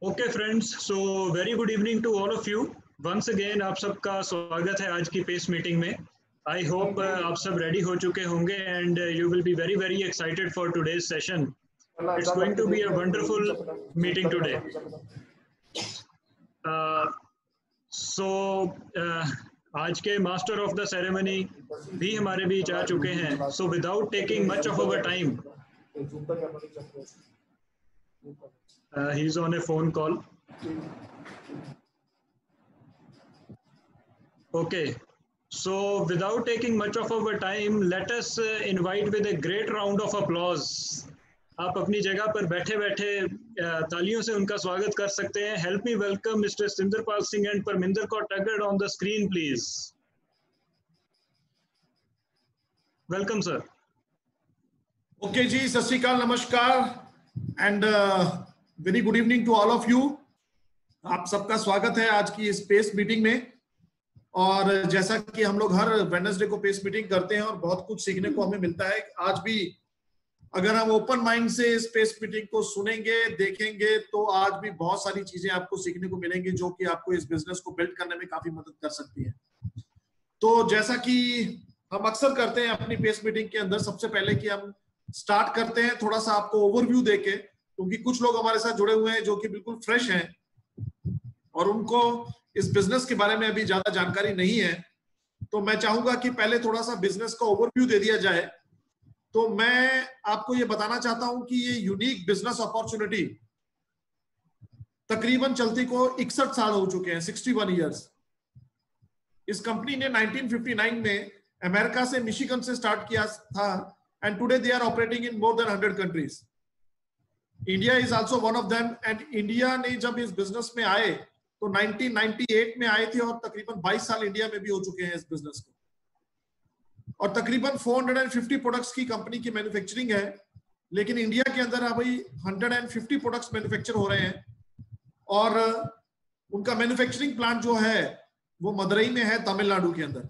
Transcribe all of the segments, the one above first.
Okay friends, so very good evening to all of you. Once again आप सबका स्वागत है आज की पेस मीटिंग में। आई होप आप सब रेडी हो चुके होंगे and you will be very very excited for today's session. It's going to be a wonderful meeting today. आज के मास्टर ऑफ द सेरेमनी भी हमारे बीच आ चुके हैं। So without taking much of our time, he is on a phone call. Okay, so without taking much of our time, let us invite with a great round of applause. आप अपनी जगह पर बैठे बैठे तालियों से उनका स्वागत कर सकते हैं। Help me welcome Mr. Sindarpal Singh and Parminder Kaur Taggart on the screen, please. Welcome, sir. Okay जी, सत श्री अकाल, नमस्कार and very good evening to all of you. आप सबका स्वागत है आज की इस पेस मीटिंग में। और जैसा कि हम लोग हर वेडनेसडे को पेस मीटिंग करते हैं और बहुत कुछ सीखने को हमें मिलता है। आज भी अगर हम ओपन माइंड से इस पेस मीटिंग को सुनेंगे, देखेंगे, तो आज भी बहुत सारी चीजें आपको सीखने को मिलेंगी जो कि आपको इस बिजनेस को बिल्ड करने में काफी मदद कर सकती है। तो जैसा कि हम अक्सर करते हैं अपनी पेस मीटिंग के अंदर, सबसे पहले कि हम स्टार्ट करते हैं थोड़ा सा आपको ओवरव्यू देके, क्योंकि कुछ लोग हमारे साथ जुड़े हुए हैं जो कि बिल्कुल फ्रेश हैं और उनको इस बिजनेस के बारे में अभी ज्यादा जानकारी नहीं है। तो मैं चाहूंगा कि पहले थोड़ा सा बिजनेस का ओवरव्यू दे दिया जाए। तो मैं आपको ये बताना चाहता हूं कि ये यूनिक बिजनेस अपॉर्चुनिटी तकरीबन चलती को 61 साल हो चुके हैं, 61 ईयर्स। इस कंपनी ने 1959 में अमेरिका से मिशिगन से स्टार्ट किया था and today they are operating in more than 100 countries. India is also one of them and India ने जब इस बिजनेस में आए तो 1998 में आए थे और तकरीबन 22 साल इंडिया में भी हो चुके हैं इस बिजनेस को। और तकरीबन 450 प्रोडक्ट्स की कंपनी की मैन्युफैक्चरिंग है, लेकिन इंडिया के अंदर अभी 150 प्रोडक्ट्स मैन्युफैक्चर हो रहे हैं और उनका मैन्युफैक्चरिंग प्लांट जो है वो मदुरई में है, तमिलनाडु के अंदर।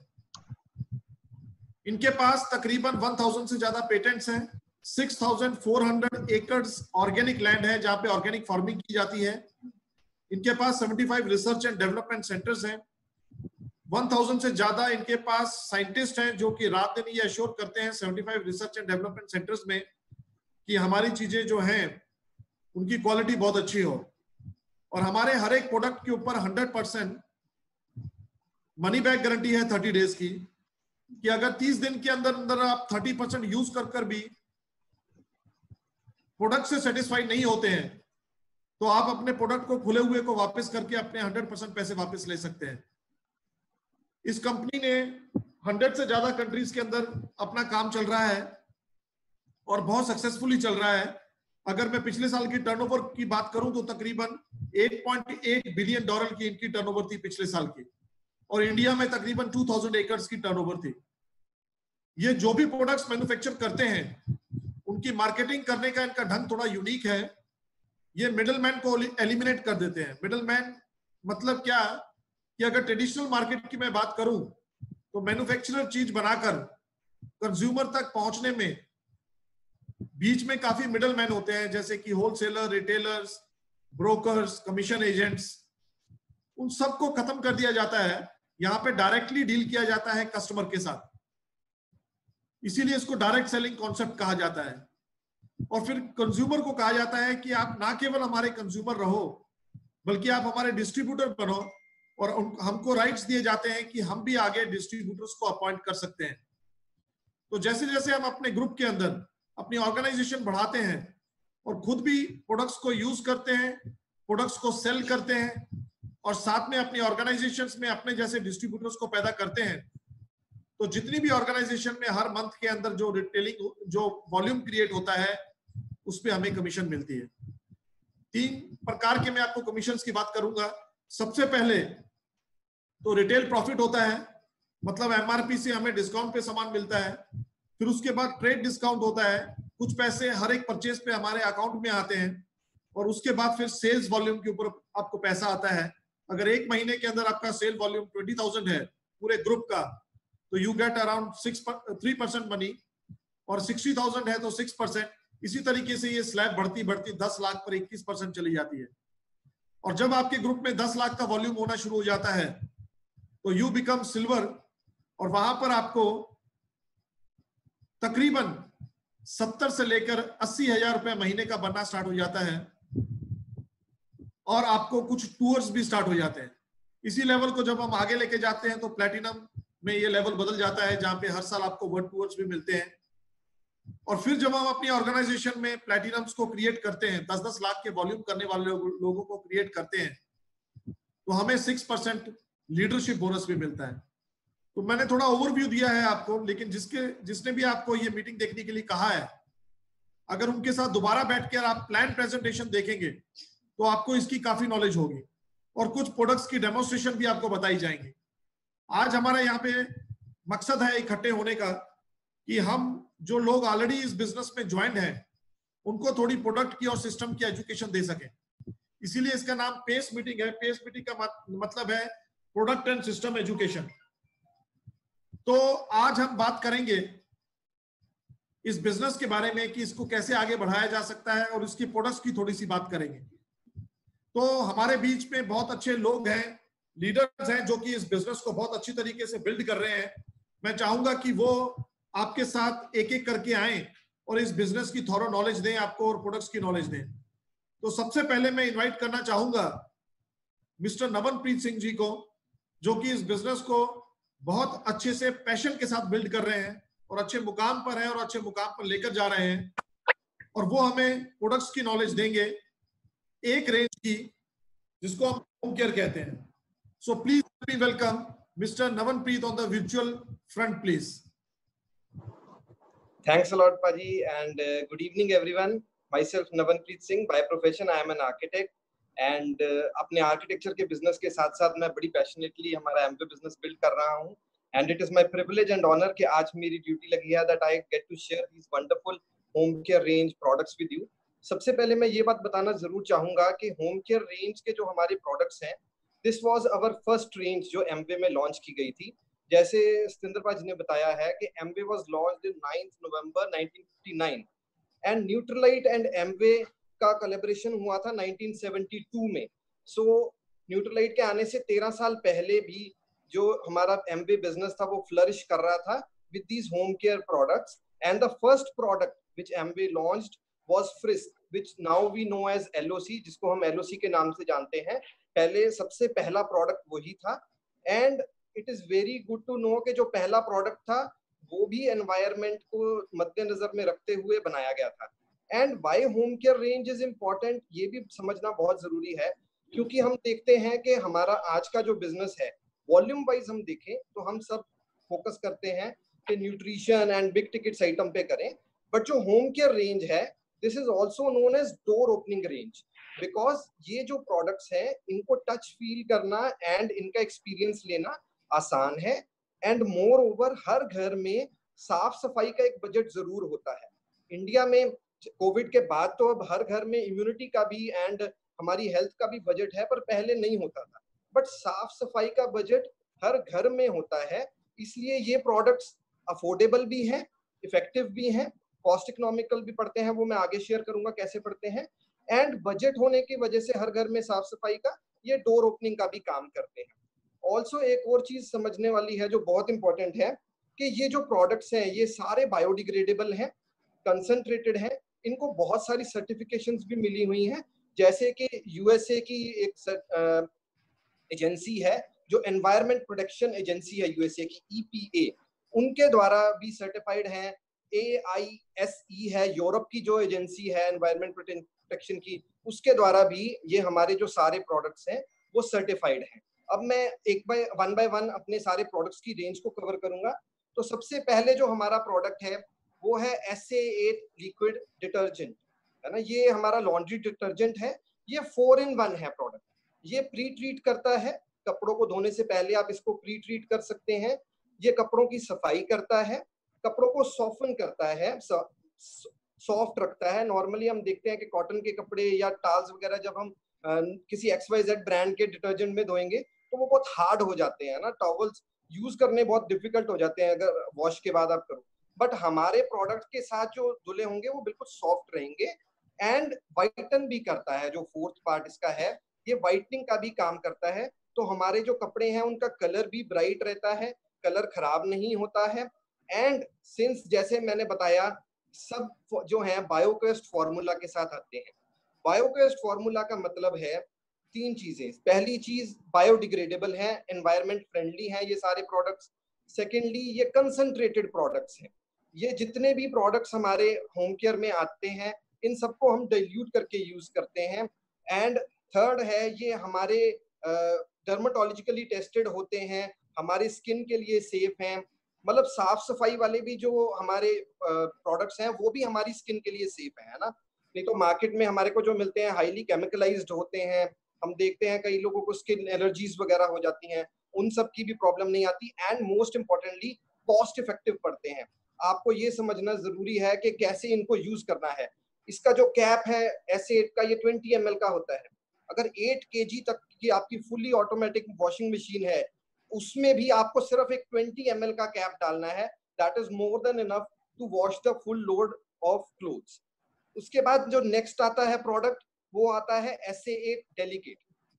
इनके पास तकरीबन 1000 से ज्यादा पेटेंट्स हैं, 6400 एकर्स ऑर्गेनिक लैंड है जहां पे ऑर्गेनिक फार्मिंग की जाती है। इनके पास 75 रिसर्च एंड डेवलपमेंट सेंटर्स हैं। 1000 से ज्यादा इनके पास साइंटिस्ट हैं जो कि रात दिन ये एश्योर करते हैं 75 रिसर्च एंड डेवलपमेंट सेंटर्स में कि हमारी चीजें जो हैं उनकी क्वालिटी बहुत अच्छी हो। और हमारे हर एक प्रोडक्ट के ऊपर 100% मनी बैक गारंटी है 30 डेज की, कि अगर 30 दिन के अंदर अंदर आप 30% यूज कर भी प्रोडक्ट से सेटिस्फाइड नहीं होते हैं तो आप अपने प्रोडक्ट को खुले हुए को वापस करके अपने 100% पैसे वापस ले सकते हैं। इस कंपनी ने 100 से ज्यादा कंट्रीज के अंदर अपना काम चल रहा है और बहुत सक्सेसफुली चल रहा है। अगर मैं पिछले साल की टर्नओवर की बात करूं तो तकरीबन $8.8 बिलियन की इनकी टर्नओवर थी पिछले साल की, और इंडिया में तकरीबन 2000 एकर्स की टर्नओवर थी। ये जो भी प्रोडक्ट्स मैन्युफैक्चर करते हैं उनकी मार्केटिंग करने का इनका ढंग थोड़ा यूनिक है। ये मिडलमैन को एलिमिनेट कर देते हैं। मिडलमैन मतलब क्या कि अगर ट्रेडिशनल मार्केट की मैं बात करूं तो मैन्युफैक्चरर चीज बनाकर कंज्यूमर तक पहुंचने में बीच में काफी मिडलमैन होते हैं, जैसे कि wholesaler, retailers, brokers, commission agents. उन सबको खत्म कर दिया जाता है। यहां पे डायरेक्टली डील किया जाता है कस्टमर के साथ, इसीलिए इसको डायरेक्ट सेलिंग कॉन्सेप्ट कहा जाता है। और फिर कंज्यूमर को कहा जाता है कि आप ना केवल हमारे कंज्यूमर रहो बल्कि आप हमारे डिस्ट्रीब्यूटर बनो, और हमको राइट्स दिए जाते हैं कि हम भी आगे डिस्ट्रीब्यूटर्स को अपॉइंट कर सकते हैं। तो जैसे जैसे हम अपने ग्रुप के अंदर अपनी ऑर्गेनाइजेशन बढ़ाते हैं और खुद भी प्रोडक्ट्स को यूज करते हैं, प्रोडक्ट्स को सेल करते हैं और साथ में अपनी ऑर्गेनाइजेशंस में अपने जैसे डिस्ट्रीब्यूटर्स को पैदा करते हैं, तो जितनी भी ऑर्गेनाइजेशन में हर मंथ के अंदर जो रिटेलिंग जो वॉल्यूम क्रिएट होता है उस पे हमें कमीशन मिलती है। 3 प्रकार के मैं आपको कमीशंस की बात करूंगा। सबसे पहले तो रिटेल प्रॉफिट होता है, मतलब एमआरपी से हमें डिस्काउंट पे सामान मिलता है। फिर उसके बाद ट्रेड डिस्काउंट होता है, कुछ पैसे हर एक परचेज पे हमारे अकाउंट में आते हैं। और उसके बाद फिर सेल्स वॉल्यूम के ऊपर आपको पैसा आता है। अगर एक महीने के अंदर आपका सेल वॉल्यूम 20,000 है पूरे ग्रुप का, तो यू गेट अराउंड 3% मनी, और 60,000 है तो 6%। इसी तरीके से ये स्लैब बढ़ती बढ़ती 10 लाख पर 21% चली जाती है। और जब आपके ग्रुप में 10 लाख का वॉल्यूम होना शुरू हो जाता है तो यू बिकम सिल्वर, और वहां पर आपको तकरीबन 70 से लेकर 80,000 रुपए महीने का बनना स्टार्ट हो जाता है, और आपको कुछ टूर्स भी स्टार्ट हो जाते हैं। इसी लेवल को जब हम आगे लेके जाते हैं तो प्लेटिनम में ये लेवल बदल जाता है, जहां पे हर साल आपको वर्ल्ड टूर्स भी मिलते हैं। और फिर जब हम अपनी ऑर्गेनाइजेशन में प्लेटिनम्स को क्रिएट करते हैं, 10-10 लाख के वॉल्यूम करने वाले लोगों को क्रिएट करते हैं, तो हमें 6% लीडरशिप बोनस भी मिलता है। तो मैंने थोड़ा ओवरव्यू दिया है आपको, लेकिन जिसने भी आपको ये मीटिंग देखने के लिए कहा है, अगर उनके साथ दोबारा बैठकर आप प्लान प्रेजेंटेशन देखेंगे तो आपको इसकी काफी नॉलेज होगी, और कुछ प्रोडक्ट्स की डेमोन्स्ट्रेशन भी आपको बताई जाएंगी। आज हमारा यहाँ पे मकसद है इकट्ठे होने का कि हम जो लोग ऑलरेडी इस बिजनेस में ज्वाइंट हैं उनको थोड़ी प्रोडक्ट की और सिस्टम की एजुकेशन दे सकें। इसीलिए इसका नाम पेस मीटिंग है। पेस मीटिंग का मतलब है प्रोडक्ट एंड सिस्टम एजुकेशन। तो आज हम बात करेंगे इस बिजनेस के बारे में कि इसको कैसे आगे बढ़ाया जा सकता है, और इसकी प्रोडक्ट्स की थोड़ी सी बात करेंगे। तो हमारे बीच में बहुत अच्छे लोग हैं, लीडर्स हैं, जो कि इस बिजनेस को बहुत अच्छी तरीके से बिल्ड कर रहे हैं। मैं चाहूंगा कि वो आपके साथ एक एक करके आए और इस बिजनेस की थॉरो नॉलेज दें आपको, और प्रोडक्ट्स की नॉलेज दें। तो सबसे पहले मैं इनवाइट करना चाहूंगा मिस्टर नवनप्रीत सिंह जी को, जो कि इस बिजनेस को बहुत अच्छे से पैशन के साथ बिल्ड कर रहे हैं और अच्छे मुकाम पर हैं और अच्छे मुकाम पर लेकर जा रहे हैं, और वो हमें प्रोडक्ट्स की नॉलेज देंगे एक रेंज की, जिसको हम होम केयर कहते हैं। So please be welcome mister Navanpreet on the virtual front, please. Thanks a lot, Paji, and good evening, everyone. Myself, Navanpreet Singh. By profession, I am an architect, and अपने architecture के business के साथ-साथ मैं बड़ी passionately हमारा MBA business build कर रहा हूँ. And it is my privilege and honor कि आज मेरी duty लगी है that I get to share these wonderful home care range products with you. सबसे पहले मैं ये बात बताना जरूर चाहूँगा कि home care range के जो हमारे products हैं, this was our first range जो MBA में launch की गई थी. जैसे सतेंद्र पाजी ने बताया है कि Amway was launched in 9 November 1959 and Nutrilite and Amway का कोलैबोरेशन हुआ था 1972 में। सो न्यूट्रलाइट के आने से 13 साल पहले भी जो हमारा एमवे बिजनेस था वो फ्लरिश कर रहा था with these home care products, and the first product which Amway launched was Frisk, which now we know as LOC, जिसको हम एलओसी के नाम से जानते हैं। पहले सबसे पहला प्रोडक्ट वही था, and it is very good to know कि जो पहला प्रोडक्ट था वो भी एनवायरनमेंट को मद्देनजर में रखते हुए बनाया गया था। And why home care range is important, ये भी समझना बहुत जरूरी है, क्योंकि हम देखते हैं कि हमारा आज का जो बिजनेस है, वॉल्यूम वाइज हम देखें तो हम सब फोकस करते हैं कि nutrition and big tickets item पे करें, बट जो होम केयर रेंज है, this is also known as door opening range, because ये जो प्रोडक्ट्स हैं इनको टच फील करना एंड इनका एक्सपीरियंस लेना आसान है। एंड मोर ओवर हर घर में साफ सफाई का एक बजट जरूर होता है। इंडिया में कोविड के बाद तो अब हर घर में इम्यूनिटी का भी एंड हमारी हेल्थ का भी बजट है, पर पहले नहीं होता था। बट साफ सफाई का बजट हर घर में होता है, इसलिए ये प्रोडक्ट्स अफोर्डेबल भी हैं, इफेक्टिव भी हैं, कॉस्ट इकोनॉमिकल भी पड़ते हैं, वो मैं आगे शेयर करूंगा कैसे पड़ते हैं। एंड बजट होने की वजह से हर घर में साफ सफाई का ये डोर ओपनिंग का भी काम करते हैं। ऑल्सो एक और चीज समझने वाली है जो बहुत इंपॉर्टेंट है कि ये जो प्रोडक्ट्स हैं ये सारे बायोडिग्रेडेबल हैं, कंसंट्रेटेड हैं, इनको बहुत सारी सर्टिफिकेशंस भी मिली हुई हैं, जैसे कि यूएसए की एक एजेंसी है जो एनवायरमेंट प्रोटेक्शन एजेंसी है यूएसए की, ईपीए, उनके द्वारा भी सर्टिफाइड है। AISE है यूरोप की जो एजेंसी है एनवायरमेंट प्रोटेक्शन की, उसके द्वारा भी ये हमारे जो सारे प्रोडक्ट्स हैं वो सर्टिफाइड हैं। अब मैं वन बाय वन अपने सारे प्रोडक्ट्स की रेंज को कवर करूंगा। तो सबसे पहले जो हमारा प्रोडक्ट है वो है SA8 लिक्विड डिटर्जेंट, है ना। ये हमारा लॉन्ड्री डिटर्जेंट है, ये 4-in-1 है प्रोडक्ट। ये प्री ट्रीट करता है, कपड़ों को धोने से पहले आप इसको प्री ट्रीट कर सकते हैं। ये कपड़ों की सफाई करता है, कपड़ों को सॉफ्टन करता है, सॉफ्ट रखता है। नॉर्मली हम देखते हैं कि कॉटन के कपड़े या टाल्स वगैरह जब हम किसी XYZ ब्रांड के डिटर्जेंट में धोएंगे तो वो बहुत हार्ड हो जाते हैं ना, टॉवल्स यूज करने बहुत डिफिकल्ट हो जाते हैं अगर वॉश के बाद आप करो। बट हमारे प्रोडक्ट के साथ जो धुले होंगे वो बिल्कुल सॉफ्ट रहेंगे एंड वाइटन भी करता है। जो फोर्थ पार्ट इसका है, ये व्हाइटनिंग का भी काम करता है। तो हमारे जो कपड़े हैं उनका कलर भी ब्राइट रहता है, कलर खराब नहीं होता है। एंड सिंस जैसे मैंने बताया सब जो है बायोक्वेस्ट फॉर्मूला के साथ आते हैं। बायोक्वेस्ट फॉर्मूला का मतलब है तीन चीजें। पहली चीज बायोडिग्रेडेबल है, एनवायरमेंट फ्रेंडली है ये सारे प्रोडक्ट्स। सेकेंडली ये कंसंट्रेटेड प्रोडक्ट्स हैं। ये जितने भी प्रोडक्ट्स हमारे होम केयर में आते हैं इन सबको हम डाइल्यूट करके यूज करते हैं। एंड थर्ड है ये हमारे डर्मेटोलॉजिकली टेस्टेड होते हैं, हमारे स्किन के लिए सेफ हैं। मतलब साफ सफाई वाले भी जो हमारे प्रोडक्ट्स हैं वो भी हमारी स्किन के लिए सेफ है ना। नहीं तो मार्केट में हमारे को जो मिलते हैं हाईली केमिकलाइज्ड होते हैं। हम देखते हैं कई लोगों को स्किन एलर्जीज वगैरह हो जाती हैं, उन सब की भी प्रॉब्लम नहीं आती। And most importantly cost effective पड़ते हैं। आपको ये समझना जरूरी है कि कैसे इनको यूज करना है। इसका जो कैप है S8 का ये 20 ml का होता है। अगर 8 kg तक की आपकी फुली ऑटोमेटिक वॉशिंग मशीन है उसमें भी आपको सिर्फ एक 20 ml का कैप डालना है। That is more than enough to wash the full load of clothes. उसके बाद जो नेक्स्ट आता है प्रोडक्ट वो आता है SA8 डेलिकेट।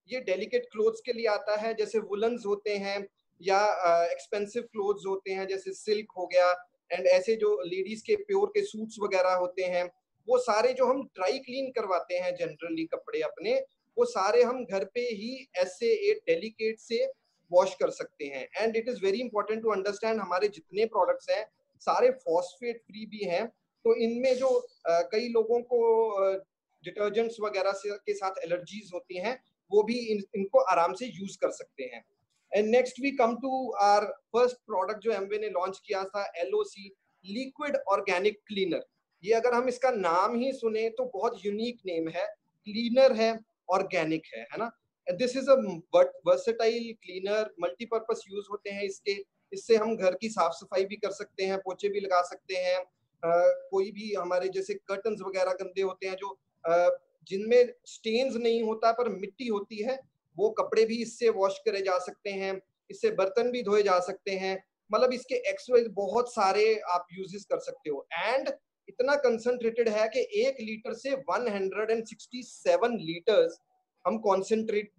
ये डेलिकेट क्लोथ्स के लिए आता है, जैसे वुलन्स होते हैं या एक्सपेंसिव क्लोथ्स होते हैं जैसे सिल्क हो गया। एंड ऐसे जो लेडीज के प्योर के सूट्स वगैरह होते हैं वो सारे जो हम ड्राई क्लीन करवाते हैं जनरली कपड़े अपने, वो सारे हम घर पे ही SA8 डेलिकेट से वॉश कर सकते हैं। And it is very important to understand हमारे जितने प्रोडक्ट्स हैं सारे फॉस्फेट फ्री भी हैं। तो इनमें जो कई लोगों को डिटर्जेंट्स वगैरह से के साथ एलर्जीज होती हैं वो भी इनको आराम से यूज कर सकते हैं। And next we come to our first product जो एमवे ने लॉन्च किया था, LOC लिक्विड ऑर्गेनिक क्लीनर। ये अगर हम इसका नाम ही सुने तो बहुत यूनिक नेम है, क्लीनर है, ऑर्गेनिक है ना। This is a versatile cleaner, multipurpose use होते हैं इसके। इससे हम घर की साफ सफाई भी कर सकते हैं, पोछे भी लगा सकते हैं। कोई भी हमारे जैसे कर्टन्स वगैरह गंदे होते हैं जो जिनमें स्टेन्स नहीं होता पर मिट्टी होती है, वो कपड़े भी इससे वॉश करे जा सकते हैं, इससे बर्तन भी धोए जा सकते हैं। मतलब इसके एक्सवाइज बहुत सारे आप यूजेस कर सकते हो। एंड इतना कंसंट्रेटेड है कि 1 लीटर से 167 लीटर्स हम कॉन्सेंट्रेट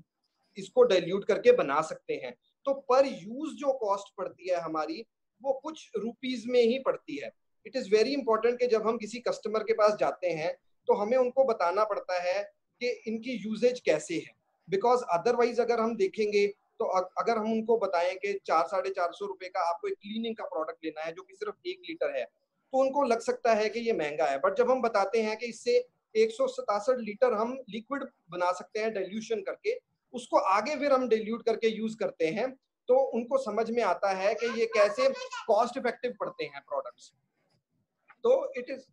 इसको डाइल्यूट करके बना सकते हैं। तो पर यूज जो कॉस्ट पड़ती है हमारी वो कुछ रुपीज में ही पड़ती है। इट इज वेरी इंपॉर्टेंट कि जब हम किसी कस्टमर के पास जाते हैं तो हमें उनको बताना पड़ता है कि इनकी यूजेज कैसे है। बिकॉज अदरवाइज अगर हम देखेंगे तो अगर हम उनको बताएं कि 400-450 रुपए का आपको एक क्लीनिंग का प्रोडक्ट लेना है जो कि सिर्फ 1 लीटर है तो उनको लग सकता है कि ये महंगा है। बट जब हम बताते हैं कि इससे 167 लीटर हम लिक्विड बना सकते हैं डाइल्यूशन करके, उसको आगे फिर हम डाइल्यूट करके यूज करते हैं, तो उनको समझ में आता है कि ये कैसे कॉस्ट इफेक्टिव पड़ते हैं प्रोडक्ट्स। तो it is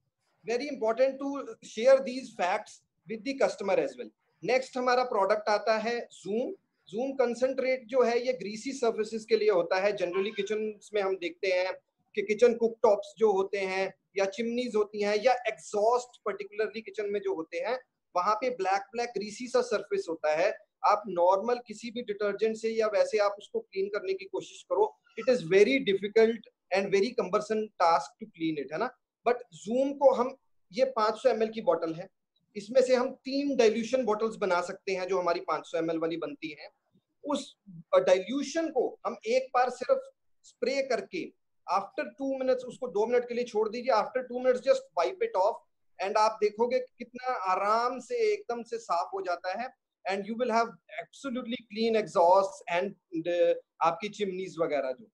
very important to share these facts with the customer as well. Next हमारा प्रोडक्ट आता है जूम। जूम कंसंट्रेट जो है ये ग्रीसी सर्फेसिस के लिए होता है। जनरली किचन में हम देखते हैं कि किचन कुक टॉप्स जो होते हैं या चिमनीज होती हैं या एग्जॉस्ट पर्टिकुलरली किचन में जो होते हैं वहां पे ब्लैक ब्लैक ग्रीसी सा सरफेस होता है। आप नॉर्मल किसी भी डिटर्जेंट से या वैसे आप उसको क्लीन करने की कोशिश करो, it is very difficult and very cumbersome task to clean it, है ना। बट जूम को हम, ये 500 ml की बॉटल है, इसमें से हम 3 डाइल्यूशन बॉटल्स बना सकते हैं जो हमारी 500 ml वाली बनती है। उस डाइल्यूशन को हम एक बार सिर्फ स्प्रे करके आफ्टर 2 मिनट्स उसको 2 मिनट के लिए छोड़ दीजिए। After 2 minutes just wipe it of and आप देखोगे कितना आराम से एकदम से साफ हो जाता है। And you will have absolutely clean exhaust and आपकी चिमनीज वगैरह। जो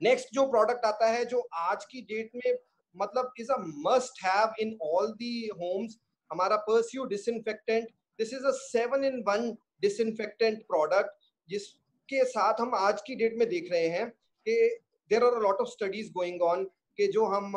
नेक्स्ट जो प्रोडक्ट आता है जो आज की डेट में मतलब is a must have in all the homes, हमारा Pursue disinfectant. This is a 7-in-1 disinfectant product जिसके साथ हम आज की डेट में देख रहे हैं कि there are a lot of studies going on कि जो हम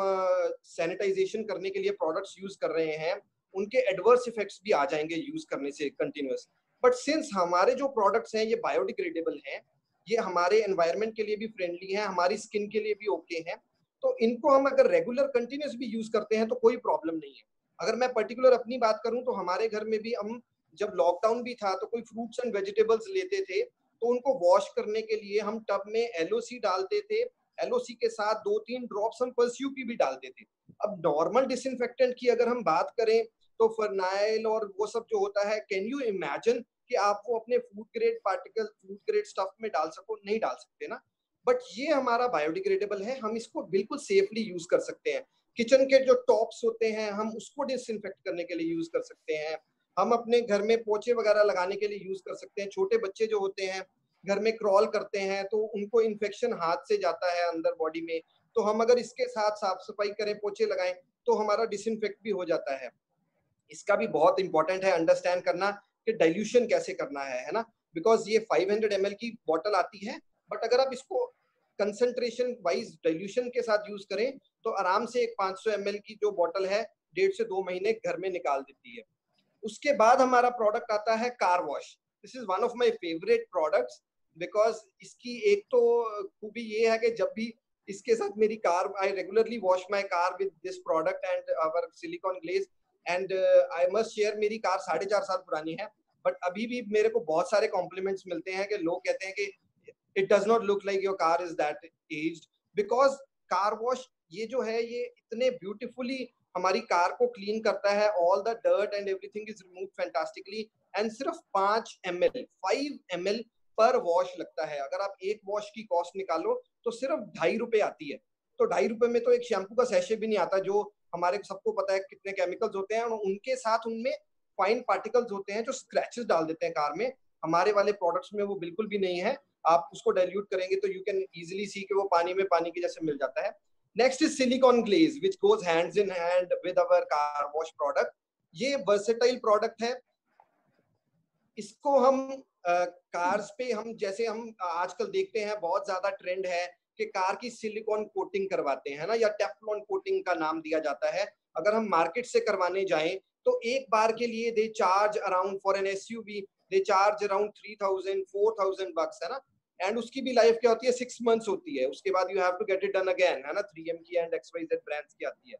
सैनिटाइजेशन करने के लिए प्रोडक्ट्स यूज कर रहे हैं उनके एडवर्स इफेक्ट्स भी आ जाएंगे यूज करने से कंटिन्यूअस। बट सिंस हमारे जो प्रोडक्ट्स हैं ये बायोडिग्रेडेबल हैं, ये हमारे एनवायरनमेंट के लिए भी फ्रेंडली है, हमारी स्किन के लिए भी ओके है, तो इनको हम अगर रेगुलर कंटिन्यूस भी यूज करते हैं तो कोई प्रॉब्लम नहीं है। अगर मैं पर्टिकुलर अपनी बात करूं तो हमारे घर में भी हम जब लॉकडाउन भी था तो कोई फ्रूट्स एंड वेजिटेबल्स लेते थे तो उनको वॉश करने के लिए हम टब में LOC डालते थे। LOC के साथ 2-3 ड्रॉप्स हम परस्यू की भी डालते थे। अब नॉर्मल डिसइंफेक्टेंट की अगर हम बात करें तो फर्नाइल और वो सब जो होता है, कैन यू इमेजिन कि कि आप वो अपने food grade particle, food grade stuff में डाल सको, नहीं डाल सकते ना। बट ये हमारा बायोडिग्रेडेबल है, हम इसको बिल्कुल सेफली यूज कर सकते हैं। किचन के जो टॉप्स होते हैं हम उसको डिसइंफेक्ट करने के लिए यूज कर सकते हैं, हम अपने घर में पोछे वगैरह लगाने के लिए यूज कर सकते हैं। छोटे बच्चे जो होते हैं घर में क्रॉल करते हैं तो उनको इन्फेक्शन हाथ से जाता है अंदर बॉडी में, तो हम अगर इसके साथ साफ सफाई करें, पोछे लगाएं, तो हमारा डिसइंफेक्ट भी हो जाता है। इसका भी बहुत इंपॉर्टेंट है अंडरस्टैंड करना कि डाइल्यूशन कैसे करना है ना, बिकॉज ये 500 ml की बॉटल आती है, बट अगर आप इसको कंसंट्रेशन वाइज डाइल्यूशन के साथ यूज करें तो आराम से एक 500 ml की जो बॉटल है 1.5 से 2 महीने घर में निकाल देती है। उसके बाद हमारा प्रोडक्ट आता है car wash. This is one of my favourite products, because इसकी एक तो खूबी ये है कि जब भी इसके साथ मेरी car, I regularly wash my car with this product and our silicone glaze, and I must share मेरी कार 4.5 साल पुरानी है, बट अभी भी मेरे को बहुत सारे कॉम्प्लीमेंट्स मिलते हैं कि लोग कहते हैं कि it does not look like your car is that aged, because car wash ये जो है ये इतने ब्यूटीफुली हमारी कार को क्लीन करता है, all the dirt and everything is remove fantastically, and सिर्फ 5 ml पर वॉश लगता है। अगर आप एक वॉश की कॉस्ट निकालो तो सिर्फ 2.5 रुपए आती है, तो 2.5 रुपए में तो एक शैम्पू का सैशे भी नहीं आता, जो हमारे सबको पता है कितने केमिकल्स होते हैं, और उनके साथ उनमें फाइन पार्टिकल्स होते हैं जो स्क्रैचेस डाल देते हैं कार में। हमारे वाले प्रोडक्ट्स में वो बिल्कुल भी नहीं है, आप उसको डाइल्यूट करेंगे तो यू कैन इजीली सी कि वो पानी में पानी के जैसे मिल जाता है। Next is silicone glaze which goes hands in hand with our car wash product. ये वर्सेटाइल प्रोडक्ट है, इसको हम कार्स पे हम जैसे हम आजकल देखते हैं बहुत ज्यादा ट्रेंड है कि कार की सिलिकॉन कोटिंग करवाते हैं ना, या टेफ्लॉन कोटिंग का नाम दिया जाता है। अगर हम मार्केट से करवाने जाएं तो एक बार के लिए they charge around for an SUV they charge around 3000-4000 bucks है ना, एंड उसकी भी लाइफ क्या होती है 6 months होती है, उसके बाद you have to get it done again है ना, 3M की एंड XYZ ब्रांड्स की आती है।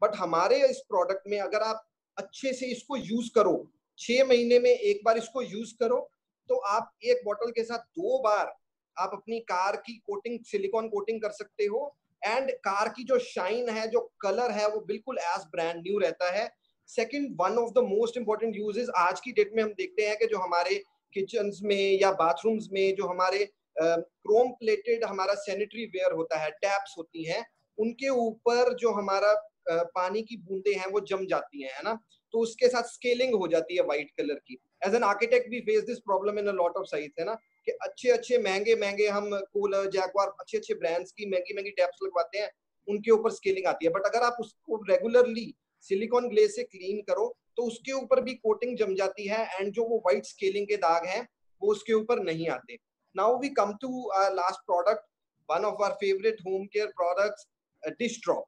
बट हमारे इस प्रोडक्ट में अगर आप अच्छे से इसको यूज करो, 6 महीने में एक बार इसको यूज करो, तो आप एक बॉटल के साथ 2 बार आप अपनी कार की कोटिंग, सिलिकॉन कोटिंग कर सकते हो, एंड कार की जो शाइन है, जो कलर है, वो बिल्कुल एज ब्रांड न्यू रहता है। Second, one of the most important uses आज की डेट में हम देखते हैं कि जो हमारे किचन्स में या बाथरूम्स में जो हमारे क्रोम प्लेटेड हमारा सैनिटरी वेयर होता है, टैप्स होती हैं, उनके ऊपर जो हमारा पानी की बूंदे हैं वो जम जाती हैं है ना, तो उसके साथ स्केलिंग हो जाती है व्हाइट कलर की। As an architect we face this problem in a lot of sites है ना, कि अच्छे अच्छे महंगे महंगे हम कूलर, जैगवार, अच्छे अच्छे ब्रांड्स की महंगी महंगी टैप्स लगवाते हैं, उनके ऊपर स्केलिंग आती है। बट अगर आप उसको रेगुलरली सिलिकॉन ग्लेज से क्लीन करो तो उसके ऊपर भी कोटिंग जम जाती है, एंड जो वो व्हाइट स्केलिंग के दाग हैं वो उसके ऊपर नहीं आते। Now we come to our last product, one of our favourite home care products, dish drop.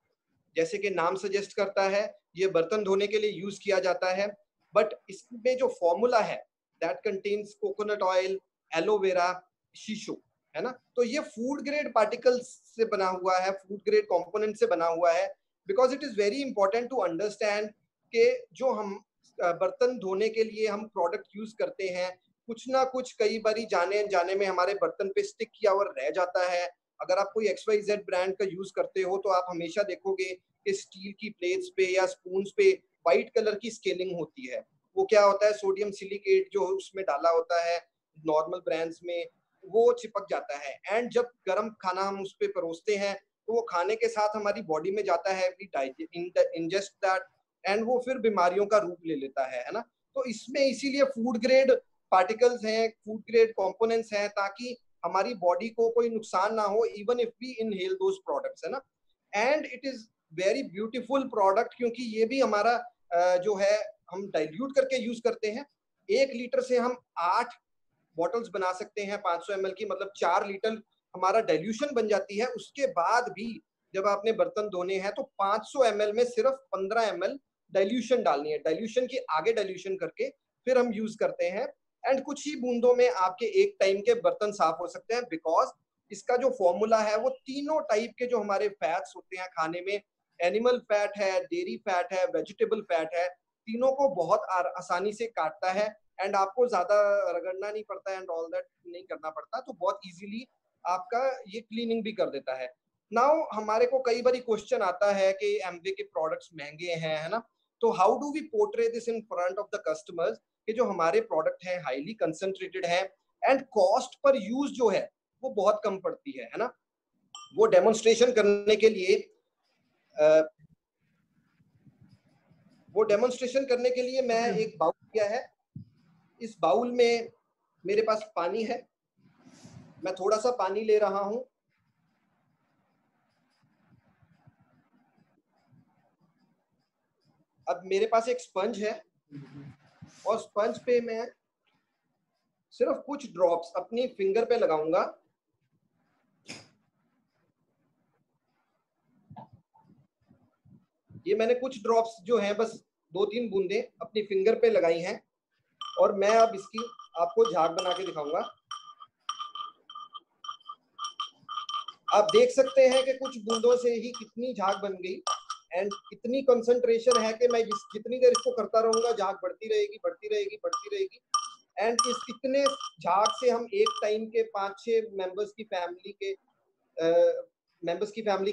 जैसे कि नाम सजेस्ट करता है ये बर्तन धोने के लिए यूज किया जाता है, बट इसमें जो फॉर्मूला है that contains coconut oil, aloe vera, शीशो है ना, तो ये फूड ग्रेड पार्टिकल्स से बना हुआ है, फूड ग्रेड कंपोनेंट से बना हुआ है। Because it is very important to understand कि जो हम बर्तन धोने के लिए हम प्रोडक्ट यूज करते हैं, कुछ ना कुछ कई बारी जाने अनजाने में हमारे बर्तन पे स्टिक किया हुआ रह जाता है। अगर आप कोई XYZ ब्रांड का यूज करते हो तो आप हमेशा देखोगे कि स्टील की प्लेट्स पे या स्पून्स पे व्हाइट कलर की स्केलिंग होती है। वो क्या होता है, सोडियम सिलिकेट जो उसमें डाला होता है नॉर्मल ब्रांड्स में, वो चिपक जाता है, एंड जब गर्म खाना हम उस पर परोसते हैं तो वो खाने के साथ हमारी बॉडी में जाता है, इंजेस्ट दैट, एंड वो फिर बीमारियों का रूप ले लेता है ना। तो इसमें इसीलिए फूड ग्रेड पार्टिकल्स हैं, फूड ग्रेड कंपोनेंट्स हैं, ताकि हमारी बॉडी को कोई नुकसान ना हो even if we inhale those products है ना। And it is very beautiful product, क्योंकि ये भी हमारा जो है हम डाइल्यूट करके यूज करते हैं। 1 लीटर से हम 8 बॉटल्स बना सकते हैं 500 ml की, मतलब 4 लीटर हमारा डाइल्यूशन बन जाती है। उसके बाद भी जब आपने बर्तन धोने हैं तो 500 ml में सिर्फ 15 ml डाइल्यूशन डालनी है, डाइल्यूशन की आगे डाइल्यूशन करके फिर हम यूज करते हैं, एंड कुछ ही बूंदों में आपके एक टाइम के बर्तन साफ हो सकते हैं। बिकॉज इसका जो फॉर्मूला है वो तीनों टाइप के जो हमारे फैट्स होते हैं खाने में, एनिमल फैट है, डेयरी फैट है, वेजिटेबल फैट है, तीनों को बहुत आसानी से काटता है, एंड आपको ज्यादा रगड़ना नहीं पड़ता एंड ऑल दैट नहीं करना पड़ता, तो बहुत इजीली आपका ये क्लीनिंग भी कर देता है। नाउ हमारे को कई बार क्वेश्चन आता है कि एमवे के प्रोडक्ट्स महंगे हैं है ना, तो how do we portray this in front of the customers कि जो हमारे प्रोडक्ट हैं हाईली कंसंट्रेटेड हैं एंड कॉस्ट पर यूज जो है वो बहुत कम पड़ती है ना। वो डेमोन्स्ट्रेशन करने के लिए मैं एक बाउल लिया है। इस बाउल में मेरे पास पानी है, मैं थोड़ा सा पानी ले रहा हूं। अब मेरे पास एक स्पंज है और स्पंज पे मैं सिर्फ कुछ ड्रॉप्स अपनी फिंगर पे लगाऊंगा। ये मैंने कुछ ड्रॉप्स जो हैं बस 2-3 बूंदें अपनी फिंगर पे लगाई हैं और मैं अब इसकी आपको झाग बना के दिखाऊंगा। आप देख सकते हैं कि कुछ बूंदों से ही कितनी झाग बन गई एंड इतनी कंसंट्रेशन है कि मैं जितनी देर इसको करता रहूंगा झाग बढ़ती रहेगी एंड इस इतने झाग से हम एक टाइम के 5-6 मेंबर्स की फैमिली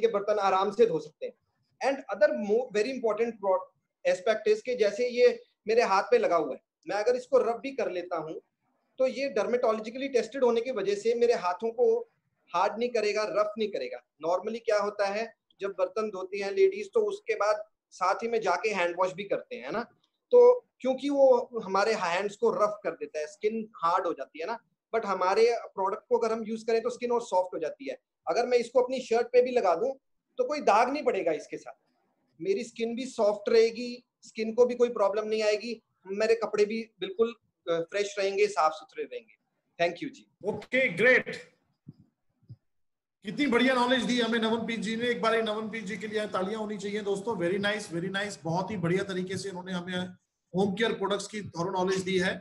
के बर्तन आराम से धो सकते हैं। And other very important aspect is कि जैसे ये मेरे हाथ पे लगा हुआ है, मैं अगर इसको रब भी कर लेता हूं तो ये डर्मेटोलॉजिकली टेस्टेड होने की वजह से मेरे हाथों को हार्ड नहीं करेगा, रफ नहीं करेगा। नॉर्मली क्या होता है जब बर्तन धोती हैं लेडीज तो उसके बाद साथ ही में जाके हैंड वॉश भी करते हैं ना, तो क्योंकि वो हमारे हैंड्स को रफ कर देता है, स्किन हार्ड हो जाती है ना। बट हमारे प्रोडक्ट को अगर हम यूज करें तो स्किन और सॉफ्ट हो जाती है। अगर मैं इसको अपनी शर्ट पे भी लगा दूं तो कोई दाग नहीं पड़ेगा, इसके साथ मेरी स्किन भी सॉफ्ट रहेगी, स्किन को भी कोई प्रॉब्लम नहीं आएगी, मेरे कपड़े भी बिल्कुल फ्रेश रहेंगे, साफ सुथरे रहेंगे। Thank you ji. Okay, great. कितनी बढ़िया नॉलेज दी हमें नवनप्रीत जी ने। एक बार नवनप्रीत जी के लिए तालियां होनी चाहिए दोस्तों। Very nice, very nice. बहुत ही बढ़िया तरीके से उन्होंने हमें होम केयर प्रोडक्ट्स की थोड़ा नॉलेज दी है।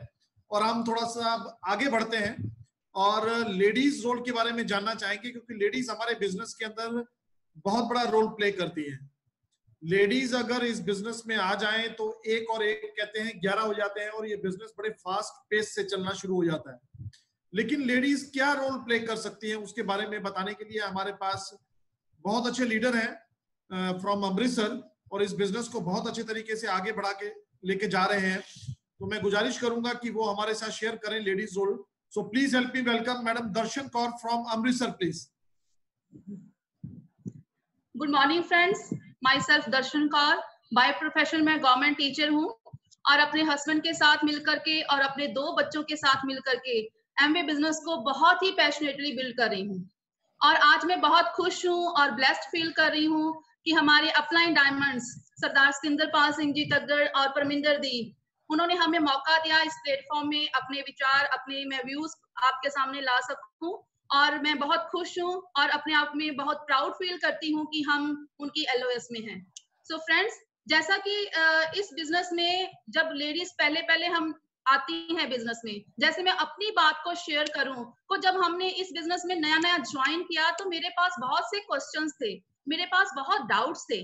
और हम थोड़ा सा आगे बढ़ते हैं और लेडीज रोल के बारे में जानना चाहेंगे, क्योंकि लेडीज हमारे बिजनेस के अंदर बहुत बड़ा रोल प्ले करती है। लेडीज अगर इस बिजनेस में आ जाएं तो एक और एक कहते हैं 11 हो जाते हैं और ये बिजनेस बड़े फास्ट पेस से चलना शुरू हो जाता है। लेकिन लेडीज क्या रोल प्ले कर सकती हैं उसके बारे में बताने के लिए हमारे पास बहुत अच्छे लीडर हैं फ्रॉम अमृतसर और इस बिजनेस को बहुत अच्छे तरीके से आगे बढ़ा के लेके जा रहे हैं। तो मैं गुजारिश करूंगा कि वो हमारे साथ शेयर करें ladies role. So please help me welcome madam Darshan Kaur from Amritsar please. Good morning friends, myself Darshan Kaur. By profession मैं गवर्नमेंट टीचर हूँ और अपने हस्बैंड के साथ मिलकर के और अपने 2 बच्चों के साथ मिलकर के एमवे बिजनेस को बहुत ही पैशनेटली बिल्ड कर रही हूँ। और आज मैं बहुत खुश हूँ और ब्लेस्ड फील कर रही हूँ कि हमारे अपलाइन डायमंड्स सरदार सिकंदर पाल सिंह जी तगड़ और परमिंदर दी, उन्होंने हमें मौका दिया इस प्लेटफॉर्म में अपने विचार, अपने मैं व्यूज आपके सामने ला सकूं। और मैं बहुत खुश हूँ और अपने आप में बहुत प्राउड फील करती हूँ कि हम उनकी एलओएस में हैं। सो फ्रेंड्स, जैसा कि इस बिजनेस में जब लेडीज पहले हम आती हैं बिजनेस में, जैसे मैं अपनी बात को शेयर करूं तो जब हमने इस बिजनेस में नया ज्वाइन किया तो मेरे पास बहुत से क्वेश्चंस थे, मेरे पास बहुत डाउट्स थे।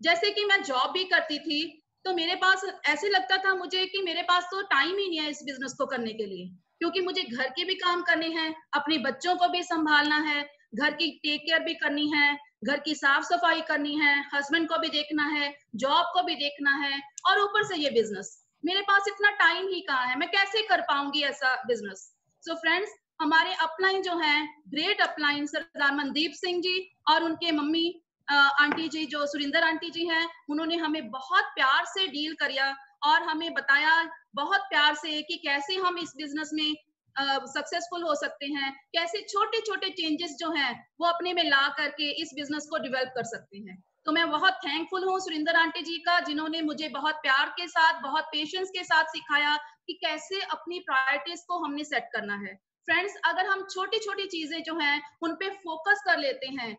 जैसे कि मैं जॉब भी करती थी तो मेरे पास ऐसे लगता था मुझे कि मेरे पास तो टाइम ही नहीं है इस बिजनेस को करने के लिए, क्योंकि मुझे घर के भी काम करने हैं, अपने बच्चों को भी संभालना है, घर की टेक केयर भी करनी है, घर की साफ सफाई करनी है, हस्बैंड को भी देखना है, जॉब को भी देखना है और ऊपर से ये बिजनेस। मेरे पास इतना टाइम ही कहाँ है, मैं कैसे कर पाऊंगी ऐसा बिजनेस। सो फ्रेंड्स, हमारे अपलाइन जो हैं, ग्रेट अपलाइन सरदार मनदीप सिंह जी और उनके मम्मी आंटी जी जो सुरिंदर आंटी जी हैं, उन्होंने हमें बहुत प्यार से डील किया और हमें बताया बहुत प्यार से कि कैसे हम इस बिजनेस में सक्सेसफुल हो सकते हैं, कैसे छोटे छोटे चेंजेस जो हैं वो अपने में ला करके इस बिजनेस को डेवलप कर सकते हैं। तो मैं बहुत थैंकफुल हूँ सुरिंदर आंटी जी का, जिन्होंने मुझे बहुत प्यार के साथ, बहुत पेशेंस के साथ सिखाया कि कैसे अपनी प्रायोरिटीज को हमने सेट करना है। फ्रेंड्स, अगर हम छोटी छोटी चीजें जो हैं उन पे फोकस कर लेते हैं,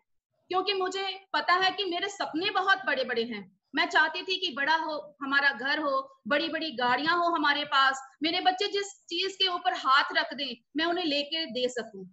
क्योंकि मुझे पता है कि मेरे सपने बहुत बड़े बड़े हैं। मैं चाहती थी कि बड़ा हो हमारा घर हो, बड़ी बड़ी गाड़ियां हो हमारे पास, मेरे बच्चे जिस चीज के ऊपर हाथ रख दें मैं उन्हें लेके दे सकूं।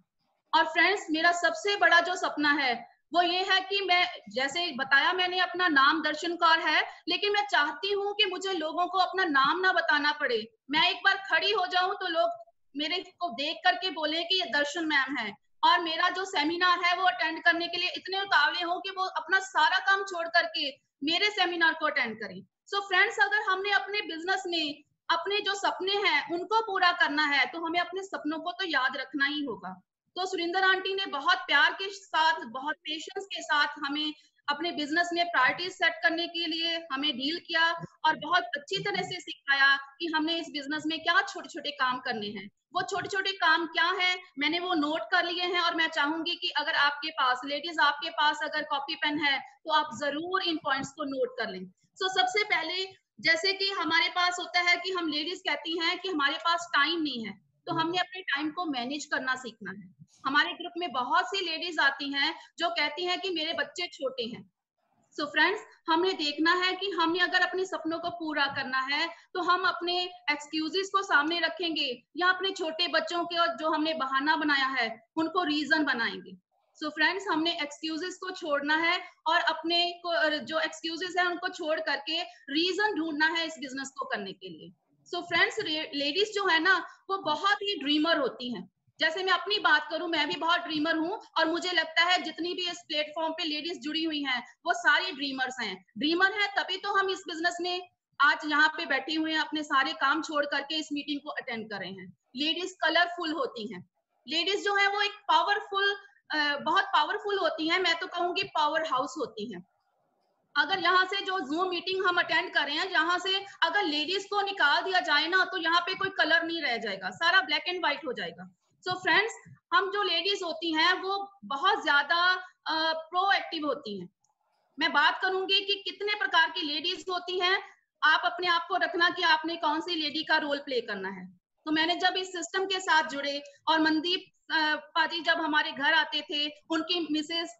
और फ्रेंड्स, मेरा सबसे बड़ा जो सपना है वो ये है कि मैं, जैसे बताया मैंने, अपना नाम दर्शन कौर है, लेकिन मैं चाहती हूँ कि मुझे लोगों को अपना नाम ना बताना पड़े। मैं एक बार खड़ी हो जाऊं तो लोग मेरे को देख करके बोले कि ये दर्शन मैम है, और मेरा जो सेमिनार है वो अटेंड करने के लिए इतने उतावले हो कि वो अपना सारा काम छोड़ करके मेरे सेमिनार को अटेंड करें। सो फ्रेंड्स, अगर हमने अपने बिजनेस में अपने जो सपने हैं उनको पूरा करना है तो हमें अपने सपनों को तो याद रखना ही होगा। तो सुरिंदर आंटी ने बहुत प्यार के साथ, बहुत पेशेंस के साथ हमें अपने बिजनेस में प्रायोरिटीज सेट करने के लिए हमें डील किया और बहुत अच्छी तरह से सिखाया कि हमने इस बिजनेस में क्या छोटे छोटे काम करने हैं। वो छोटे छोटे काम क्या है मैंने वो नोट कर लिए हैं और मैं चाहूंगी कि अगर आपके पास, लेडीज आपके पास अगर कॉपी पेन है तो आप जरूर इन पॉइंट्स को नोट कर लें। सो सबसे पहले, जैसे कि हमारे पास होता है कि हम लेडीज कहती हैं कि हमारे पास टाइम नहीं है, तो हमने अपने टाइम को मैनेज करना सीखना है। हमारे ग्रुप में बहुत सी लेडीज आती हैं जो कहती हैं कि मेरे बच्चे छोटे हैं। सो फ्रेंड्स, हमने देखना है कि हमने अगर अपने सपनों को पूरा करना है तो हम अपने एक्सक्यूजेस को सामने रखेंगे या अपने छोटे बच्चों के जो हमने बहाना बनाया है उनको रीजन बनाएंगे। सो फ्रेंड्स, हमने एक्सक्यूजेस को छोड़ना है और अपने को जो एक्सक्यूजेस है उनको छोड़ करके रीजन ढूंढना है इस बिजनेस को करने के लिए। सो फ्रेंड्स, लेडीज जो है ना वो बहुत ही ड्रीमर होती हैं। जैसे मैं अपनी बात करूं, मैं भी बहुत ड्रीमर हूं और मुझे लगता है जितनी भी इस प्लेटफॉर्म पे लेडीज जुड़ी हुई हैं वो सारी ड्रीमर्स हैं। ड्रीमर है तभी तो हम इस बिजनेस में आज यहाँ पे बैठी हुए हैं, अपने सारे काम छोड़ करके इस मीटिंग को अटेंड कर रहे हैं। लेडीज कलरफुल होती हैं। लेडीज जो है वो एक पावरफुल, बहुत पावरफुल होती हैं। मैं तो कहूंगी पावर हाउस होती हैं। अगर यहाँ से जो जूम मीटिंग हम अटेंड कर रहे हैं, जहाँ से अगर लेडीज को निकाल दिया जाए ना तो यहाँ पे कोई कलर नहीं रह जाएगा, सारा ब्लैक एंड व्हाइट हो जाएगा। सो फ्रेंड्स, हम जो लेडीज होती हैं वो बहुत ज्यादा प्रोएक्टिव होती हैं। मैं बात करूंगी कि कितने प्रकार की लेडीज होती हैं। आप अपने आप को रखना कि आपने कौन सी लेडी का रोल प्ले करना है। तो मैंने जब इस सिस्टम के साथ जुड़े और मनदीप पाजी जब हमारे घर आते थे, उनकी मिसेस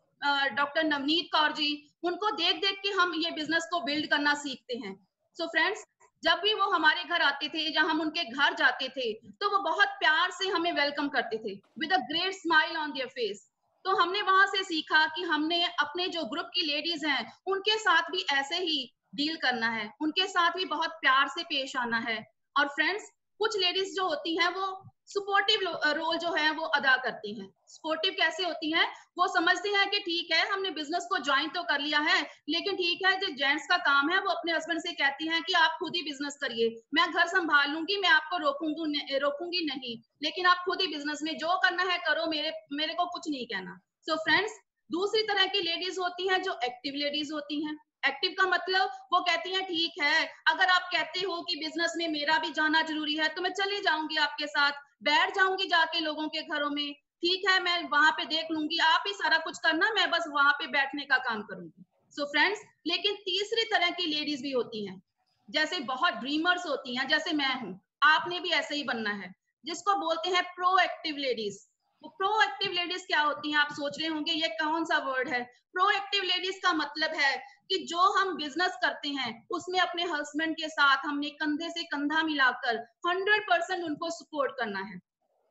डॉक्टर नवनीत कौर जी, उनको देख देख के हम ये बिजनेस को बिल्ड करना सीखते हैं। सो फ्रेंड्स, जब भी वो हमारे घर आते थे या हम उनके घर जाते थे तो वो बहुत प्यार से हमें वेलकम करते थे with a great smile on their face. तो हमने वहां से सीखा कि हमने अपने जो ग्रुप की लेडीज हैं उनके साथ भी ऐसे ही डील करना है, उनके साथ भी बहुत प्यार से पेश आना है। और फ्रेंड्स, कुछ लेडीज जो होती हैं वो सपोर्टिव रोल जो है वो अदा करती हैं। सपोर्टिव कैसे होती हैं? वो समझती हैं कि ठीक है हमने बिजनेस को ज्वाइन तो कर लिया है, लेकिन ठीक है जो जेंट्स का काम है वो अपने हस्बैंड से कहती हैं कि आप खुद ही बिजनेस करिए, मैं घर संभाल लूंगी, मैं आपको रोकूंगी नहीं, लेकिन आप खुद ही बिजनेस में जो करना है करो, मेरे को कुछ नहीं कहना। सो फ्रेंड्स, दूसरी तरह की लेडीज होती हैं जो एक्टिव लेडीज होती हैं। एक्टिव का मतलब वो कहती हैं ठीक है अगर आप कहते हो कि बिजनेस में मेरा भी जाना जरूरी है तो मैं चली जाऊंगी आपके साथ, बैठ जाऊंगी जाके लोगों के घरों में, ठीक है मैं वहां पे देख लूंगी, आप ही सारा कुछ करना, मैं बस वहां पे बैठने का काम करूंगी। सो फ्रेंड्स, लेकिन तीसरी तरह की लेडीज भी होती हैं, जैसे बहुत ड्रीमर्स होती हैं, जैसे मैं हूं, आपने भी ऐसे ही बनना है, जिसको बोलते हैं प्रोएक्टिव लेडीज। वो प्रोएक्टिव लेडीज क्या होती हैं? आप सोच रहे होंगे ये कौन सा वर्ड है। प्रोएक्टिव लेडीज का मतलब है कि जो हम बिजनेस करते हैं उसमें अपने हस्बैंड के साथ हमने कंधे से कंधा मिलाकर 100% उनको सपोर्ट करना है।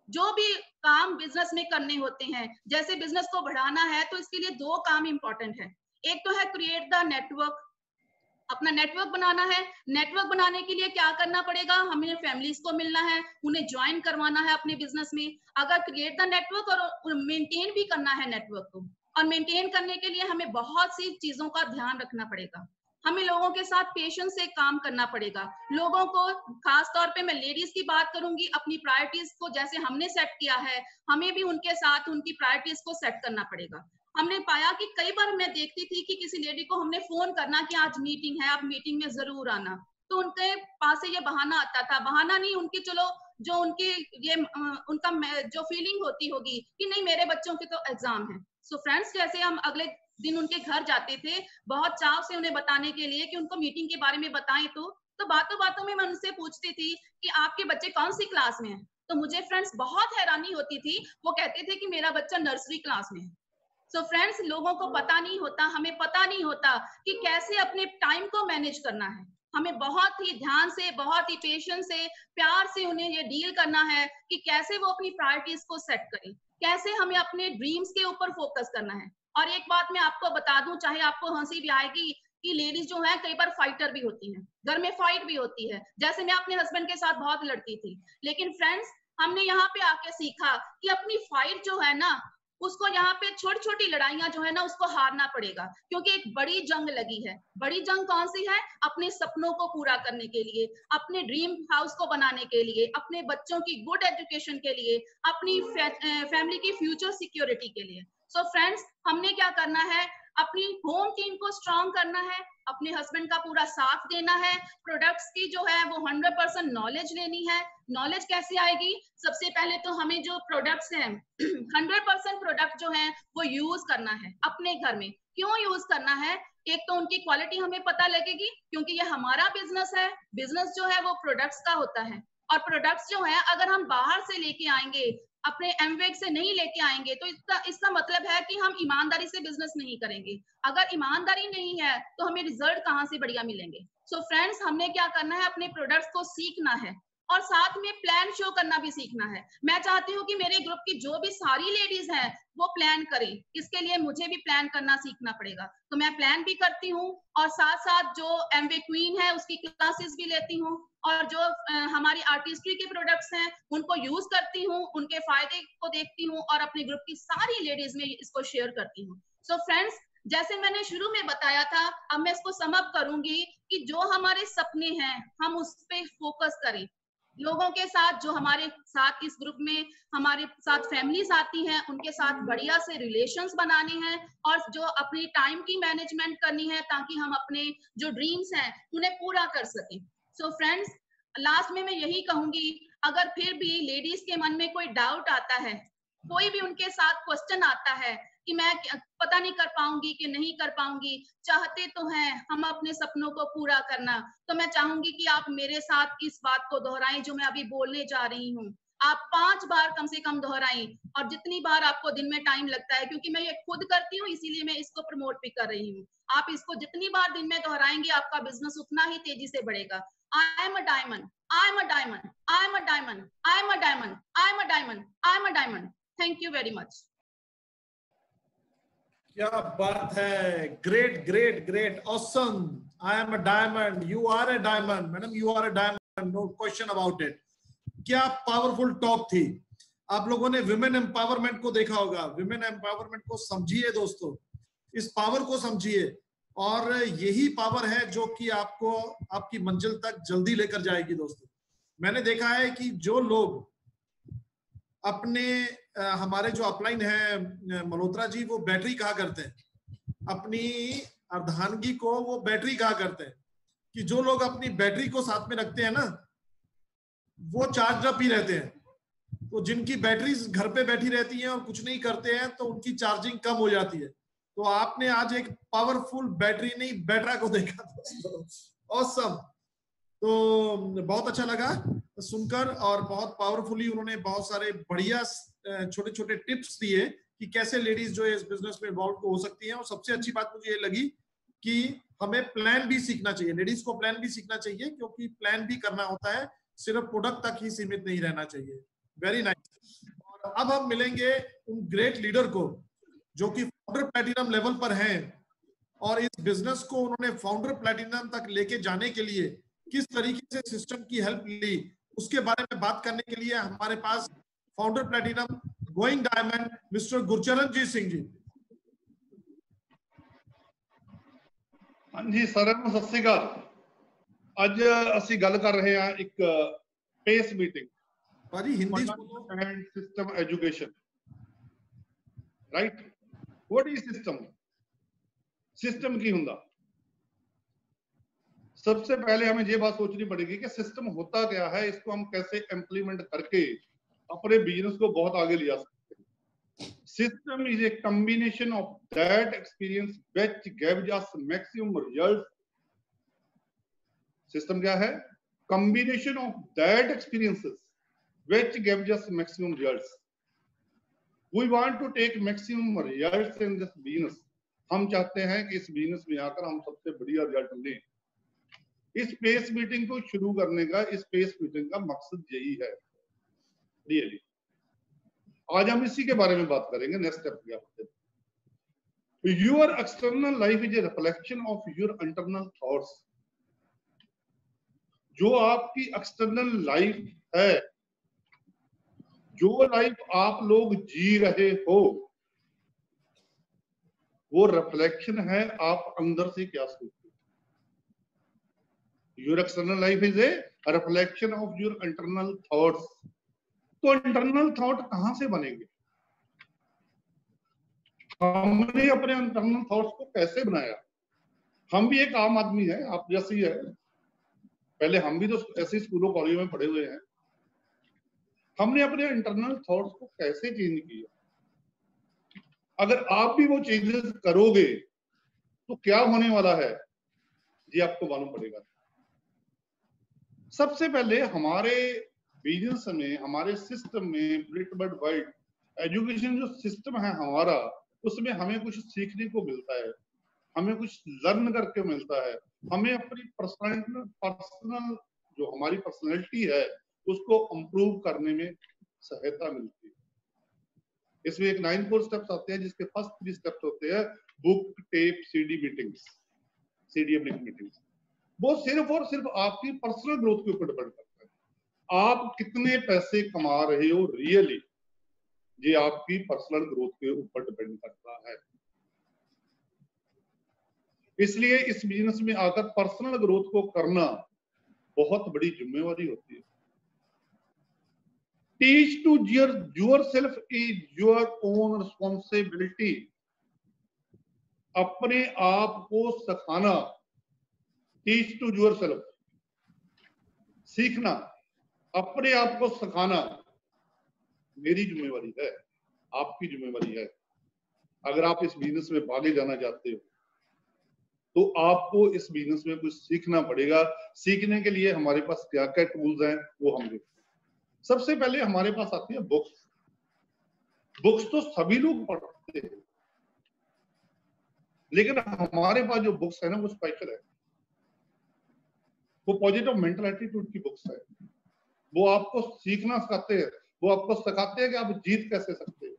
जो भी काम बिजनेस में करने होते हैं, जैसे बिजनेस को बढ़ाना है तो इसके लिए दो काम इंपॉर्टेंट है। एक तो है क्रिएट द नेटवर्क, अपना नेटवर्क बनाना है। नेटवर्क बनाने के लिए क्या करना पड़ेगा? हमें फैमिलीज को मिलना है, उन्हें ज्वाइन करवाना है अपने बिजनेस में। अगर क्रिएट द नेटवर्क और मेंटेन भी करना है नेटवर्क को, और मेंटेन करने के लिए हमें बहुत सी चीजों का ध्यान रखना पड़ेगा। हमें लोगों के साथ पेशेंस से काम करना पड़ेगा। लोगों को, खास तौर पे मैं लेडीज की बात करूंगी, अपनी प्रायोरिटीज को जैसे हमने सेट किया है, हमें भी उनके साथ उनकी प्रायोरिटीज को सेट करना पड़ेगा। हमने पाया कि कई बार मैं देखती थी कि किसी लेडी को हमने फोन करना कि आज मीटिंग है, आप मीटिंग में जरूर आना, तो उनके पास से ये बहाना आता था, बहाना नहीं, उनकी चलो जो उनकी ये उनका जो फीलिंग होती होगी कि नहीं मेरे बच्चों के तो एग्जाम है। सो फ्रेंड्स, जैसे हम अगले दिन उनके घर जाते थे बहुत चाव से उन्हें बताने के लिए कि उनको मीटिंग के बारे में बताएं, तो बातों बातों में मैं उनसे पूछती थी कि आपके बच्चे कौन सी क्लास में है। तो मुझे फ्रेंड्स बहुत हैरानी होती थी, वो कहते थे कि मेरा बच्चा नर्सरी क्लास में है। सो फ्रेंड्स, लोगों को पता नहीं होता, हमें पता नहीं होता कि कैसे अपने टाइम को मैनेज करना है। हमें बहुत ही ध्यान से, बहुत ही पेशेंस से, प्यार से उन्हें ये डील करना है कि कैसे वो अपनी प्रायोरिटीज को सेट करें, कैसे हमें अपने ड्रीम्स के ऊपर फोकस करना है। और एक बात मैं आपको बता दूं, चाहे आपको हंसी भी आएगी, कि लेडीज जो है कई बार फाइटर भी होती हैं, घर में फाइट भी होती है। जैसे मैं अपने हस्बैंड के साथ बहुत लड़ती थी, लेकिन फ्रेंड्स हमने यहाँ पे आके सीखा कि अपनी फाइट जो है ना उसको यहाँ पे छोटी छोटी लड़ाइयां जो है ना उसको हारना पड़ेगा, क्योंकि एक बड़ी जंग लगी है। बड़ी जंग कौन सी है? अपने सपनों को पूरा करने के लिए, अपने ड्रीम हाउस को बनाने के लिए, अपने बच्चों की गुड एजुकेशन के लिए, अपनी फैमिली की फ्यूचर सिक्योरिटी के लिए। सो फ्रेंड्स, हमने क्या करना है? अपनी होम टीम को स्ट्रॉन्ग करना है, अपने हस्बैंड का पूरा साथ देना है, प्रोडक्ट्स की जो है वो 100% नॉलेज लेनी है। नॉलेज कैसे आएगी? सबसे पहले तो हमें जो प्रोडक्ट्स हैं 100% प्रोडक्ट जो है वो यूज करना है अपने घर में। क्यों यूज करना है? एक तो उनकी क्वालिटी हमें पता लगेगी, क्योंकि ये हमारा बिजनेस है। बिजनेस जो है वो प्रोडक्ट्स का होता है, और प्रोडक्ट्स जो है अगर हम बाहर से लेके आएंगे, अपने एमवेग से नहीं लेके आएंगे, तो इसका मतलब है कि हम ईमानदारी से बिजनेस नहीं करेंगे। अगर ईमानदारी नहीं है तो हमें रिजल्ट कहाँ से बढ़िया मिलेंगे? सो फ्रेंड्स, हमने क्या करना है? अपने प्रोडक्ट्स को सीखना है और साथ में प्लान शो करना भी सीखना है। मैं चाहती हूँ कि मेरे ग्रुप की जो भी सारी लेडीज हैं वो प्लान करें। इसके लिए मुझे भी प्लान करना सीखना पड़ेगा, तो मैं प्लान भी करती हूँ और साथ साथ जो एमवे क्वीन है उसकी क्लासेस भी लेती हूँ, और जो हमारी आर्टिस्ट्री के प्रोडक्ट्स हैं उनको यूज करती हूँ, उनके फायदे को देखती हूँ और अपने ग्रुप की सारी लेडीज में इसको शेयर करती हूँ। सो फ्रेंड्स, जैसे मैंने शुरू में बताया था, अब मैं इसको सम अप करूंगी कि जो हमारे सपने हैं हम उस पर फोकस करें। लोगों के साथ, जो हमारे साथ इस ग्रुप में हमारे साथ फैमिलीज आती हैं, उनके साथ बढ़िया से रिलेशंस बनाने हैं और जो अपनी टाइम की मैनेजमेंट करनी है, ताकि हम अपने जो ड्रीम्स हैं उन्हें पूरा कर सकें। सो फ्रेंड्स, लास्ट में मैं यही कहूंगी, अगर फिर भी लेडीज के मन में कोई डाउट आता है, कोई भी उनके साथ क्वेश्चन आता है कि मैं पता नहीं कर पाऊंगी कि नहीं कर पाऊंगी, चाहते तो हैं हम अपने सपनों को पूरा करना, तो मैं चाहूंगी कि आप मेरे साथ इस बात को दोहराएं जो मैं अभी बोलने जा रही हूँ। आप 5 बार कम से कम दोहराएं, और जितनी बार आपको दिन में टाइम लगता है, क्योंकि मैं ये खुद करती हूँ इसीलिए मैं इसको प्रमोट भी कर रही हूँ। आप इसको जितनी बार दिन में दोहराएंगे आपका बिजनेस उतना ही तेजी से बढ़ेगा। I am a diamond, I am a diamond, I am a diamond, I am a diamond, I am a diamond, I am a diamond. Thank you very much. क्या बात है, great great great, awesome. I am a diamond, you are a diamond madam, you are a diamond, no question about it. क्या powerful talk थी। आप लोगों ने women empowerment को देखा होगा, विमेन एम्पावरमेंट को समझिए दोस्तों, इस पावर को समझिए, और यही पावर है जो कि आपको आपकी मंजिल तक जल्दी लेकर जाएगी दोस्तों। मैंने देखा है कि जो लोग अपने हमारे जो अपलाइन है मल्होत्रा जी, वो बैटरी कहा करते हैं, अपनी अर्धांगी को वो बैटरी कहा करते हैं, कि जो लोग अपनी बैटरी को साथ में रखते हैं ना, वो चार्ज अप ही रहते हैं। तो जिनकी बैटरीज घर पे बैठी रहती हैं और कुछ नहीं करते हैं, तो उनकी चार्जिंग कम हो जाती है। तो आपने आज एक पावरफुल बैटरी नहीं बैटरा को देखा दोस्तों, ऑसम। तो बहुत अच्छा लगा सुनकर, और बहुत पावरफुली उन्होंने बहुत सारे बढ़िया छोटे छोटे टिप्स दिए कि कैसे लेडीज जो है इस बिजनेस में इन्वॉल्व हो सकती हैं। और सबसे अच्छी बात मुझे ये लगी कि हमें प्लान भी सीखना चाहिए, लेडीज को प्लान भी सीखना चाहिए, क्योंकि प्लान भी करना होता है, सिर्फ प्रोडक्ट तक ही सीमित नहीं रहना चाहिए। Very nice. और अब हम मिलेंगे उन ग्रेट लीडर को जो कि फाउंडर प्लैटिनम लेवल पर हैं, और इस बिजनेस को उन्होंने फाउंडर प्लैटिनम तक लेके जाने के लिए किस तरीके से सिस्टम की हेल्प ली, उसके बारे में बात करने के लिए हमारे पास founder platinum going diamond mister Gurcharanjeet Singh ji. हाँ जी, साਰਿਆਂ ਨੂੰ ਸਤਿ ਸ੍ਰੀ ਅਕਾਲ। ਅੱਜ ਅਸੀਂ ਗੱਲ ਕਰ ਰਹੇ ਹਾਂ ਇੱਕ ਪੇਸ ਮੀਟਿੰਗ, ਭਾਜੀ Hindi and system education, right. What is system? System की हुंदा? सबसे पहले हमें ये बात सोचनी पड़ेगी कि सिस्टम होता क्या है, इसको हम कैसे इम्प्लीमेंट करके अपने बिजनेस को बहुत आगे ले जा सकते हैं। System is a combination of that experience which gives us maximum result. System क्या है? Combination of that experiences which gives us maximum results. We want to take maximum results in this business. हम चाहते हैं कि इस business में आकर हम सबसे बढ़िया रिजल्ट लें। इस पेस मीटिंग को शुरू करने का, इस पेस मीटिंग का मकसद यही है रियली। आज हम इसी के बारे में बात करेंगे। नेक्स्ट स्टेप क्या है? Your external life is a reflection of your internal thoughts. जो आपकी एक्सटर्नल लाइफ है, जो लाइफ आप लोग जी रहे हो, वो रिफ्लेक्शन है आप अंदर से क्या सोचते हो। Your external life is a reflection of your internal thoughts. तो इंटरनल थॉट कहां से बनेंगे? हमने अपने इंटरनल थॉट्स को कैसे बनाया? हम भी एक आम आदमी है, आप जैसे ही है। पहले हम भी तो ऐसे स्कूलों कॉलेजों में पढ़े हुए हैं। हमने अपने इंटरनल थॉट्स को कैसे चेंज किया? अगर आप भी वो चेंजेस करोगे तो क्या होने वाला है ये आपको मालूम पड़ेगा। सबसे पहले हमारे बिजनेस में, हमारे सिस्टम में, वर्ल्ड एजुकेशन जो सिस्टम है हमारा, उसमें हमें कुछ सीखने को मिलता है, हमें कुछ लर्न करके मिलता है, हमें अपनी पर्सनल जो हमारी पर्सनैलिटी है उसको इम्प्रूव करने में सहायता मिलती है। इसमें एक 9 कोर स्टेप्स आते हैं, जिसके फर्स्ट 3 स्टेप्स होते हैं book, tape, CD meetings, CD meetings. वो सिर्फ और सिर्फ आपकी पर्सनल ग्रोथ के ऊपर डिपेंड करता है। आप कितने पैसे कमा रहे हो रियली, ये आपकी पर्सनल ग्रोथ के ऊपर डिपेंड करता है। इसलिए इस बिजनेस में आकर पर्सनल ग्रोथ को करना बहुत बड़ी जिम्मेवारी होती है। Teach to yourself is your own responsibility. अपने आप को सिखाना, टीच टू योरसेल्फ, सीखना, अपने आप को सिखाना मेरी जिम्मेवारी है, आपकी जिम्मेवारी है। अगर आप इस बिजनेस में आगे जाना चाहते हो तो आपको इस बिजनेस में कुछ सीखना पड़ेगा। सीखने के लिए हमारे पास क्या क्या टूल्स हैं वो हम देखते हैं। सबसे पहले हमारे पास आती है बुक्स। बुक्स तो सभी लोग पढ़ते हैं, लेकिन हमारे पास जो बुक्स है ना वो स्पेशल है। वो पॉजिटिव मेंटल एटीट्यूड की बुक्स है। वो आपको सीखना सिखाते हैं, वो आपको सिखाते हैं कि आप जीत कैसे सकते हो।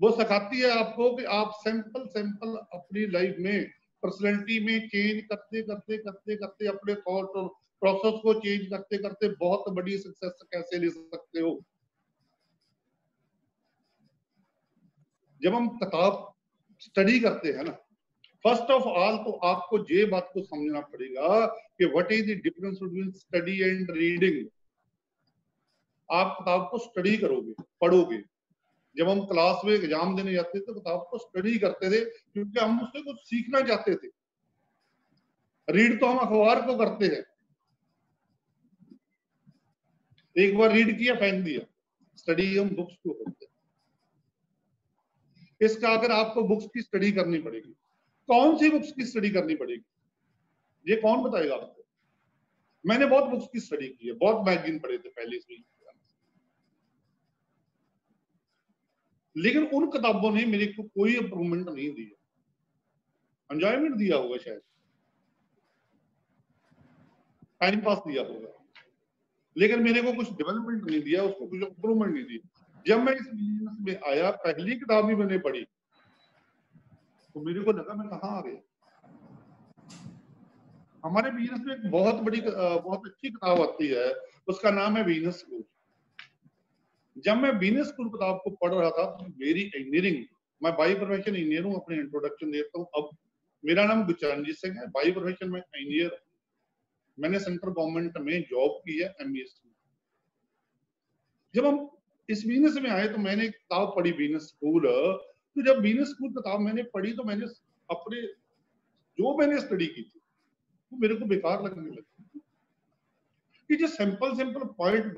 वो सिखाती है आपको कि आप सिंपल अपनी लाइफ में, पर्सनैलिटी में चेंज करते करते करते करते अपने थॉट और प्रोसेस को चेंज करते करते बहुत बड़ी सक्सेस कैसे ले सकते हो। जब हम किताब स्टडी करते हैं ना, फर्स्ट ऑफ ऑल तो आपको ये बात को समझना पड़ेगा कि what is the difference between study and reading. आप किताब को स्टडी करोगे, पढ़ोगे। जब हम क्लास में एग्जाम देने जाते थे तो किताब को स्टडी करते थे, क्योंकि हम उससे कुछ सीखना चाहते थे। रीड तो हम अखबार को करते हैं, एक बार रीड किया फेंक दिया। स्टडी हम बुक्स को करते हैं। इसका अगर आपको बुक्स की स्टडी करनी पड़ेगी, कौन सी बुक्स की स्टडी करनी पड़ेगी ये कौन बताएगा आपको? मैंने बहुत बुक्स की स्टडी की है, बहुत मैगजीन पढ़े थे पहले इसमें, लेकिन उन किताबों ने मेरे को कोई इंप्रूवमेंट नहीं दिया। एंजॉयमेंट दिया होगा, शायद टाइम पास दिया होगा, लेकिन मेरे को कुछ डेवलपमेंट नहीं दिया, उसको कुछ इंप्रूवमेंट नहीं दी। जब मैं इस बिजनेस में आया, पहली किताब ही मैंने पढ़ी तो मेरे को लगा मैं कहाँ आ गया। हमारे बिजनेस में एक बहुत अच्छी किताब आती है, उसका नाम है बिजनेस स्कूल। जब मैं बिजनेस स्कूल किताब को पढ़ रहा था तो मेरी इंजीनियरिंग, मैं बाई प्रोफेशन इंजीनियर हूँ, अपने इंट्रोडक्शन देता हूँ। अब मेरा नाम गुरचरणजीत सिंह है, बाई प्रोफेशन में इंजीनियर। मैंने सेंट्रल गवर्नमेंट में जॉब की है, MBA। जब हम इस बिजनेस में आए तो मैंने एक किताब पढ़ी, बिजनेस स्कूल। तो जब बिजनेस स्कूल किताब मैंने पढ़ी तो मैंने अपने जो मैंने स्टडी की थी वो मेरे को बेकार लगने लगी। कि जो सिंपल पॉइंट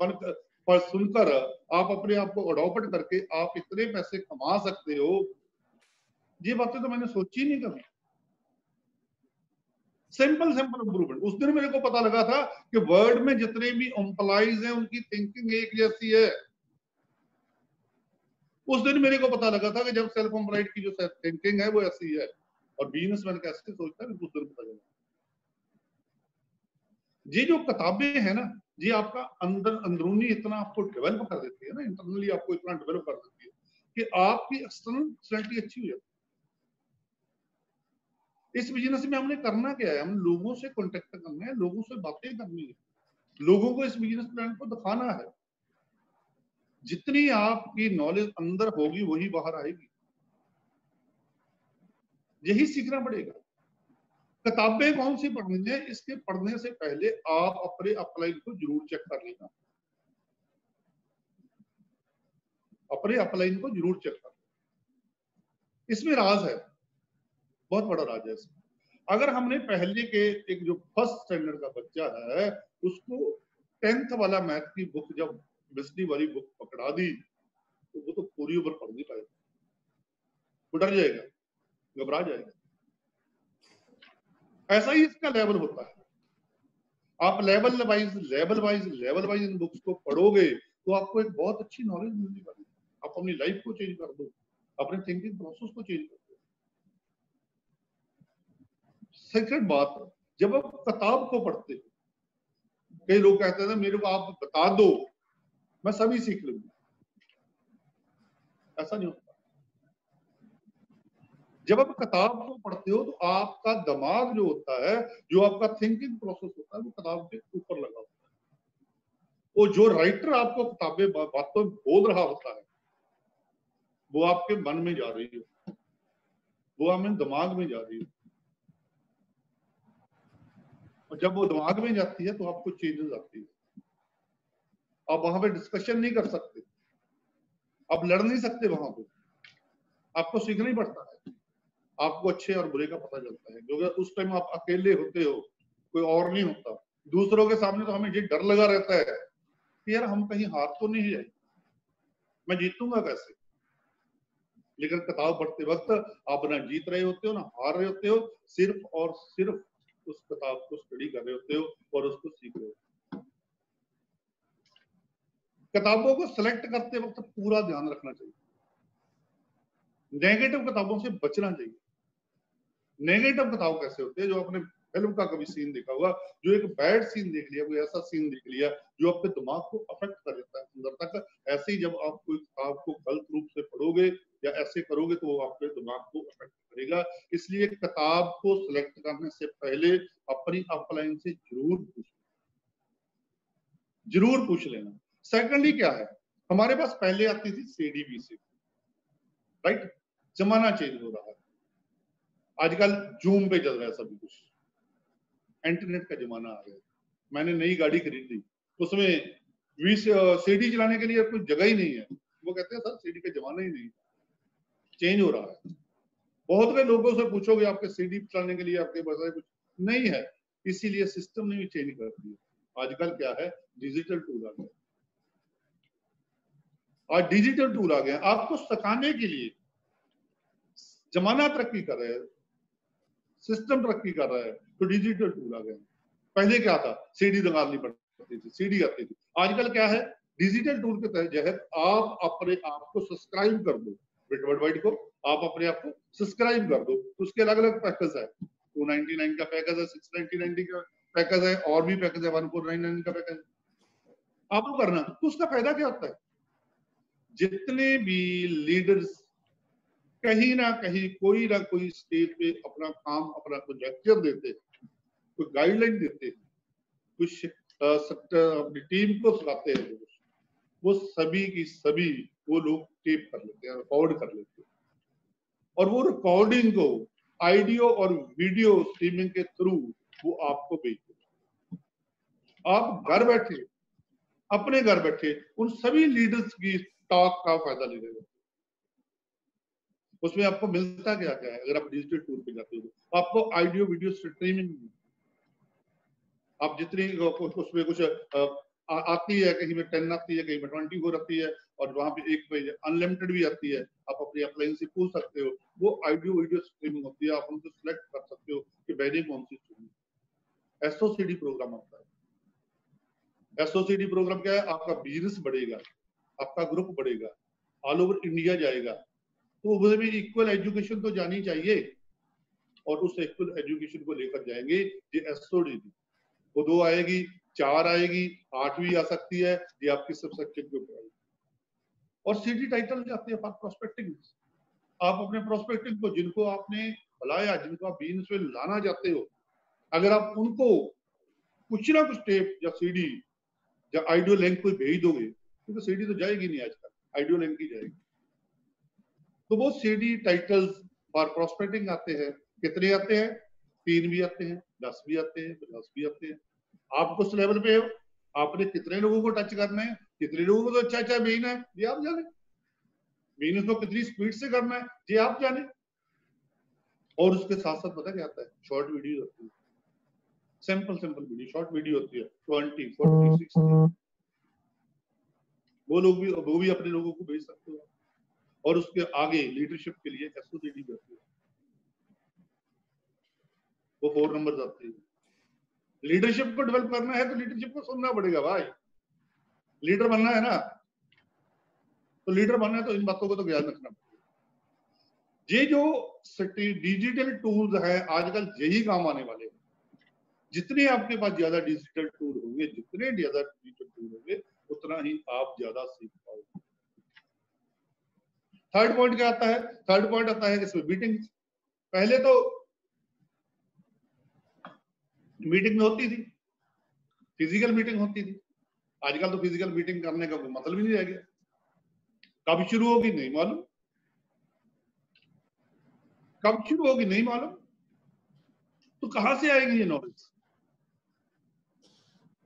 पर सुनकर आप अपने आप को अडॉप्ट करके आप इतने पैसे कमा सकते हो, ये बातें तो मैंने सोची नहीं कभी। Simple improvement. उस दिन मेरे को पता लगा था कि वर्ल्ड में जितने भी एम्प्लॉइज हैं उनकी थिंकिंग एक जैसी है। उस दिन मेरे को पता लगा था कि जब सेल्फ एम्प्लॉयड की जो थिंकिंग है वो ऐसी है, और बिजनेसमैन कैसे सोचता है उस दिन पता लगा। ये जो किताबें हैं ना, ये आपका अंदरूनी इतना आपको डेवलप कर देती है ना, इंटरनली आपको इतना डेवलप कर देती है कि आपकी एक्सटर्नल पर्सनैलिटी अच्छी हो जाती है। इस बिजनेस में हमने करना क्या है? हम लोगों से कांटेक्ट करना है, लोगों से बातें करनी है, लोगों को इस बिजनेस प्लान को दिखाना है। जितनी आपकी नॉलेज अंदर होगी वही बाहर आएगी। यही सीखना पड़ेगा। किताबें कौन सी पढ़नी है, इसके पढ़ने से पहले आप अपने अपलाइन को जरूर चेक कर लेना, अपने अपलाइन को जरूर चेक कर लेना। इसमें राज है, बहुत बड़ा राज है इसमें। अगर हमने पहले के एक जो फर्स्ट स्टैंडर्ड का बच्चा है उसको 10th वाला मैथ की बुक जब बिजली वाली बुक पकड़ा दी तो वो तो पूरी उम्र पढ़ नहीं पाएगा, वो डर जाएगा, घबरा जाएगा। ऐसा ही इसका लेवल होता है। आप लेवल वाइज इन बुक्स को पढ़ोगे तो आपको एक बहुत अच्छी नॉलेज मिलने वाली है। आप अपनी लाइफ को चेंज कर दो, अपने थिंकिंग प्रोसेस को चेंज कर दो। सेकंड बात, जब आप किताब को पढ़ते हो, कई लोग कहते हैं ना मेरे को आप बता दो मैं सभी सीख लूंगा, ऐसा नहीं होता। जब आप किताब को पढ़ते हो तो आपका दिमाग जो होता है, जो आपका थिंकिंग प्रोसेस होता है, वो किताब के ऊपर लगा होता है। वो जो राइटर आपको किताबें बातों बोल रहा होता है वो आपके मन में जा रही है, वो आपके दिमाग में जा रही है, और जब वो दिमाग में जाती है तो आपको चेंजेस आती है। आप वहां पे डिस्कशन नहीं कर सकते, आप लड़ नहीं सकते, वहां पे आपको सीखना ही पड़ता है। आपको अच्छे और बुरे का पता चलता है, क्योंकि उस टाइम आप अकेले होते हो, कोई और नहीं होता। दूसरों के सामने तो हमें ये डर लगा रहता है कि यार हम कहीं हार तो नहीं जाए, मैं जीतूंगा कैसे। लेकिन किताब पढ़ते वक्त आप ना जीत रहे होते हो ना हार रहे होते हो, सिर्फ और सिर्फ उस किताब को स्टडी कर रहे होते हो और उसको सीख रहे हो। किताबों को सिलेक्ट करते वक्त पूरा ध्यान रखना चाहिए, नेगेटिव किताबों से बचना चाहिए। नेगेटिव किताब कैसे होते हैं, जो आपने फिल्म का कभी सीन देखा होगा, जो एक बैड सीन देख लिया, कोई ऐसा सीन देख लिया जो आपके दिमाग को अफेक्ट कर देता है अंदर तक। ऐसे ही जब आप कोई किताब को गलत रूप से पढ़ोगे या ऐसे करोगे तो वो आपके दिमाग को अफेक्ट करेगा। इसलिए किताब को सिलेक्ट करने से पहले अपनी अपलाइन से जरूर पूछ लेना। सेकेंडली क्या है, हमारे पास पहले आती थी CDBC, राइट। जमाना चेंज हो रहा है, आजकल जूम पे चल रहा है सब कुछ, इंटरनेट का जमाना आ गया। मैंने नई गाड़ी खरीदी, उसमें सीडी चलाने के लिए कोई जगह ही नहीं है। वो कहते हैं सर सीडी का जमाना ही नहीं, चेंज हो रहा है। बहुत से लोगों से पूछोगे आपके सीडी चलाने के लिए आपके पास कुछ नहीं है, इसीलिए सिस्टम ने भी चेंज कर दिया। आजकल क्या है, डिजिटल टूल आ गया, और डिजिटल टूल आ गया आपको सिखाने के लिए। जमाना तरक्की कर रहा है, सिस्टम तरक्की कर रहा है, तो डिजिटल टूल आ गए। पहले क्या था, सीडी निकालनी पड़ती थी, सीडी आती थी। आजकल क्या है, डिजिटल टूल के तहत आप अपने आप को सब्सक्राइब कर दो, वर्ल्ड को आप अपने आप को सब्सक्राइब कर दो। उसके अलग अलग पैकेज है, 299 का पैकेज है, 699 का पैकेज है, और भी पैकेज है, 1499 का पैकेज। आपको करना तो उसका फायदा क्या होता है, जितने भी लीडर्स कहीं ना कहीं कोई ना कोई स्टेज पे अपना काम, अपना कोई लेक्चर देते, कोई गाइडलाइन देते, कुछ अपनी टीम को सिखाते हैं, वो सभी की सभी वो लोग टेप कर लेते हैं, रिकॉर्ड कर लेते हैं, और वो रिकॉर्डिंग को ऑडियो और वीडियो स्ट्रीमिंग के थ्रू वो आपको भेजते हैं। आप घर बैठे, अपने घर बैठे उन सभी लीडर्स की टॉक का फायदा ले रहे हो। उसमें आपको मिलता क्या क्या है, अगर आप डिजिटल टूल पे जाते हो तो आपको ऑडियो वीडियो स्ट्रीमिंग, आप जितनी उसमें कुछ आती है, कहीं में 10 आती है, कहीं में 24 आती है, और वहां पे एक पे अनलिमिटेड भी आती है। आप अपनी अपलाइन से पूछ सकते हो, वो ऑडियो वीडियो स्ट्रीमिंग होती है। आप उनको सिलेक्ट कर सकते हो कि बैरिंग कौन सी स्ट्रीमिंग। SOCD प्रोग्राम आता है। SOCD प्रोग्राम क्या है, आपका बिजनेस बढ़ेगा, आपका ग्रुप बढ़ेगा, ऑल ओवर इंडिया जाएगा, तो वो भी इक्वल एजुकेशन तो जानी चाहिए, और उस इक्वल एजुकेशन को लेकर जाएंगे। ये SOCD वो 2 आएगी, 4 आएगी, 8 भी आ सकती है, ये आपकी सब सब्जेक्ट के ऊपर आएगी। और CD टाइटल जाती है प्रोस्पेक्टिंग। आप अपने प्रोस्पेक्टिंग को, जिनको आपने बुलाया, जिनको आप बिजनेस में लाना चाहते हो, अगर आप उनको कुछ ना कुछ टेप या CD या ऑडियो लिंक कोई भेज दोगे, क्योंकि CD तो जाएगी नहीं आजकल, ऑडियो लिंक ही जाएगी, तो वो CD टाइटल्स फॉर प्रॉस्पेक्टिंग आते हैं। कितने आते हैं? 3 भी आते हैं, 10 भी आते हैं, 50 भी आते हैं। आप कुछ लेवल पे हो, आपने कितने लोगों को टच करना है, कितने लोगों को तो अच्छा अच्छा बीन है, ये आप जाने। बिजनेस को कितनी स्पीड से करना है, ये आप जाने। और उसके साथ साथ पता क्या आता है? शॉर्ट वीडियो होती है, सिंपल वीडियो, शॉर्ट वीडियो होती है 20, 40, 60। वो भी अपने लोगों को भेज सकते हो। और उसके आगे लीडरशिप के लिए एसओसीडी करती है, वो 4 नंबर आते हैं। लीडरशिप को डेवलप करना है तो लीडरशिप को सुनना पड़ेगा भाई। लीडर बनना है ना, तो लीडर बनना है तो इन बातों को तो ध्यान रखना पड़ेगा। ये जो डिजिटल टूल्स हैं आजकल, यही काम आने वाले हैं। जितने आपके पास ज्यादा डिजिटल टूल होंगे, जितने ज्यादा डिजिटल टूल होंगे, उतना ही आप ज्यादा सीख पाओगे। थर्ड पॉइंट क्या आता है? थर्ड पॉइंट आता है इसमें मीटिंग। पहले तो मीटिंग होती थी, फिजिकल मीटिंग होती थी। आजकल तो फिजिकल मीटिंग करने का कोई मतलब ही नहीं रह गया। कब शुरू होगी नहीं मालूम, कब शुरू होगी नहीं मालूम। तो कहां से आएगी ये नॉलेज?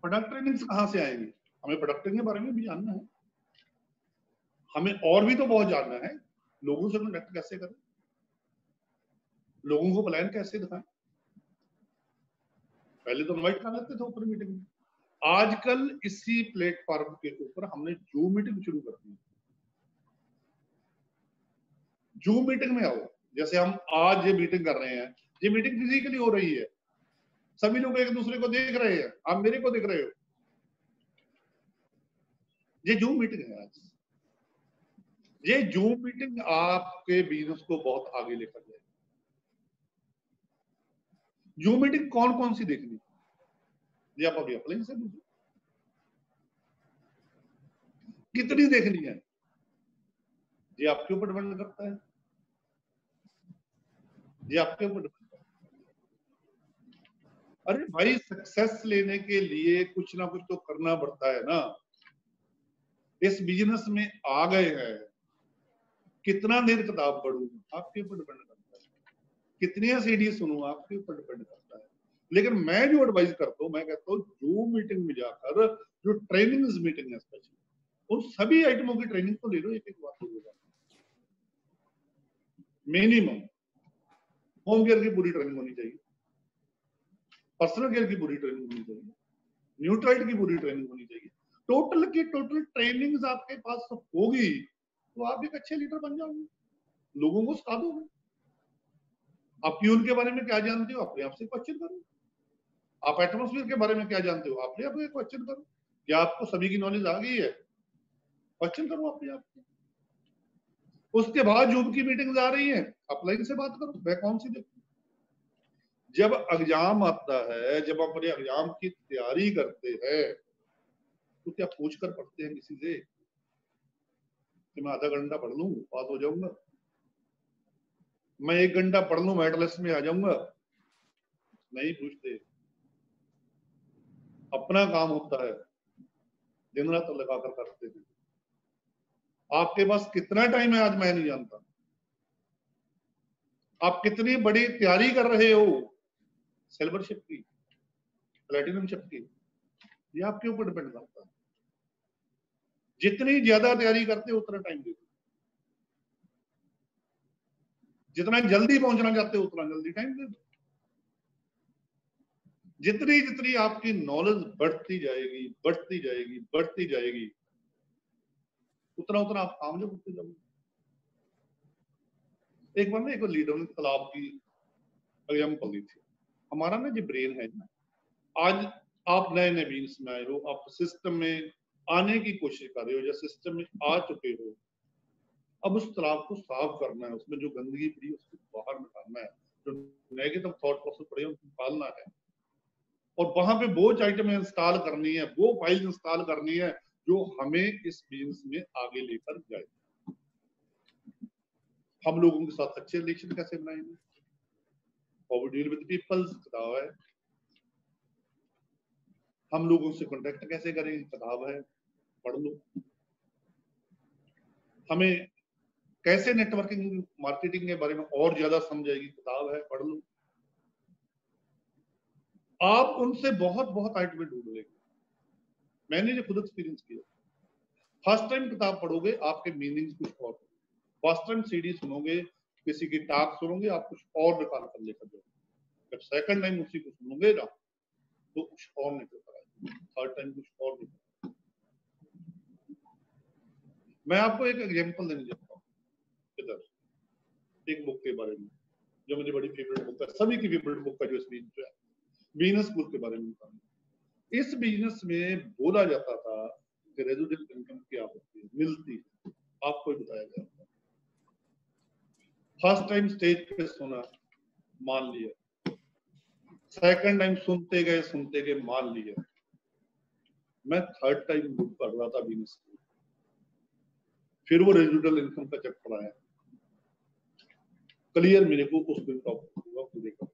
प्रोडक्ट ट्रेनिंग कहां से आएंगी? हमें प्रोडक्ट ट्रेनिंग के बारे में भी जानना है, हमें और भी तो बहुत जानना है। लोगों से कनेक्ट कैसे करें, लोगों को प्लान कैसे दिखाएं। पहले तो इनवाइट कर लेते थे ऊपर मीटिंग में, आजकल इसी प्लेटफॉर्म के ऊपर हमने जूम मीटिंग शुरू कर दी। जूम मीटिंग में आओ, जैसे हम आज ये मीटिंग कर रहे हैं, ये मीटिंग फिजिकली हो रही है, सभी लोग एक दूसरे को देख रहे हैं, आप मेरे को देख रहे हो, ये जूम मीटिंग है आज। ये जूम मीटिंग आपके बिजनेस को बहुत आगे लेकर जाएगी। जूम मीटिंग कौन कौन सी देखनी, ये आप अभी अप्लाई से पूछो, कितनी देखनी है, ये आपके ऊपर डिपेंड करता है, ये आपके ऊपर डिपेंड करता है। अरे भाई, सक्सेस लेने के लिए कुछ ना कुछ तो करना पड़ता है ना। इस बिजनेस में आ गए हैं, कितना देर किताब पढ़ूं आपके ऊपर डिपेंड करता है, कितनी सीडी सुनूं आपके ऊपर डिपेंड करता है। लेकिन मैं जो एडवाइस करता हूं, मैं कहता हूं जूम मीटिंग में जाकर जो ट्रेनिंग्स मीटिंग है स्पेशली, उन सभी आइटमों की ट्रेनिंग तो ले लो। एक बात होगा, मिनिमम होम केयर की पूरी ट्रेनिंग होनी चाहिए, पर्सनल केयर की पूरी ट्रेनिंग होनी चाहिए, न्यूट्राइट की पूरी ट्रेनिंग होनी चाहिए। टोटल की टोटल ट्रेनिंग्स आपके पास होगी तो आप एक अच्छे लीडर बन जाओगे, लोगों को सिखा दोगे। आप फ्यूल के बारे में क्या जानते हो, अपने आप से क्वेश्चन करो। आप एटमॉस्फेयर के बारे में क्या जानते हो, अपने आप से क्वेश्चन करो। क्या आपको सभी की नॉलेज आ गई है, क्वेश्चन करो अपने आप से। उसके बाद जूम की मीटिंग्स आ रही हैं, अपलाइन से बात करो, मैं कौन सी देखूं। जब एग्जाम आता है, जब अपने एग्जाम की तैयारी करते हैं, तो क्या पूछ कर पढ़ते हैं किसी से कि मैं आधा घंटा पढ़ लूं पास हो जाऊंगा, मैं 1 घंटा पढ़ लूं मेरिट लिस्ट में आ जाऊंगा? नहीं पूछते। अपना काम होता है, दिन रात लगाकर करते हैं। आपके पास कितना टाइम है आज मैं नहीं जानता। आप कितनी बड़ी तैयारी कर रहे हो, सिल्वरशिप की, प्लेटिनमशिप की, ये आपके ऊपर डिपेंड करता है। जितनी ज्यादा तैयारी करते हो उतना टाइम दे दो, जितना जल्दी पहुंचना चाहते हो उतना जल्दी टाइम दे दो। जितनी जितनी आपकी नॉलेज बढ़ती जाएगी, बढ़ती जाएगी, बढ़ती जाएगी, उतना उतना आप कामयाब होते जाओगे। एक बार ना एक लीडर ने तालाब की एग्जाम्पल दी थी। हमारा ना जो ब्रेन है ना, आज आप नए नए बिजनेस में आए हो, आप सिस्टम में आने की कोशिश कर रहे हो या सिस्टम में आ चुके हो, अब उस तालाब को साफ करना है, उसमें जो गंदगी पड़ी है उसको बाहर निकालना है, जो नेगेटिव थॉट प्रोसेस पड़े हैं उनको निकालना है, और वहां पे वो आइटम इंस्टॉल करनी है, वो फाइल इंस्टॉल करनी है जो हमें इस बिजनेस में आगे लेकर जाए। हम लोगों के साथ अच्छे रिलेशन कैसे बनाएंगे, how we deal with people किताब है, हम लोगों से कांटेक्ट कैसे करेंगे किताब है, पढ़ लो। हमें कैसे नेटवर्किंग मार्केटिंग के बारे में और ज्यादा समझाएगी, किताब है, पढ़ लो। आप उनसे बहुत बहुत आइटम ढूंढ लेंगे। मैंने जो खुद एक्सपीरियंस किया, फर्स्ट टाइम किताब पढ़ोगे आपके मीनिंग्स कुछ और, फर्स्ट टाइम सीडी सुनोगे, किसी की टॉक सुनोगे, आप कुछ और निकाल कर लेकर जाओगे। जब सेकंड टाइम उसी को सुनोगे ना तो कुछ और निकल कर आएगा, थर्ड टाइम कुछ और निकल। मैं आपको एक एग्जांपल देने जाता हूँ इधर एक बुक के बारे में जो मुझे बड़ी फेवरेट बुक है, सभी की फेवरेट बुक है, जो जो है बिजनेस बुक के बारे में। इस बिजनेस में बोला जाता था कि रेजिडेंट इनकम क्या होती है, मिलती है, आपको बताया गया। फर्स्ट टाइम स्टेज पे सुना, मान लिया, सेकंड टाइम सुनते गए मान लिया। मैं थर्ड टाइम बुक पढ़ रहा था बिजनेस की, फिर वो रेजिडुअल इनकम का चैप्टर आया, क्लियर मेरे को उस दिन टॉपिक हुआ पूरे का।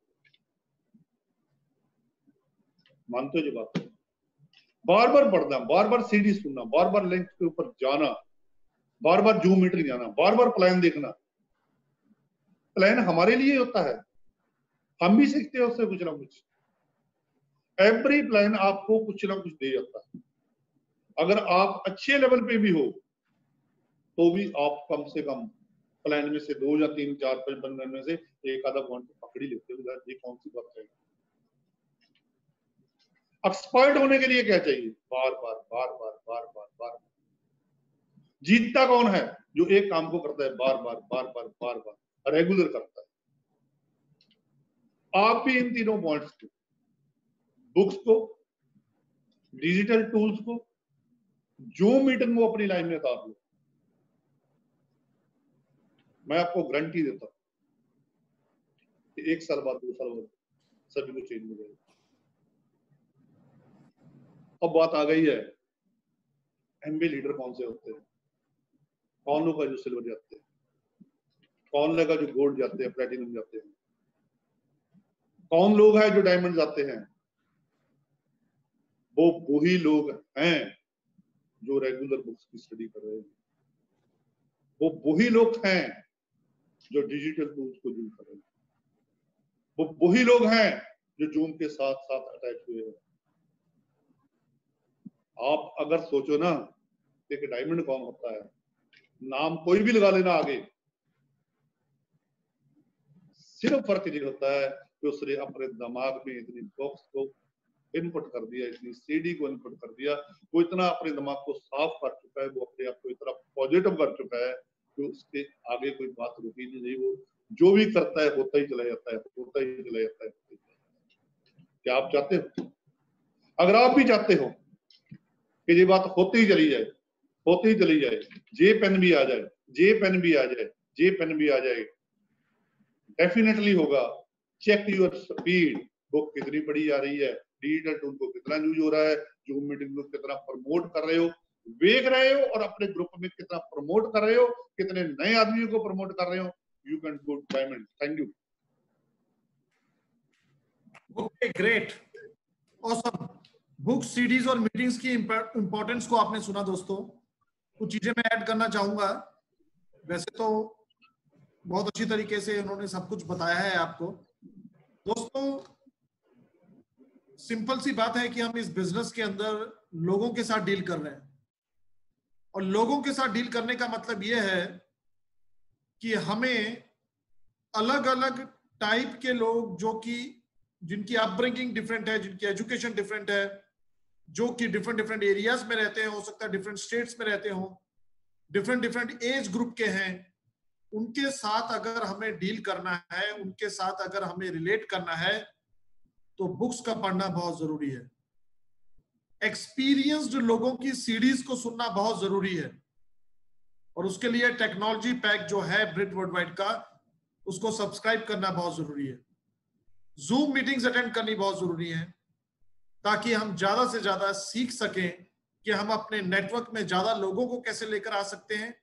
मानते हो जो बात है? बार बार पढ़ना, बार बार सीडी सुनना, बार बार लिंक के ऊपर जाना, बार बार जूम मीटिंग जाना, बार बार प्लान देखना। प्लान हमारे लिए होता है, हम भी सीखते हैं उससे कुछ ना कुछ। एवरी प्लान आपको कुछ ना कुछ दे जाता है। अगर आप अच्छे लेवल पे भी हो तो भी आप कम से कम प्लान में से 2 या 3 4 5 प्लान में से एक आधा पॉइंट पकड़ ही लेते हो। ये कौन सी बात है? एक्सपर्ट होने के लिए क्या चाहिए? बार बार बार बार बार बार बार। जीतता कौन है? जो एक काम को करता है बार बार बार बार बार बार, रेगुलर करता है। आप भी इन तीनों पॉइंट्स को, बुक्स को, डिजिटल टूल्स को, जूम मीटिंग को अपनी लाइफ में उतार लो। मैं आपको गारंटी देता हूं कि 1 साल बाद 2 साल बाद सभी को चेंज हो जाएगा। अब बात आ गई है एमबी लीडर कौन से होते हैं, कौन लोग है जो सिल्वर जाते हैं, कौन लोग है जो गोल्ड जाते हैं, प्लेटिनम जाते हैं, कौन लोग हैं जो डायमंड जाते हैं। वो वही लोग हैं जो रेगुलर बुक्स की स्टडी कर रहे हैं, वो वही लोग हैं जो डिजिटल टूल्स को यूज कर रहे हैं, वो वही लोग हैं जो जूम के साथ साथ अटैच हुए हैं। आप अगर सोचो ना कि डायमंड कौन होता है, नाम कोई भी लगा लेना आगे, सिर्फ फर्क ये होता है कि उसने अपने दिमाग में इतनी बॉक्स को इनपुट कर दिया, इतनी सीडी को इनपुट कर दिया, वो इतना अपने दिमाग को साफ कर चुका है, वो अपने आप को इतना पॉजिटिव कर चुका है कि उसके आगे कोई बात रुकी नहीं। वो जो भी करता है होता ही चला जाता है, होता ही चला जाता है। क्या आप चाहते हो? अगर आप भी चाहते हो कि ये बात होती ही चली जाए, होती ही चली जाए, जे पेन भी आ जाए, जे पेन भी आ जाए, जे पेन भी आ जाए, डेफिनेटली होगा। चेक योर स्पीड, बुक कितनी पढ़ी जा रही है, डिजिटल टूल को कितना यूज हो रहा है, जूम मीटिंग को कितना प्रमोट कर रहे हो, देख रहे हो, और अपने ग्रुप में कितना प्रमोट कर रहे हो, कितने नए आदमियों को प्रमोट कर रहे हो। You can go diamond. Thank you. Okay, great, awesome. Book, CDs और मीटिंग्स की इंपॉर्टेंस को आपने सुना दोस्तों। कुछ चीजें मैं ऐड करना चाहूंगा। वैसे तो बहुत अच्छी तरीके से उन्होंने सब कुछ बताया है आपको। दोस्तों, सिंपल सी बात है कि हम इस बिजनेस के अंदर लोगों के साथ डील कर रहे हैं, और लोगों के साथ डील करने का मतलब यह है कि हमें अलग अलग टाइप के लोग, जो कि जिनकी अपब्रिंगिंग डिफरेंट है, जिनकी एजुकेशन डिफरेंट है, जो कि डिफरेंट डिफरेंट एरियाज में रहते हैं, हो सकता है डिफरेंट स्टेट्स में रहते हो, डिफरेंट डिफरेंट एज ग्रुप के हैं, उनके साथ अगर हमें डील करना है, उनके साथ अगर हमें रिलेट करना है, तो बुक्स का पढ़ना बहुत जरूरी है। एक्सपीरियंस्ड लोगों की सीडीज को सुनना बहुत जरूरी है, और उसके लिए टेक्नोलॉजी पैक जो है ब्रिट वर्ल्डवाइड का, उसको सब्सक्राइब करना बहुत जरूरी है। जूम मीटिंग्स अटेंड करनी बहुत जरूरी है, ताकि हम ज्यादा से ज्यादा सीख सकें कि हम अपने नेटवर्क में ज्यादा लोगों को कैसे लेकर आ सकते हैं,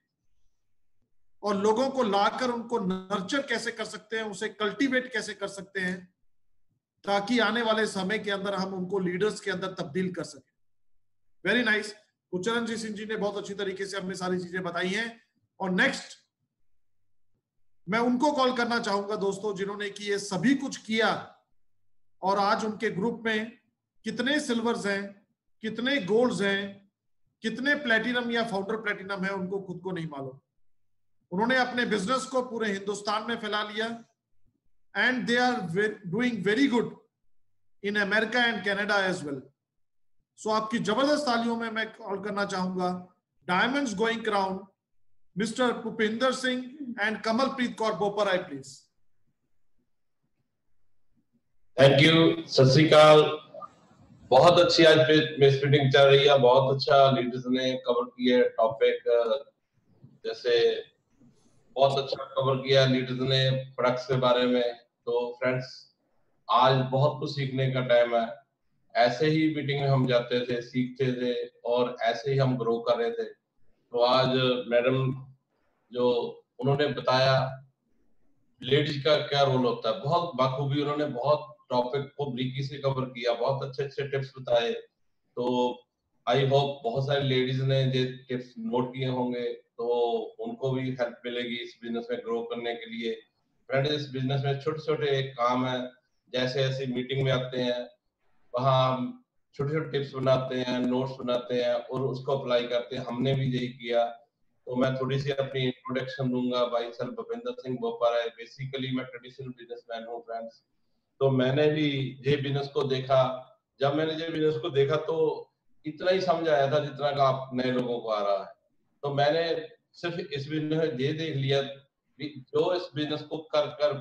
और लोगों को लाकर उनको नर्चर कैसे कर सकते हैं, उसे कल्टीवेट कैसे कर सकते हैं, ताकि आने वाले समय के अंदर हम उनको लीडर्स के अंदर तब्दील कर सकें। Very nice. गुरचरण सिंह जी ने बहुत अच्छी तरीके से हमें सारी चीजें बताई हैं। और नेक्स्ट मैं उनको कॉल करना चाहूंगा दोस्तों, जिन्होंने कि ये सभी कुछ किया और आज उनके ग्रुप में कितने सिल्वर्स हैं, कितने गोल्ड्स हैं, कितने प्लेटिनम या फाउंडर प्लेटिनम है, उनको खुद को नहीं मालूम। उन्होंने अपने बिजनेस को पूरे हिंदुस्तान में फैला लिया and they are doing very good in America and Canada as well. So आपकी जबरदस्त तालियों में मैं कॉल करना चाहूंगा diamonds going crown mister Bhupinder Singh and Kamalpreet Kaur Boparai, please. Thank you, सत श्री अकाल। बहुत अच्छी आज मेस मीटिंग चल रही है, बहुत अच्छा लीडर्स ने कवर किया टॉपिक, जैसे बहुत अच्छा कवर किया लीडर्स ने प्रोडक्ट्स के बारे में। तो फ्रेंड्स, आज बहुत कुछ सीखने का टाइम है। ऐसे ही मीटिंग में हम जाते थे, सीखते थे और ऐसे ही हम ग्रो कर रहे थे। तो आज मैडम जो उन्होंने बताया लेडीज का क्या रोल होता है, बहुत बखूबी उन्होंने बहुत टॉपिक को ब्रीकी से कवर किया, बहुत अच्छे अच्छे टिप्स बताए। तो आई होप बहुत सारी लेडीज ने ये टिप्स नोट किए होंगे, तो उनको भी हेल्प मिलेगी इस बिजनेस में ग्रो करने के लिए। फ्रेंड्स, इस बिजनेस में छोटे छोटे काम है, जैसे ऐसे मीटिंग में आते हैं, वहाँ हम छोटे छोटे टिप्स बनाते हैं, नोट्स बनाते हैं और उसको अप्लाई करते हैं। हमने भी यही किया। तो मैं थोड़ी सी अपनी इंट्रोडक्शन दूंगा। भाई सर भूपिंदर सिंह बोपराय, बेसिकली मैं ट्रेडिशनल बिजनेसमैन हूँ फ्रेंड्स। तो मैंने भी ये बिजनेस को देखा। जब मैंने ये बिजनेस को देखा तो इतना ही समझ आया था जितना का आप नए लोगों को आ रहा है। तो मैंने सिर्फ इस बिजनेस में ये देख लिया कि जो इस बिजनेस को कर कर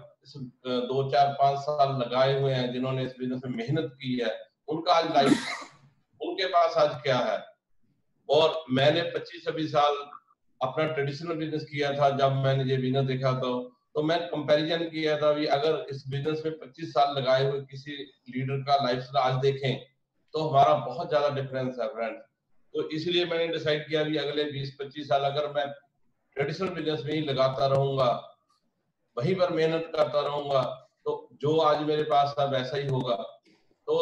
2, 4, 5 साल लगाए हुए हैं, जिन्होंने इस बिजनेस में मेहनत की है, उनका आज लाइफ उनके पास आज क्या है। और मैंने 25-26 साल अपना ट्रेडिशनल बिजनेस किया था। जब मैंने ये बिजनेस देखा तो मैं कंपैरिजन किया था भी अगर इस बिजनेस में 25 साल लगाए हुए किसी लीडर का लाइफस्टाइल आज देखें तो हमारा बहुत ज्यादा डिफरेंस है फ्रेंड। तो इसलिए मैंने डिसाइड किया भी अगले 20-25 साल अगर मैं ट्रेडिशनल बिजनेस में ही लगाता रहूंगा, वहीं पर मेहनत करता रहूंगा, तो जो आज मेरे पास था वैसा ही होगा। तो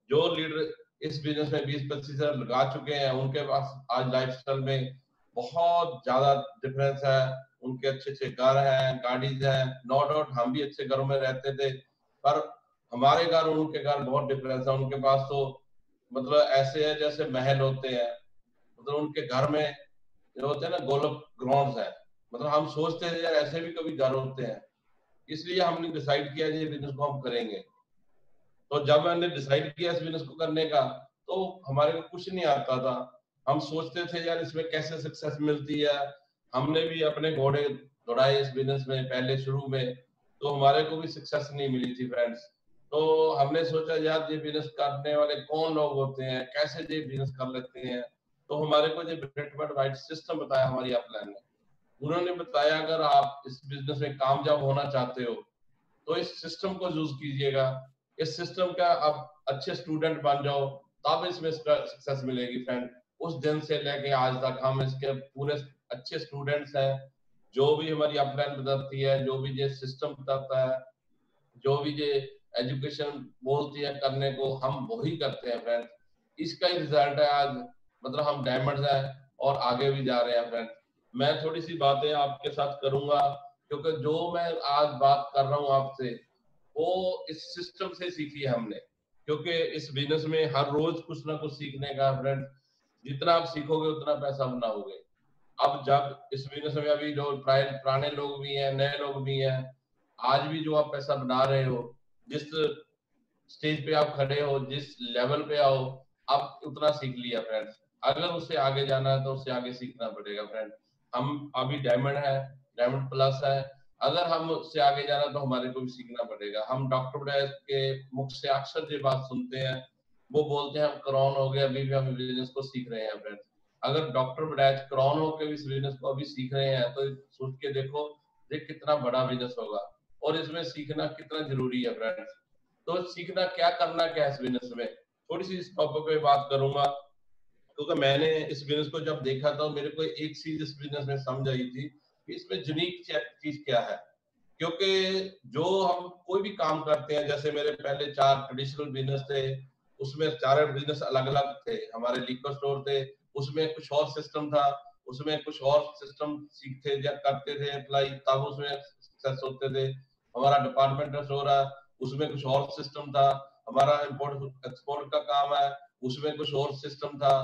जो लीडर इस बिजनेस में 20-25 साल लगा चुके हैं, उनके पास आज लाइफस्टाइल में बहुत ज्यादा डिफरेंस है। उनके अच्छे अच्छे घर हैं, गाड़ीज हैं। नो डाउट हम भी अच्छे घरों में रहते थे, पर हमारे घर और उनके घर बहुत डिफरेंस है। उनके पास तो मतलब ऐसे है जैसे महल होते हैं, मतलब उनके घर में जो होते हैं ना गोल्फ ग्राउंड्स है। मतलब हम सोचते हैं यार ऐसे भी कभी घर होते हैं। इसलिए हमने डिसाइड किया ये बिजनेस को हम करेंगे। तो जब मैंने डिसाइड किया इस बिजनेस को करने का, तो हमारे को कुछ नहीं आता था। हम सोचते थे यार इसमें कैसे सक्सेस मिलती है। हमने भी अपने घोड़े दौड़ाए इस बिजनेस में पहले शुरू में, तो हमारे को भी सक्सेस नहीं मिली थी फ्रेंड्स। तो हमने सोचा यार ये बिजनेस करने वाले कौन लोग होते हैं, कैसे ये बिजनेस कर लेते हैं। तो हमारे को ये ब्रेड एंड वाइट सिस्टम बताया हमारी अपलाइन ने। उन्होंने बताया अगर आप इस बिजनेस में कामयाब होना चाहते हो तो इस सिस्टम को यूज कीजिएगा। इस सिस्टम का आप अच्छे स्टूडेंट बन जाओ, तब इसमें सक्सेस मिलेगी फ्रेंड। उस दिन से लेके आज तक हम इसके पूरे अच्छे स्टूडेंट्स हैं। जो भी हमारी अपलाइन बताती है, जो भी ये सिस्टम बताता है, जो भी ये एजुकेशन बोलती है करने को, हम वही करते हैं फ्रेंड। इसका ही रिजल्ट है आज, मतलब हम डायमंड्स हैं और आगे भी जा रहे हैं फ्रेंड। मैं थोड़ी सी बातें आपके साथ करूंगा, क्योंकि जो मैं आज बात कर रहा हूँ आपसे वो इस सिस्टम से सीखी है हमने। क्योंकि इस बिजनेस में हर रोज कुछ ना कुछ सीखने का फ्रेंड, जितना आप सीखोगे उतना पैसा बनाओगे। अब जब इस बिजनेस में अभी जो पुराने लोग भी हैं, नए लोग भी हैं, आज भी जो आप पैसा बना रहे हो, जिस स्टेज पे आप खड़े हो, जिस लेवल पे आओ, आप उतना सीख लिया फ्रेंड्स। अगर उससे आगे जाना है तो उससे आगे सीखना पड़ेगा फ्रेंड। हम अभी डायमंड है, डायमंड प्लस है, अगर हम उससे आगे जाना तो हमारे को भी सीखना पड़ेगा। हम डॉक्टर ब्रैस के मुख से अक्सर ये बात सुनते हैं, वो बोलते हैं हम क्रॉन हो गए, अभी भी हम बिजनेस को सीख रहे हैं फ्रेंड्स। अगर डॉक्टर ब्रैस क्रॉन होकर भी इस बिजनेस को अभी सीख रहे हैं तो सोच के देखो ये कितना बड़ा बिजनेस होगा और इसमें सीखना कितना जरूरी है फ्रेंड्स। तो सीखना क्या, करना क्या है इस बिजनेस में, थोड़ी सी इस टॉपिक पे बात करूंगा। क्योंकि मैंने इस बिजनेस को जब देखा था मेरे को एक चीज इस बिजनेस में समझ आई थी कि इसमें यूनिक चीज क्या है। क्योंकि जो हम कोई भी काम करते हैं, जैसे मेरे पहले 4 ट्रेडिशनल बिजनेस थे, उसमें 4 बिजनेस अलग अलग थे। हमारे लिक्विड स्टोर थे, उसमें कुछ और सिस्टम था, उसमें कुछ और सिस्टम सीखते या करते थे अप्लाई, तब उसमें सक्सेस होते थे। हमारा डिपार्टमेंटल स्टोर है, उसमें कुछ और सिस्टम था। हमारा इंपोर्ट एक्सपोर्ट का काम है, उसमें कुछ और सिस्टम था।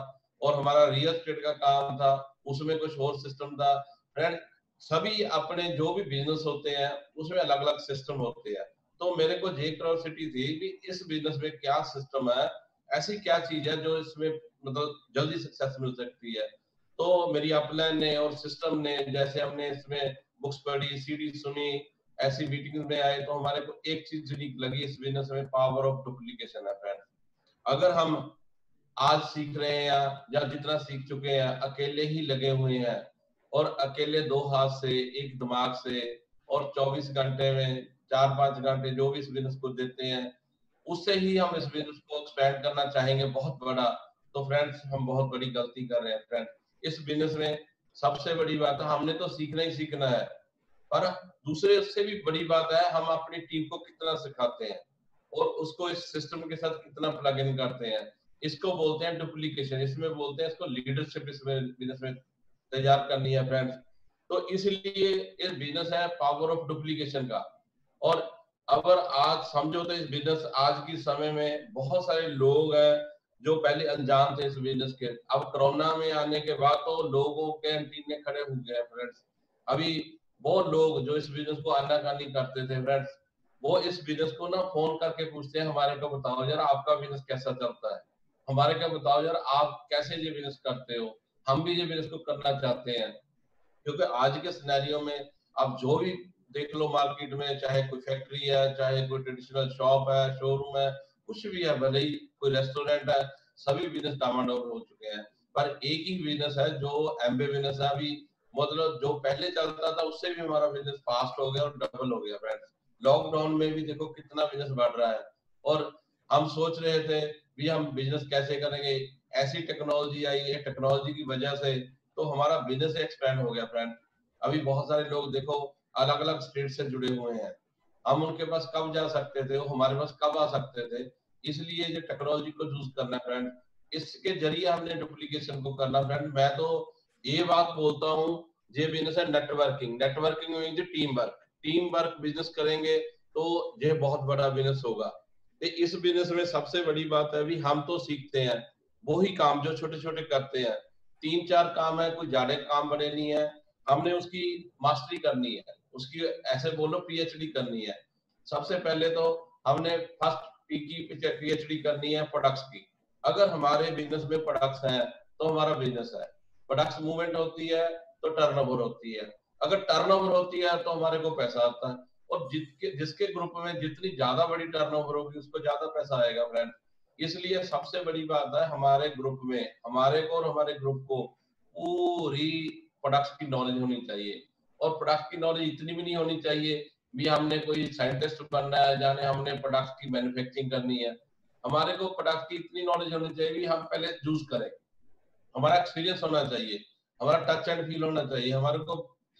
और हमारा रियल एस्टेट का काम था, उसमें कुछ और सिस्टम था। फ्रेंड, सभी अपने जो भी बिजनेस होते हैं उसमें अलग अलग सिस्टम होते हैं। तो मेरे को ये क्यूरियोसिटी थी कि इस बिजनेस में क्या सिस्टम है, ऐसी क्या चीज है जो इसमें मतलब जल्दी सक्सेस मिल सकती है। तो मेरी अपलाइन ने और सिस्टम ने, जैसे हमने इसमें बुक्स पढ़ी, सीडी सुनी, ऐसी मीटिंग में आए, तो हमारे को एक चीज यूनिक लगी इस बिजनेस में, पावर ऑफ डुप्लीकेशन है फ्रेंड। अगर हम आज सीख रहे हैं या जितना सीख चुके हैं अकेले ही लगे हुए हैं, और अकेले 2 हाथ से, एक दिमाग से, और 24 घंटे में 4-5 घंटे जो भी इस बिजनेस को देते हैं, उससे ही हम इस बिजनेस को एक्सपेंड करना चाहेंगे बहुत बड़ा, तो फ्रेंड्स हम बहुत बड़ी गलती कर रहे हैं। फ्रेंड, इस बिजनेस में सबसे बड़ी बात है, हमने तो सीखना ही सीखना है, पर दूसरे से भी बड़ी बात है हम अपनी टीम को कितना सिखाते हैं और उसको इस सिस्टम के साथ कितना प्लग इन करते हैं। इसको बोलते हैं डुप्लीकेशन, इसमें बोलते हैं इसको लीडरशिप इसमें बिजनेस में तैयार करनी है फ्रेंड्स। तो इसलिए इस बिजनेस है पावर ऑफ डुप्लीकेशन का। और अगर आज समझो तो इस बिजनेस आज की समय में बहुत सारे लोग हैं जो पहले अनजान थे इस बिजनेस के, अब कोरोना में आने के बाद तो लोगों के एंटीने खड़े हो गए फ्रेंड्स। अभी बहुत लोग जो इस बिजनेस को आनाकानी करते थे फ्रेंड्स, वो इस बिजनेस को ना फोन करके पूछते हैं, हमारे को बताओ जरा आपका बिजनेस कैसा चलता है, हमारे को बताओ जरा आप कैसे ये बिजनेस करते हो, हम भी ये बिजनेस को करना चाहते हैं। क्योंकि आज के सिनेरियो में आप जो भी देख लो मार्केट में, चाहे कोई फैक्ट्री है, चाहे कोई ट्रेडिशनल शॉप है, शोरूम है, कुछ भी है, भले ही कोई रेस्टोरेंट है, सभी बिजनेस डामाडोल हो चुके हैं। पर एक ही बिजनेस है जो एमबे बिजनेस है, अभी मतलब जो पहले चलता था उससे भी हमारा बिजनेस फास्ट हो गया और डबल हो गया फ्रेंड्स। लॉकडाउन में भी देखो कितना बिजनेस बढ़ रहा है, और हम सोच रहे थे भी हम बिजनेस कैसे करेंगे, ऐसी टेक्नोलॉजी आई है, टेक्नोलॉजी की वजह से तो हमारा बिजनेस एक्सपेंड हो गया फ्रेंड। अभी बहुत सारे लोग देखो अलग अलग स्टेट से जुड़े हुए हैं, हम उनके पास कब जा सकते थे, वो हमारे पास कब आ सकते थे। इसलिए ये टेक्नोलॉजी को यूज करना फ्रेंड, इसके जरिए हमने डुप्लीकेशन को करना फ्रेंड। मैं तो ये बात बोलता हूँ, ये बिजनेस है networking. Networking means team work, team work business करेंगे तो ये बहुत बड़ा बिजनेस होगा। तो इस बिजनेस में सबसे बड़ी बात है भी हम तो सीखते हैं वही काम जो छोटे छोटे करते हैं, 3-4 काम है, कोई ज्यादा काम बड़े नहीं है, हमने उसकी मास्टरी करनी है, उसकी ऐसे बोलो पीएचडी करनी है। सबसे पहले तो हमने फर्स्ट की पीएचडी करनी है प्रोडक्ट्स की। अगर हमारे बिजनेस में प्रोडक्ट्स हैं तो हमारा बिजनेस है, प्रोडक्ट्स मूवमेंट होती है तो टर्नओवर होती है, अगर टर्नओवर होती है तो हमारे को पैसा आता है, और जिसके ग्रुप में जितनी ज्यादा बड़ी टर्नओवर होगी उसको ज्यादा पैसा आएगा फ्रेंड। इसलिए सबसे बड़ी बात है हमारे ग्रुप में, हमारे को और हमारे ग्रुप को पूरी प्रोडक्ट्स की नॉलेज होनी चाहिए। और प्रोडक्ट की नॉलेज इतनी भी नहीं होनी चाहिए भी हमने कोई साइंटिस्ट बनना है, जाने हमने प्रोडक्ट की मैन्युफैक्चरिंग करनी है। हमारे को प्रोडक्ट की इतनी नॉलेज होनी चाहिए कि हम पहले यूज करें, हमारा एक्सपीरियंस होना चाहिए, हमारा टच एंड फील होना चाहिए, हमारे को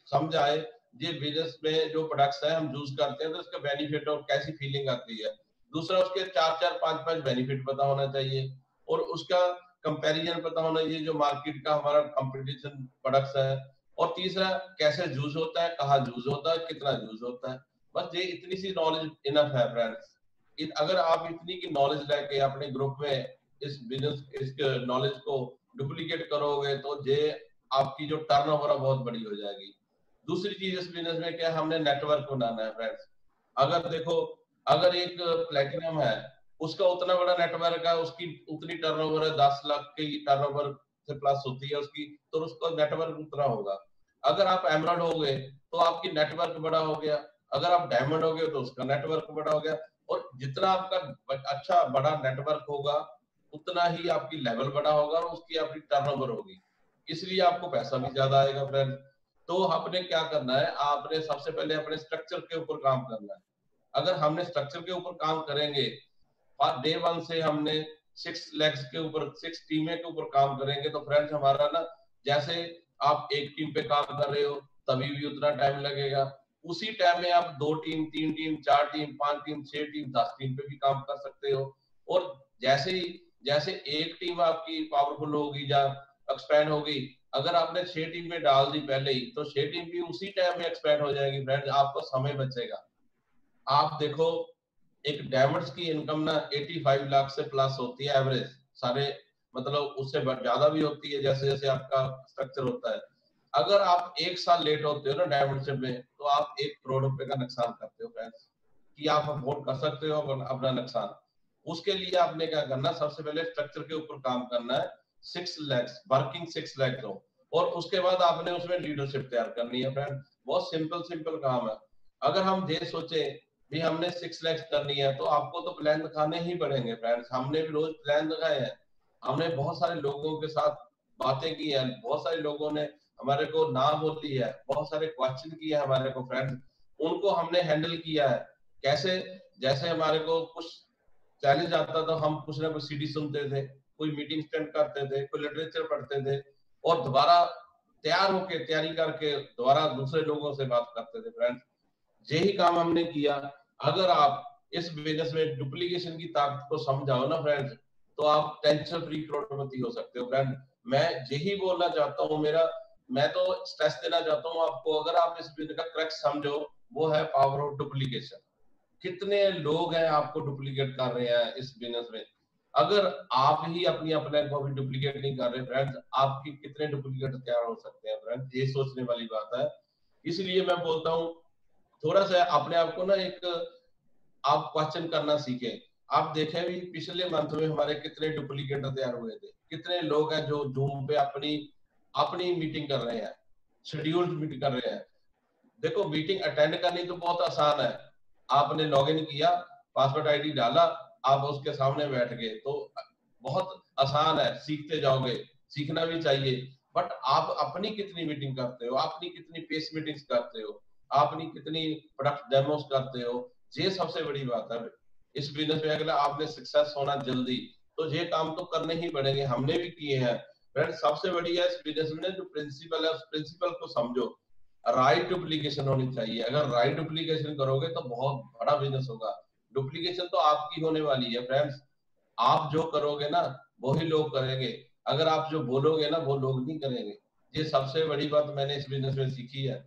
समझ आए ये बिजनेस में जो प्रोडक्ट्स है हम यूज करते हैं तो उसका बेनिफिट और कैसी फीलिंग आती है। दूसरा, उसके 4-4, 5-5 बेनिफिट पता होना चाहिए, और उसका कंपैरिजन पता होना चाहिए जो मार्केट का हमारा कंपटीशन प्रोडक्ट्स है। और तीसरा, कैसे यूज होता है, कहाँ यूज होता है, कितना यूज होता है। बस ये इतनी सी नॉलेज इनफ है फ्रेंड्स। अगर आप इतनी की नॉलेज लेके अपने ग्रुप में इस बिजनेस इस नॉलेज को डुप्लीकेट करोगे तो ये आपकी जो टर्नओवर है बहुत बड़ी हो जाएगी। दूसरी चीज इस बिजनेस में क्या है, हमने नेटवर्क बनाना है फ्रेंड्स। अगर देखो, अगर एक प्लेटिनम है, उसका उतना बड़ा नेटवर्क है, उसकी उतनी टर्नओवर है, 10 लाख की टर्नओवर से प्लस होती है उसकी, तो उसका नेटवर्क उतना होगा। अगर आप एमराल्ड हो गए तो आपकी नेटवर्क बड़ा हो गया, अगर आप डायमंड हो गए तो उसका नेटवर्क बड़ा हो गया। और जितना आपका अच्छा बड़ा नेटवर्क होगा उतना ही आपकी लेवल बड़ा होगा और उसकी आपकी टर्नओवर होगी, इसलिए आपको पैसा भी ज्यादा आएगा फ्रेंड। तो आपने क्या करना है, आपने सबसे पहले अपने स्ट्रक्चर के ऊपर काम करना है। अगर हमने स्ट्रक्चर के ऊपर काम करेंगे, डे 1 से हमने 6 लेग्स के ऊपर, 6 टीमें के ऊपर काम करेंगे, तो फ्रेंड्स हमारा ना, जैसे आप एक टीम पे काम कर रहे हो तभी भी उतना टाइम लगेगा, उसी टाइम में आप 2 team, 3 team, 4 team, 5 team, 6 team, 10 team पे भी काम कर सकते हो। और जैसे एक टीम आपकी पावरफुल होगी या एक्सपैंड होगी, अगर आपने 6 टीम में डाल दी पहले ही, तो 6 टीम भी उसी टाइम में एक्सपेंड हो जाएगी फ्रेंड्स, आपको समय बचेगा। आप देखो एक डायमंड्स की इनकम ना 85 लाख से प्लस होती है एवरेज, सारे मतलब उससे ज्यादा भी होती है जैसे जैसे आपका स्ट्रक्चर होता है। अगर आप 1 साल लेट होते हो ना डायमंडशिप में, तो आप 1 करोड़ रुपए का नुकसान करते हो फ्रेंड्स, कि आप अफोर्ड कर सकते हो अपना नुकसान। उसके लिए आपने क्या करना, सबसे पहले स्ट्रक्चर के ऊपर काम करना है, 6 लाख वर्किंग 6 लाख हो, और उसके बाद आपने उसमें लीडरशिप तैयार करनी है फ्रेंड। बहुत सिंपल काम है। अगर हम ये सोचे भी हमने 6 लाख करनी है, तो आपको तो प्लान दिखाने ही पड़ेंगे फ्रेंड्स। हमने भी रोज प्लान दिखाए हैं, हमने बहुत सारे लोगों के साथ बातें की हैं, बहुत सारे लोगों ने हमारे को ना बोली है, बहुत सारे क्वेश्चन किए हमारे को फ्रेंड्स, उनको हमने हैंडल किया है। कैसे, जैसे हमारे को कुछ चैलेंज आता था, हम कुछ ना कुछ सीडी सुनते थे, कोई मीटिंग अटेंड करते थे, कोई लिटरेचर पढ़ते थे, और दोबारा तैयार होके तैयारी करके दोबारा दूसरे लोगों से बात करते थे फ्रेंड्स। यही काम हमने किया। अगर आप इस बिजनेस में डुप्लीकेशन की ताकत को समझाओ ना फ्रेंड्स, तो आप टेंशन फ्री करोड़पति हो सकते हो फ्रेंड। मैं यही बोलना चाहता हूँ, मैं तो स्ट्रेस देना चाहता हूँ आपको, अगर आप इस बिजनेस का क्रक्स समझो, वो है पावर ऑफ डुप्लीकेशन। कितने लोग हैं आपको डुप्लीकेट कर रहे हैं इस बिजनेस में। अगर आप ही अपनी अपलाइन को भी डुप्लीकेट नहीं कर रहे फ्रेंड्स, आपकी कितने डुप्लीकेट तैयार हो सकते हैं फ्रेंड्स, ये सोचने वाली बात है। इसलिए मैं बोलता हूँ थोड़ा सा अपने आप को ना एक आप क्वेश्चन करना सीखें। आप देखें भी पिछले मंथ में हमारे कितने डुप्लीकेट तैयार हुए थे, कितने लोग हैं जो जूम पे अपनी अपनी मीटिंग कर रहे हैं, शेड्यूल्ड मीटिंग कर रहे हैं। देखो मीटिंग अटेंड करनी तो बहुत आसान है, आपने लॉगिन किया, पासवर्ड आईडी डाला, आप उसके सामने बैठ गए, तो बहुत आसान है, सीखते जाओगे, सीखना भी चाहिए। बट आप अपनी कितनी मीटिंग करते हो, अपनी कितनी पेस मीटिंग्स करते हो, आपनी कितनी प्रोडक्ट डेमोस करते हो, ये सबसे बड़ी बात है इस बिजनेस में। अगर आपने सक्सेस होना जल्दी, तो ये काम तो करने ही पड़ेंगे, हमने भी किए हैं फ्रेंड। सबसे बड़ी है इस बिजनेस में जो प्रिंसिपल है, उस प्रिंसिपल को समझो। राइट डुप्लीकेशन होनी चाहिए, अगर राइट डुप्लीकेशन करोगे तो बहुत बड़ा बिजनेस होगा। डुप्लीकेशन तो आपकी होने वाली है फ्रेंड्स, आप जो करोगे ना वही लोग करेंगे, अगर आप जो बोलोगे ना वो लोग नहीं करेंगे। ये सबसे बड़ी बात मैंने इस बिजनेस में सीखी है।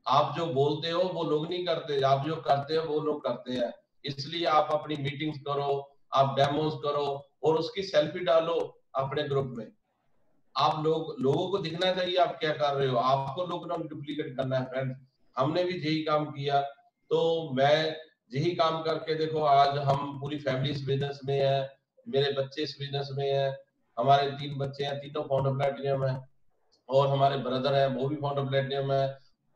आप जो बोलते हो वो लोग नहीं करते, आप जो करते हो वो लोग करते हैं। इसलिए आप अपनी मीटिंग्स करो, आप डेमोस करो, और उसकी सेल्फी डालो अपने ग्रुप में। आप लोगों को दिखना चाहिए आप क्या कर रहे हो, आपको लोग ना डुप्लीकेट करना है फ्रेंड्स। हमने भी यही काम किया, तो मैं यही काम करके देखो आज हम पूरी फैमिली इस बिजनेस में है, मेरे बच्चे इस बिजनेस में है, हमारे 3 बच्चे हैं, तीनों फाउंडर प्लेटिनियम है, और हमारे ब्रदर हैं वो भी फाउंडर प्लेटिनियम है।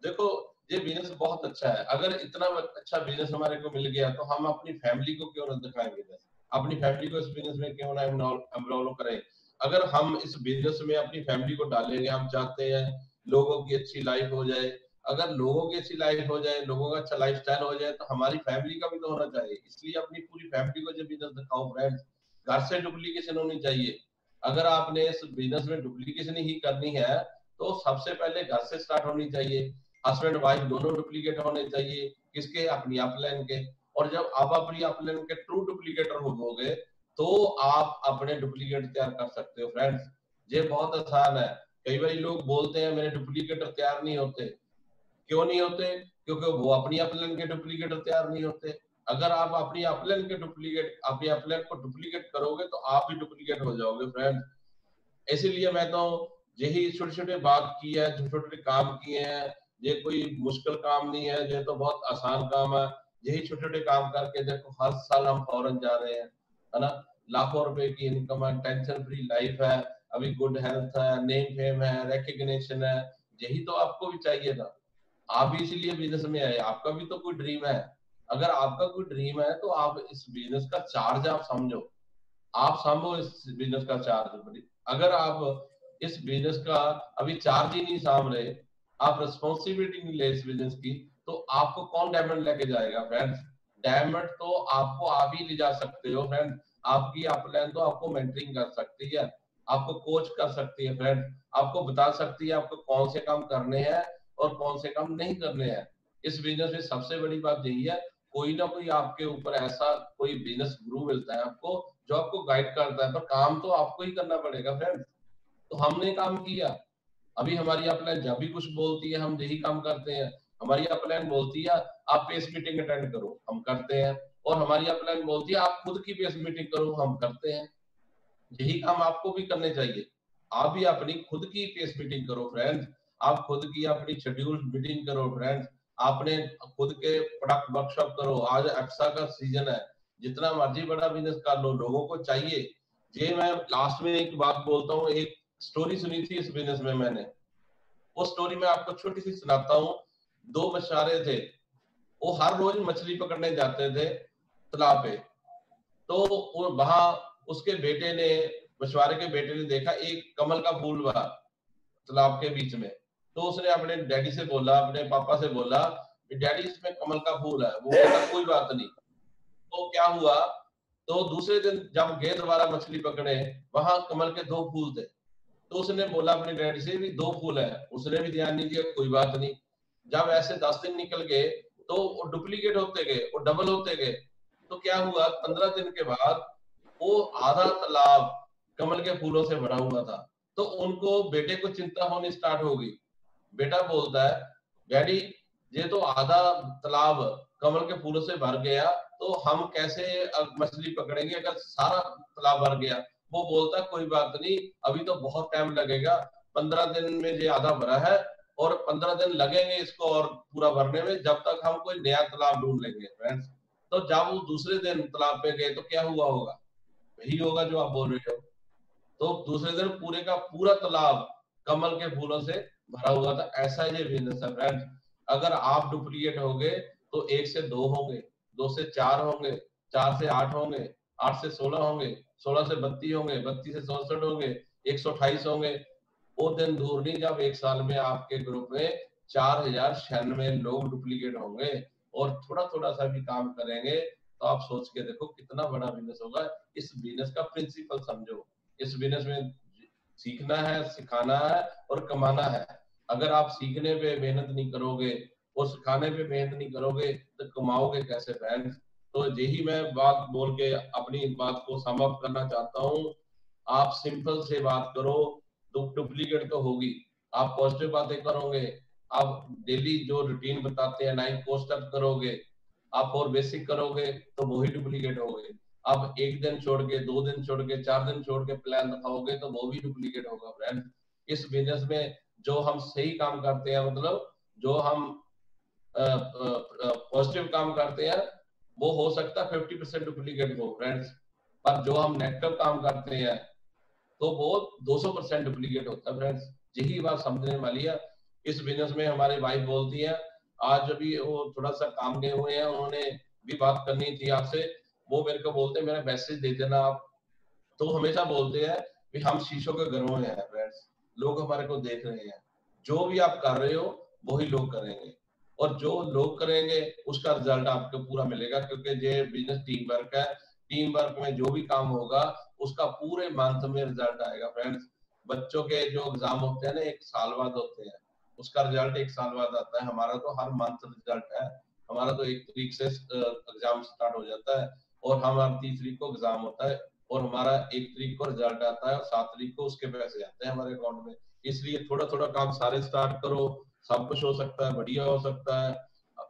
देखो ये बिजनेस बहुत अच्छा है, अगर इतना अच्छा बिजनेस हमारे को मिल गया तो हम अपनी फैमिली को क्यों ना दिखाएंगे, अपनी फैमिली को इस बिजनेस में क्यों ना इन्वॉल्व करें। अगर हम इस बिजनेस में अपनी फैमिली को डालेंगे, हम चाहते हैं लोगों की अच्छी लाइफ हो जाए, अगर लोगों की अच्छी लाइफ हो जाए, लोगों का अच्छा लाइफस्टाइल हो जाए, तो हमारी फैमिली का भी तो होना चाहिए। इसलिए अपनी पूरी फैमिली को जब बिजनेस दिखाओ फ्रेंड्स, घर से डुप्लीकेशन होनी चाहिए। अगर आपने इस बिजनेस में डुप्लीकेशन ही करनी है, तो सबसे पहले घर से स्टार्ट होनी चाहिए। हस्बैंड वाइफ दोनों डुप्लीकेट होने चाहिए, किसके, अपनी अपलाइन के। और जब आप अपनी अपलाइन के ट्रू डुप्लीकेटर होगे, तो आप अपने डुप्लीकेट तैयार कर सकते हो फ्रेंड्स। ये बहुत आसान है। कई बार लोग बोलते हैं मेरे डुप्लीकेटर तैयार नहीं होते, क्यों नहीं होते? क्योंकि वो अपनी अपलाइन के डुप्लीकेटर तैयार नहीं होते। अगर आप अपनी अपलाइन के डुप्लीकेट, अपनी अपलाइन को डुप्लीकेट करोगे तो आप भी डुप्लीकेट हो जाओगे फ्रेंड्स। इसीलिए मैं तो यही छोटे छोटे बात की है, छोटे छोटे काम किए हैं, ये कोई मुश्किल काम नहीं है, ये तो बहुत आसान काम है। यही छोटे छोटे काम करके देखो हर साल हम फॉरेन जा रहे हैं, है ना, लाखों रुपए की इनकम है, टेंशन फ्री लाइफ है, अभी गुड हेल्थ है, नेम फेम है, रिकग्निशन है। यही तो आपको भी चाहिए था, आप भी इसीलिए बिजनेस में आए, आपका भी तो कोई ड्रीम है। अगर आपका कोई ड्रीम है तो आप इस बिजनेस का चार्ज आप समझो, आप समझो इस बिजनेस का चार्ज। अगर आप इस बिजनेस का अभी चार्ज ही नहीं साम रहे, आप रिस्पॉन्सिबिलिटी नहीं ले इस बिजनेस की, तो आपको कौन डायमंड लेके जाएगा फ्रेंड्स? डायमंड तो आपको आप ही ले जा सकते हो फ्रेंड। आपकी अपलाइन तो आपको मेंटरिंग कर सकती है, आपको कोच कर सकती है फ्रेंड, आपको बता सकती है आपको कौन से काम करने हैं और कौन से काम नहीं करने हैं। इस बिजनेस में सबसे बड़ी बात यही है, कोई ना कोई आपके ऊपर ऐसा कोई बिजनेस गुरु मिलता है आपको, जो आपको गाइड करता है, पर काम तो आपको ही करना पड़ेगा फ्रेंड। तो हमने काम किया, अभी हमारी अपलाइन जब भी कुछ बोलती है हम यही काम करते हैं। हमारी अपलाइन बोलती है आप पेस मीटिंग अटेंड करो, हम करते हैं। और हमारी अपलाइन बोलती है आप खुद की पेस मीटिंग करो, हम करते हैं। यही काम आपको भी करने चाहिए। आप भी अपनी खुद की पेस मीटिंग करो फ्रेंड्स, आप खुद की अपनी शेड्यूल मीटिंग करो फ्रेंड्स, आपने खुद के प्रोडक्ट वर्कशॉप करो। आज एक्सा का सीजन है, जितना मर्जी बड़ा बिजनेस कर लो, लोगों को चाहिए। ये मैं लास्ट में एक बात बोलता हूँ, एक स्टोरी सुनी थी इस बिजनेस में मैंने, वो स्टोरी मैं आपको छोटी सी सुनाता हूँ। दो मछुआरे थे, वो हर रोज मछली पकड़ने जाते थे तालाब पे। तो वो वहां उसके बेटे ने, मछुआरे के बेटे ने देखा एक कमल का फूल बना तालाब के बीच में। तो उसने अपने डैडी से बोला, अपने पापा से बोला, डैडी इसमें कमल का फूल है। वो बोला कोई बात नहीं। तो क्या हुआ, तो दूसरे दिन जब गए दोबारा मछली पकड़े, वहां कमल के दो फूल थे। तो उसने बोला अपने डैडी से भी दो फूल है, उसने भी ध्यान नहीं दिया, कोई बात नहीं। जब ऐसे 10 दिन निकल गए तो वो डुप्लीकेट होते गए, वो डबल होते गए। तो क्या हुआ, 15 दिन के बाद वो आधा तालाब कमल के फूलों से भरा हुआ था। तो उनको बेटे को चिंता होनी स्टार्ट हो गई। बेटा बोलता है डैडी ये तो आधा तालाब कमल के फूलों से भर गया, तो हम कैसे मछली पकड़ेंगे अगर सारा तालाब भर गया। वो बोलता कोई बात नहीं, अभी तो बहुत टाइम लगेगा, 15 दिन में ये आधा भरा है और 15 दिन लगेंगे इसको और पूरा भरने में, जब तक हम कोई नया तालाब ढूंढ लेंगे फ्रेंड्स। तो जब वो दूसरे दिन तालाब पे गए तो क्या हुआ होगा, वही होगा जो आप बोल रहे हो। तो दूसरे दिन पूरे का पूरा तालाब कमल के फूलों से भरा हुआ था। ऐसा ये बिजनेस है फ्रेंड्स। अगर आप डुप्लीकेट होंगे तो 1 से 2 होंगे, 2 से 4 होंगे, 4 से 8 होंगे, 8 से 16 होंगे, 16 से 32 होंगे, 32 से 64 होंगे, 128 होंगे। वो दिन दूर नहीं जब एक साल में आपके ग्रुप में 4096 लोग डुप्लीकेट होंगे और थोड़ा थोड़ा सा भी काम करेंगे। तो आप सोच के देखो कितना बड़ा बिजनेस होगा। इस बिजनेस का प्रिंसिपल समझो। इस बिजनेस में सीखना है, सिखाना है और कमाना है। अगर आप सीखने पे मेहनत नहीं करोगे और सिखाने पे मेहनत नहीं करोगे तो कमाओगे कैसे फ्रेंड्स। तो यही मैं बात बोल के अपनी बात को सम अप करना चाहता हूँ। आप सिंपल से बात करो तो डुप्लीकेट तो होगी। आप पॉजिटिव बातें करोगे, आप डेली जो रूटीन बताते हैं 9 को स्टेप करोगे, आप और बेसिक करोगे तो वो ही डुप्लीकेट हो गए। आप 1 दिन छोड़ के, 2 दिन छोड़ के, 4 दिन छोड़ के प्लान दिखाओगे तो वो भी डुप्लीकेट होगा फ्रेंड। इस बिजनेस में जो हम सही काम करते हैं, मतलब जो हम पॉजिटिव काम करते हैं, वो हो सकता है 50% डुप्लीकेट हो फ्रेंड्स। पर जो हम नेगेटिव काम करते हैं तो वो 200% डुप्लीकेट होता है फ्रेंड्स। यही बात समझने वाली है। इस बिजनेस में हमारी वाइफ बोलती है, आज अभी वो थोड़ा सा काम गए हुए हैं, उन्होंने भी बात करनी थी आपसे। वो मेरे को बोलते हैं मेरा मैसेज दे देना आप। तो हमेशा बोलते हैं कि हम शीशों के घरों में हैं फ्रेंड्स, लोग हमारे को देख रहे हैं। जो भी आप कर रहे हो वही लोग करेंगे और जो लोग करेंगे उसका रिजल्ट आपको पूरा मिलेगा, क्योंकि ये बिजनेस टीम वर्क है। टीम वर्क में जो भी काम होगा उसका पूरे मंथ में रिजल्ट आएगा फ्रेंड्स। बच्चों के जो एग्जाम होते हैं ना 1 साल बाद होते हैं, उसका रिजल्ट 1 साल बाद आता है। हमारा तो हर मंथ रिजल्ट है। हमारा तो 1 तारीख से एग्जाम स्टार्ट हो जाता है और हमारा 30 तारीख को एग्जाम होता है और हमारा 1 तारीख को रिजल्ट आता है और 7 तारीख को उसके पैसे आते हैं हमारे अकाउंट में। इसलिए थोड़ा थोड़ा काम सारे स्टार्ट करो, सब कुछ हो सकता है, बढ़िया हो सकता है।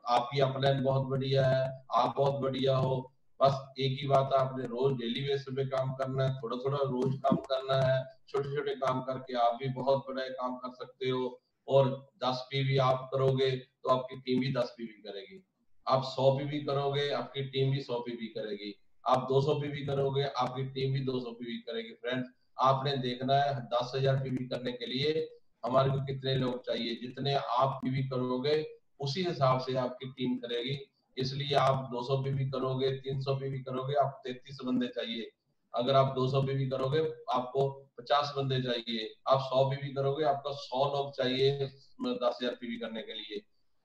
आपकी अपलाइन बहुत बढ़िया है, आप बहुत बढ़िया हो। बस एक ही बात है, आपने रोज डेली बेसिस पे काम करना है, थोड़ा थोड़ा रोज काम करना है। छोटे छोटे काम करके आप भी बहुत बड़ा काम कर सकते हो। और 10 पीवी आप करोगे तो आपकी टीम भी 10 पीवी करेगी। आप 100 पीवी करोगे आपकी टीम भी 100 पीवी करेगी। आप 200 पीवी करोगे आपकी टीम भी 200 पीवी करेगी फ्रेंड्स। आपने देखना है 10,000 पीवी करने के लिए हमारे को कितने लोग चाहिए। जितने आप पीवी करोगे उसी हिसाब से आपकी टीम करेगी। इसलिए आप 200 पीवी करोगे, 300 पीवी करोगे, आप 33 बंदे चाहिए। अगर आप 200 पीवी करोगे आपको 50 बंदे चाहिए। आप 100 पीवी करोगे आपको 100 लोग चाहिए 10,000 पीवी करने के लिए।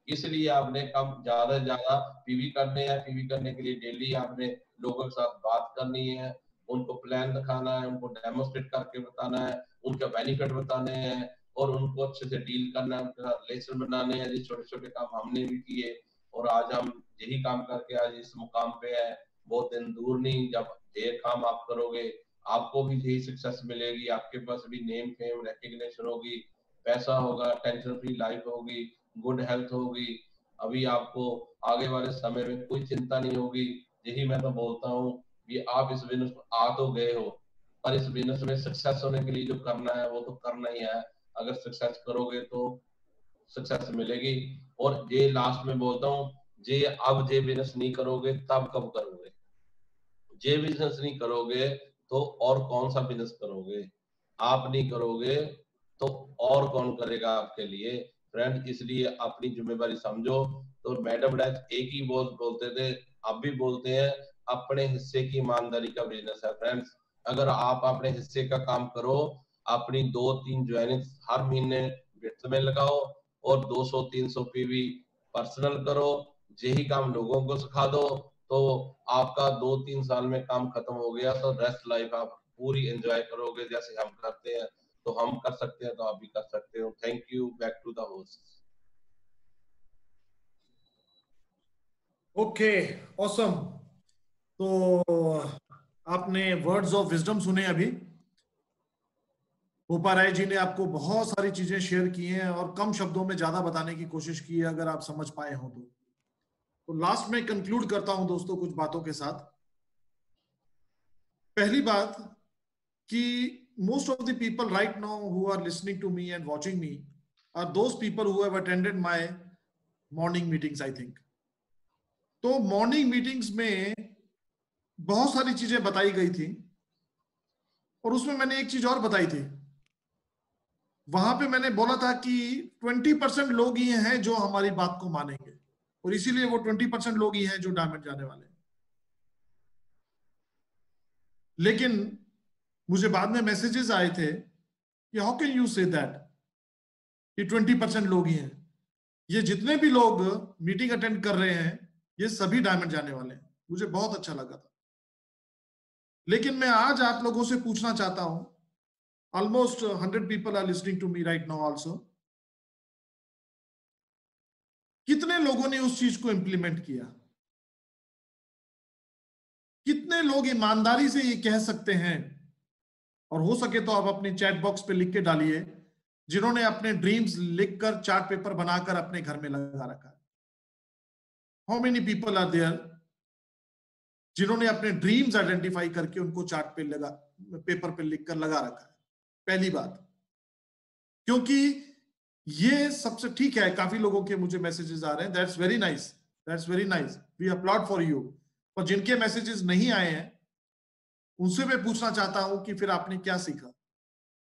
इसलिए आपने कम ज्यादा से ज्यादा पीवी करने हैं। पीवी करने के लिए डेली आपने लोगों के साथ बात करनी है, उनको प्लान दिखाना है, उनको डेमोस्ट्रेट करके बताना है, उनका बेनिफिट बताने हैं और उनको अच्छे से डील करना है, उनके साथ रिलेशन बनाने हैं। ये छोटे छोटे काम हमने भी किए और आज हम यही काम करके आज इस मुकाम पे है। बहुत दिन दूर नहीं, जब ये काम आप करोगे आपको भी यही सक्सेस मिलेगी, आपके पास भी नेम फेम रिकग्निशन होगी। पैसा होगा, टेंशन फ्री लाइफ होगी, गुड हेल्थ होगी, अभी आपको आगे वाले समय में कोई चिंता नहीं होगी। यही मैं तो बोलता हूँ कि आप इस बिजनेस में आ तो गए हो, पर इस बिजनेस में सक्सेस होने के लिए जो करना है वो तो करना ही है। अगर सक्सेस करोगे तो सक्सेस मिलेगी। और ये लास्ट में बोलता हूँ, जे अब जे बिजनेस नहीं करोगे तब कब करोगे? जे बिजनेस नहीं करोगे तो और कौन सा बिजनेस करोगे? आप नहीं करोगे तो और कौन करेगा आपके लिए? फ्रेंड, इसलिए अपनी जिम्मेदारी समझो। तो मैडम डैथ एक ही बोलते थे, अब भी बोलते हैं, अपने हिस्से की ईमानदारी का बिजनेस है फ्रेंड्स। अगर आप अपने हिस्से का काम करो, अपनी 2-3 ज्वाइनिंग हर महीने वित्त में लगाओ और 200-300 पीवी पर्सनल करो, यही काम लोगों को सिखा दो, तो आपका 2-3 साल में काम खत्म हो गया तो रेस्ट लाइफ आप पूरी एंजॉय करोगे। जैसे हम करते हैं तो हम कर सकते हैं तो आप भी कर सकते हो। Thank you. Back to the host. Okay, awesome. तो आपने वर्ड्स ऑफ विजडम सुने अभी। भोपा राय जी ने आपको बहुत सारी चीजें शेयर की हैं और कम शब्दों में ज्यादा बताने की कोशिश की है, अगर आप समझ पाए हो तो लास्ट में कंक्लूड करता हूं दोस्तों कुछ बातों के साथ। पहली बात कि most of the people right now who are listening to me and watching me are those people who have attended my morning meetings, I think. तो मॉर्निंग मीटिंग्स में बहुत सारी चीजें बताई गई थी और उसमें मैंने एक चीज और बताई थी। वहां पे मैंने बोला था कि 20% लोग ही हैं जो हमारी बात को मानेंगे और इसीलिए वो 20% लोग ही हैं जो डायमंड जाने वाले हैं। लेकिन मुझे बाद में मैसेजेस आए थे कि how can you say that कि 20% लोग ही हैं। ये जितने भी लोग मीटिंग अटेंड कर रहे हैं ये सभी डायमंड जाने वाले हैं। मुझे बहुत अच्छा लगा था। लेकिन मैं आज आप लोगों से पूछना चाहता हूं, almost 100 people are listening to me right now also, कितने लोगों ने उस चीज को इंप्लीमेंट किया? कितने लोग ईमानदारी से ये कह सकते हैं, और हो सके तो आप अपने चैट बॉक्स पे लिख के डालिए, जिन्होंने अपने ड्रीम्स लिखकर चार्ट पेपर बनाकर अपने घर में लगा रखा है? How many people are there जिन्होंने अपने ड्रीम्स आइडेंटिफाई करके उनको चार्ट पे लगा, पेपर पे लिखकर लगा रखा है? पहली बात, क्योंकि ये सबसे ठीक है। काफी लोगों के मुझे मैसेजेस आ रहे हैं, that's very nice, that's very nice, we upload for you. और जिनके मैसेजेस नहीं आए हैं उनसे मैं पूछना चाहता हूं कि फिर आपने क्या सीखा?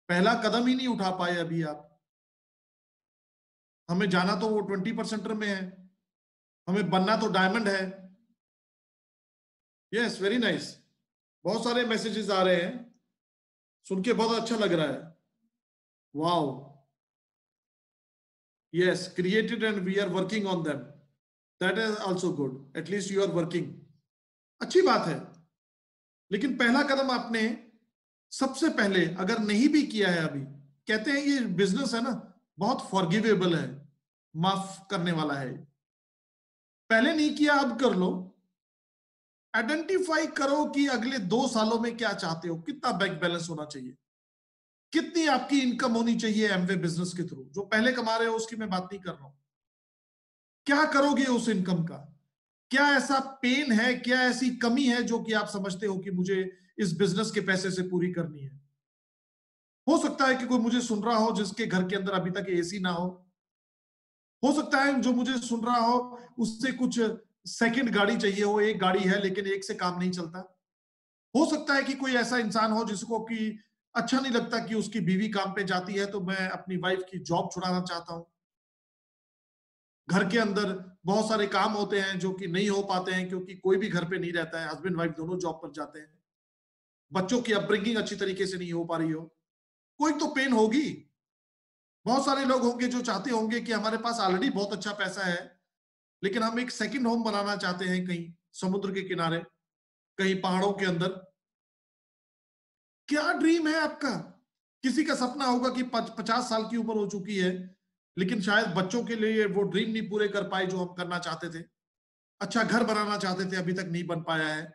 पहला कदम ही नहीं उठा पाए अभी आप। हमें जाना तो वो 20% में है, हमें बनना तो डायमंड है। Yes, very nice. बहुत सारे मैसेजेस आ रहे हैं, सुन के बहुत अच्छा लग रहा है। Wow, yes, created and we are working on them, that is also good, at least you are working. अच्छी बात है। लेकिन पहला कदम आपने सबसे पहले अगर नहीं भी किया है अभी, कहते हैं ये बिजनेस है ना, बहुत फॉरगिवेबल है, माफ करने वाला है। पहले नहीं किया, अब कर लो। आइडेंटिफाई करो कि अगले 2 सालों में क्या चाहते हो, कितना बैंक बैलेंस होना चाहिए, कितनी आपकी इनकम होनी चाहिए एमवे बिजनेस के थ्रू। जो पहले कमा रहे हो उसकी मैं बात नहीं कर रहा हूं। क्या करोगे उस इनकम का? क्या ऐसा पेन है, क्या ऐसी कमी है जो कि आप समझते हो कि मुझे इस बिजनेस के पैसे से पूरी करनी है? हो सकता है कि कोई मुझे सुन रहा हो जिसके घर के अंदर अभी तक एसी ना हो सकता है जो मुझे सुन रहा हो उससे कुछ सेकंड गाड़ी चाहिए हो, एक गाड़ी है लेकिन एक से काम नहीं चलता। हो सकता है कि कोई ऐसा इंसान हो जिसको कि अच्छा नहीं लगता कि उसकी बीवी काम पे जाती है, तो मैं अपनी वाइफ की जॉब छुड़ाना चाहता हूं। घर के अंदर बहुत सारे काम होते हैं जो कि नहीं हो पाते हैं क्योंकि कोई भी घर पे नहीं रहता है, हस्बैंड वाइफ दोनों जॉब पर जाते हैं। बच्चों की अपब्रिंगिंग अच्छी तरीके से नहीं हो पा रही हो, कोई तो पेन होगी। बहुत सारे लोग होंगे जो चाहते होंगे कि हमारे पास ऑलरेडी बहुत अच्छा पैसा है लेकिन हम एक सेकंड होम बनाना चाहते हैं, कहीं समुद्र के किनारे, कहीं पहाड़ों के अंदर। क्या ड्रीम है आपका? किसी का सपना होगा कि 50 साल की उम्र हो चुकी है लेकिन शायद बच्चों के लिए वो ड्रीम नहीं पूरे कर पाए जो हम करना चाहते थे। अच्छा घर बनाना चाहते थे, अभी तक नहीं बन पाया है।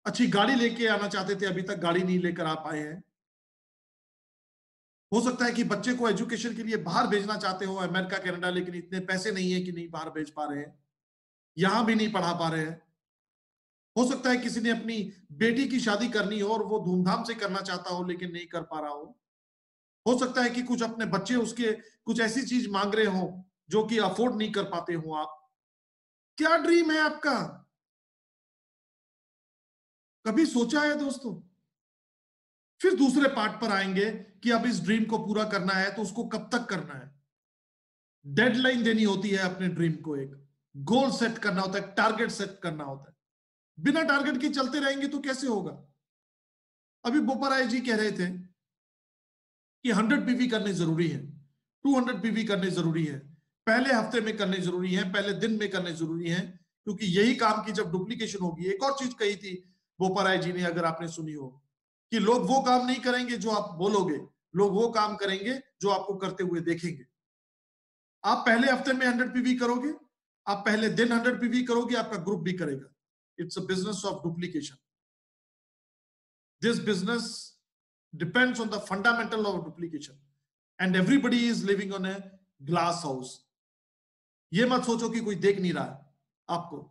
अच्छी गाड़ी लेके आना चाहते थे, अभी तक गाड़ी नहीं लेकर आ पाए हैं। हो सकता है कि बच्चे को एजुकेशन के लिए बाहर भेजना चाहते हो, अमेरिका कनाडा, लेकिन इतने पैसे नहीं है कि नहीं बाहर भेज पा रहे हैं, यहां भी नहीं पढ़ा पा रहे हैं। हो सकता है किसी ने अपनी बेटी की शादी करनी हो और वो धूमधाम से करना चाहता हो लेकिन नहीं कर पा रहा हो सकता है कि कुछ अपने बच्चे उसके कुछ ऐसी चीज मांग रहे हो जो कि अफोर्ड नहीं कर पाते हो आप। क्या ड्रीम है आपका? कभी सोचा है दोस्तों? फिर दूसरे पार्ट पर आएंगे कि अब इस ड्रीम को पूरा करना है तो उसको कब तक करना है। डेडलाइन देनी होती है अपने ड्रीम को, एक गोल सेट करना होता है, टारगेट सेट करना होता है। बिना टारगेट के चलते रहेंगे तो कैसे होगा? अभी बोपाराय जी कह रहे थे कि 100 पीवी करने जरूरी है, 200 पीवी करने जरूरी है, पहले हफ्ते में करने जरूरी है, पहले दिन में करने जरूरी है, क्योंकि यही काम की जब डुप्लीकेशन होगी। एक और चीज कही थी बोपाराय जी ने, अगर आपने सुनी हो, कि लोग वो काम नहीं करेंगे जो आप बोलोगे, लोग वो काम करेंगे जो आपको करते हुए देखेंगे। आप पहले हफ्ते में 100 पीवी करोगे, आप पहले दिन 100 पीवी करोगे, आपका ग्रुप भी करेगा। It's a business of duplication. This business depends on the fundamental of duplication and everybody is living on a glass house. ये मत सोचो कि कोई देख नहीं रहा है आपको।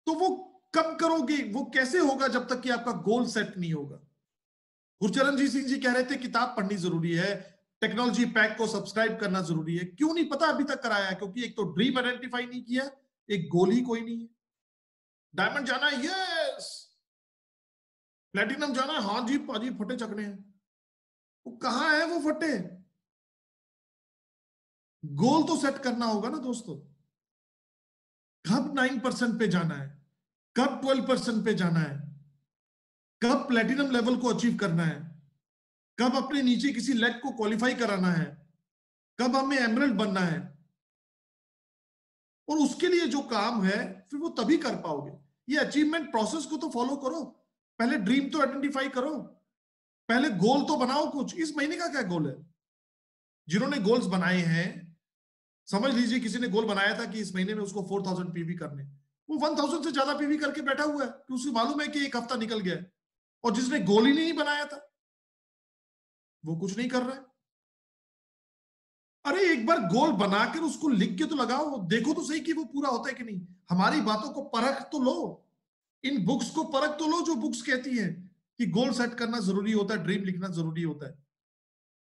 तो वो कब करोगे, वो कैसे होगा जब तक कि आपका गोल सेट नहीं होगा। गुरचरण जी सिंह जी कह रहे थे किताब पढ़नी जरूरी है, टेक्नोलॉजी पैक को सब्सक्राइब करना जरूरी है। क्यों नहीं पता अभी तक कराया? क्योंकि एक तो ड्रीम आइडेंटिफाई नहीं किया, एक गोल ही कोई नहीं है। डायमंड जाना है, यस। प्लेटिनम जाना है, हाँ जी पाजी फटे चकने हैं। वो कहां है वो फटे? गोल तो सेट करना होगा ना दोस्तों। कब 9% पे जाना है, कब 12% पे जाना है, कब प्लेटिनम लेवल को अचीव करना है, कब अपने नीचे किसी लेग को क्वालिफाई कराना है, कब हमें एमरल्ड बनना है। और उसके लिए जो काम है फिर वो तभी कर पाओगे। ये अचीवमेंट प्रोसेस को तो फॉलो करो, पहले ड्रीम तो आइडेंटिफाई करो, पहले गोल तो बनाओ। कुछ इस महीने का क्या गोल है? जिन्होंने गोल्स बनाए हैं, समझ लीजिए किसी ने गोल बनाया था कि इस महीने में उसको 4000 पीवी करने, वो 1000 से ज्यादा पीवी करके बैठा हुआ है कि उसे मालूम है कि एक हफ्ता निकल गया है। और जिसने गोल ही नहीं बनाया था वो कुछ नहीं कर रहा है। अरे एक बार गोल बनाकर उसको लिख के तो लगाओ, देखो तो सही कि वो पूरा होता है कि नहीं। हमारी बातों को परख तो लो, इन बुक्स को परख तो लो जो बुक्स कहती हैं कि गोल सेट करना जरूरी होता है, ड्रीम लिखना जरूरी होता है।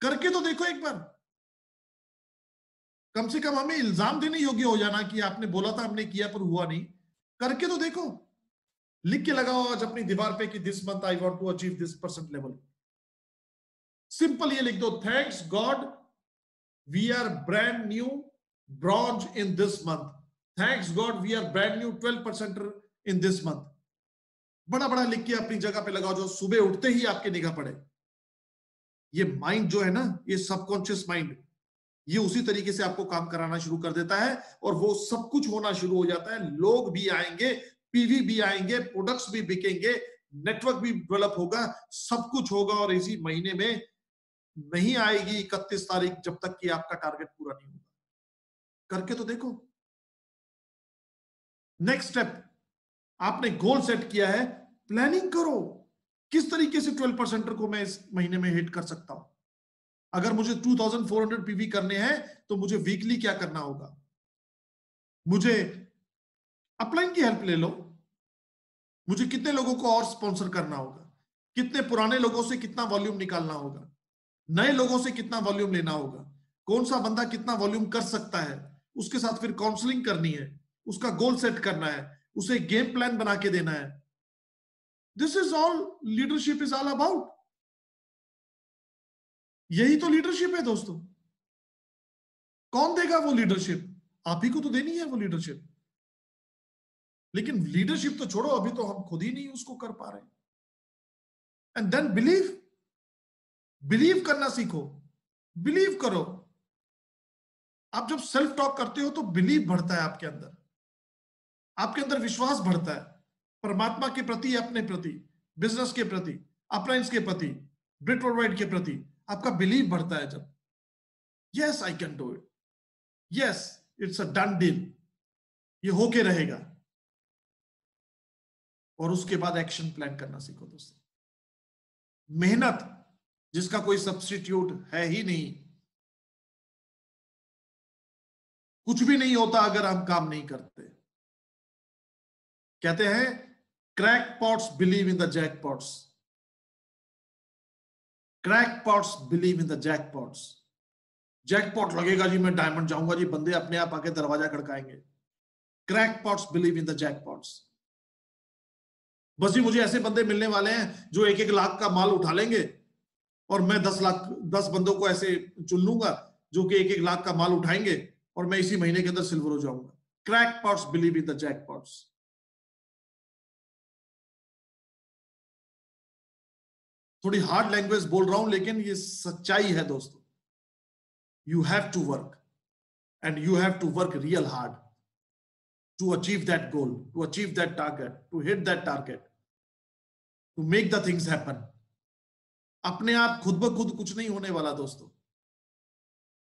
करके तो देखो एक बार। कम से कम हमें इल्जाम देने योग्य हो जाना कि आपने बोला था हमने किया पर हुआ नहीं। करके तो देखो, लिख के लगाओ आज अपनी दीवार पे कि this month I want to achieve this % level. Simple ये लिख दो, thanks god we are brand new bronze in this month, thanks god we are brand new 12% in this month. बड़ा बड़ा लिख के अपनी जगह पे लगाओ, जो सुबह उठते ही आपके निगाह पड़े। ये माइंड जो है ना, ये सबकॉन्शियस माइंड, ये उसी तरीके से आपको काम कराना शुरू कर देता है और वो सब कुछ होना शुरू हो जाता है। लोग भी आएंगे, पीवी भी आएंगे, प्रोडक्ट्स भी बिकेंगे, नेटवर्क भी डेवलप होगा, सब कुछ होगा। और इसी महीने में नहीं आएगी 31 तारीख जब तक कि आपका टारगेट पूरा नहीं होगा। करके तो देखो। नेक्स्ट स्टेप, आपने गोल सेट किया है, प्लानिंग करो किस तरीके से 12% को मैं इस महीने में हिट कर सकता हूं। अगर मुझे 2400 पीवी करने हैं तो मुझे वीकली क्या करना होगा। मुझे अपलाइन की हेल्प ले लो, मुझे कितने लोगों को और स्पॉन्सर करना होगा, कितने पुराने लोगों से कितना वॉल्यूम निकालना होगा, नए लोगों से कितना वॉल्यूम लेना होगा, कौन सा बंदा कितना वॉल्यूम कर सकता है, उसके साथ फिर काउंसलिंग करनी है, उसका गोल सेट करना है, उसे गेम प्लान बना के देना है। This is all leadership is all about. यही तो लीडरशिप है दोस्तों। कौन देगा वो लीडरशिप? आप ही को तो देनी है वो लीडरशिप। लेकिन लीडरशिप तो छोड़ो, अभी तो हम खुद ही नहीं उसको कर पा रहे। एंड देन बिलीव करना सीखो, बिलीव करो। आप जब सेल्फ टॉक करते हो तो बिलीव बढ़ता है आपके अंदर विश्वास बढ़ता है, परमात्मा के प्रति, अपने प्रति, बिजनेस के प्रति, अपलायंस के प्रति, ब्रिट वर्ल्डवाइड के प्रति आपका बिलीव बढ़ता है। जब yes I can do it, yes it's a done deal, ये होके रहेगा। और उसके बाद एक्शन प्लान करना सीखो दोस्तों। मेहनत जिसका कोई सब्स्टिट्यूट है ही नहीं। कुछ भी नहीं होता अगर हम काम नहीं करते। कहते हैं crackpots believe in the jackpots, crackpots believe in the jackpots. Jackpot लगेगा जी, मैं डायमंड जाऊंगा जी, बंदे अपने आप आके दरवाजा खड़काएंगे। क्रैकपॉट्स बिलीव इन द जैकपॉट्स। बस जी मुझे ऐसे बंदे मिलने वाले हैं जो 1-1 लाख का माल उठा लेंगे, और मैं 10 बंदों को ऐसे चुन लूंगा जो कि 1-1 लाख का माल उठाएंगे, और मैं इसी महीने के अंदर सिल्वर हो जाऊंगा। क्रैकपॉट्स बिलीव इन द जैकपॉट्स। थोड़ी हार्ड लैंग्वेज बोल रहा हूं, लेकिन ये सच्चाई है दोस्तों। You have to work, and you have to work real hard to achieve that goal, to achieve that target, to hit that target, to make the things happen. अपने आप खुद ब खुद कुछ नहीं होने वाला दोस्तों।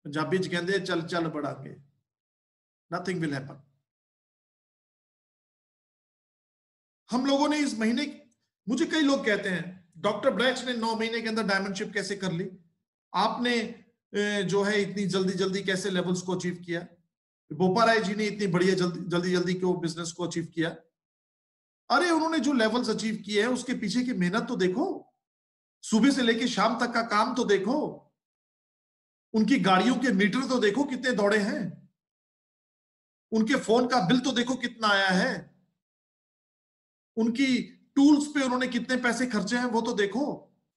पंजाबी च कहंदे चल चल बढ़ांगे, nothing will happen। हम लोगों ने इस महीने, मुझे कई लोग कहते हैं डॉक्टर ब्लैक्स ने 9 महीने के अंदर डायमंडशिप कैसे कर ली, आपने जो है इतनी जल्दी जल्दी कैसे लेवल्स को अचीव किया, बोपा राय जी ने इतनी बढ़िया जल्दी जल्दी क्यों बिजनेस को अचीव किया। अरे उन्होंने जो लेवल्स अचीव किए हैं उसके पीछे की मेहनत तो देखो, सुबह से लेकर शाम तक का काम तो देखो, उनकी गाड़ियों के मीटर तो देखो कितने दौड़े हैं, उनके फोन का बिल तो देखो कितना आया है, उनकी टूल्स पे उन्होंने कितने पैसे खर्चे हैं वो तो देखो,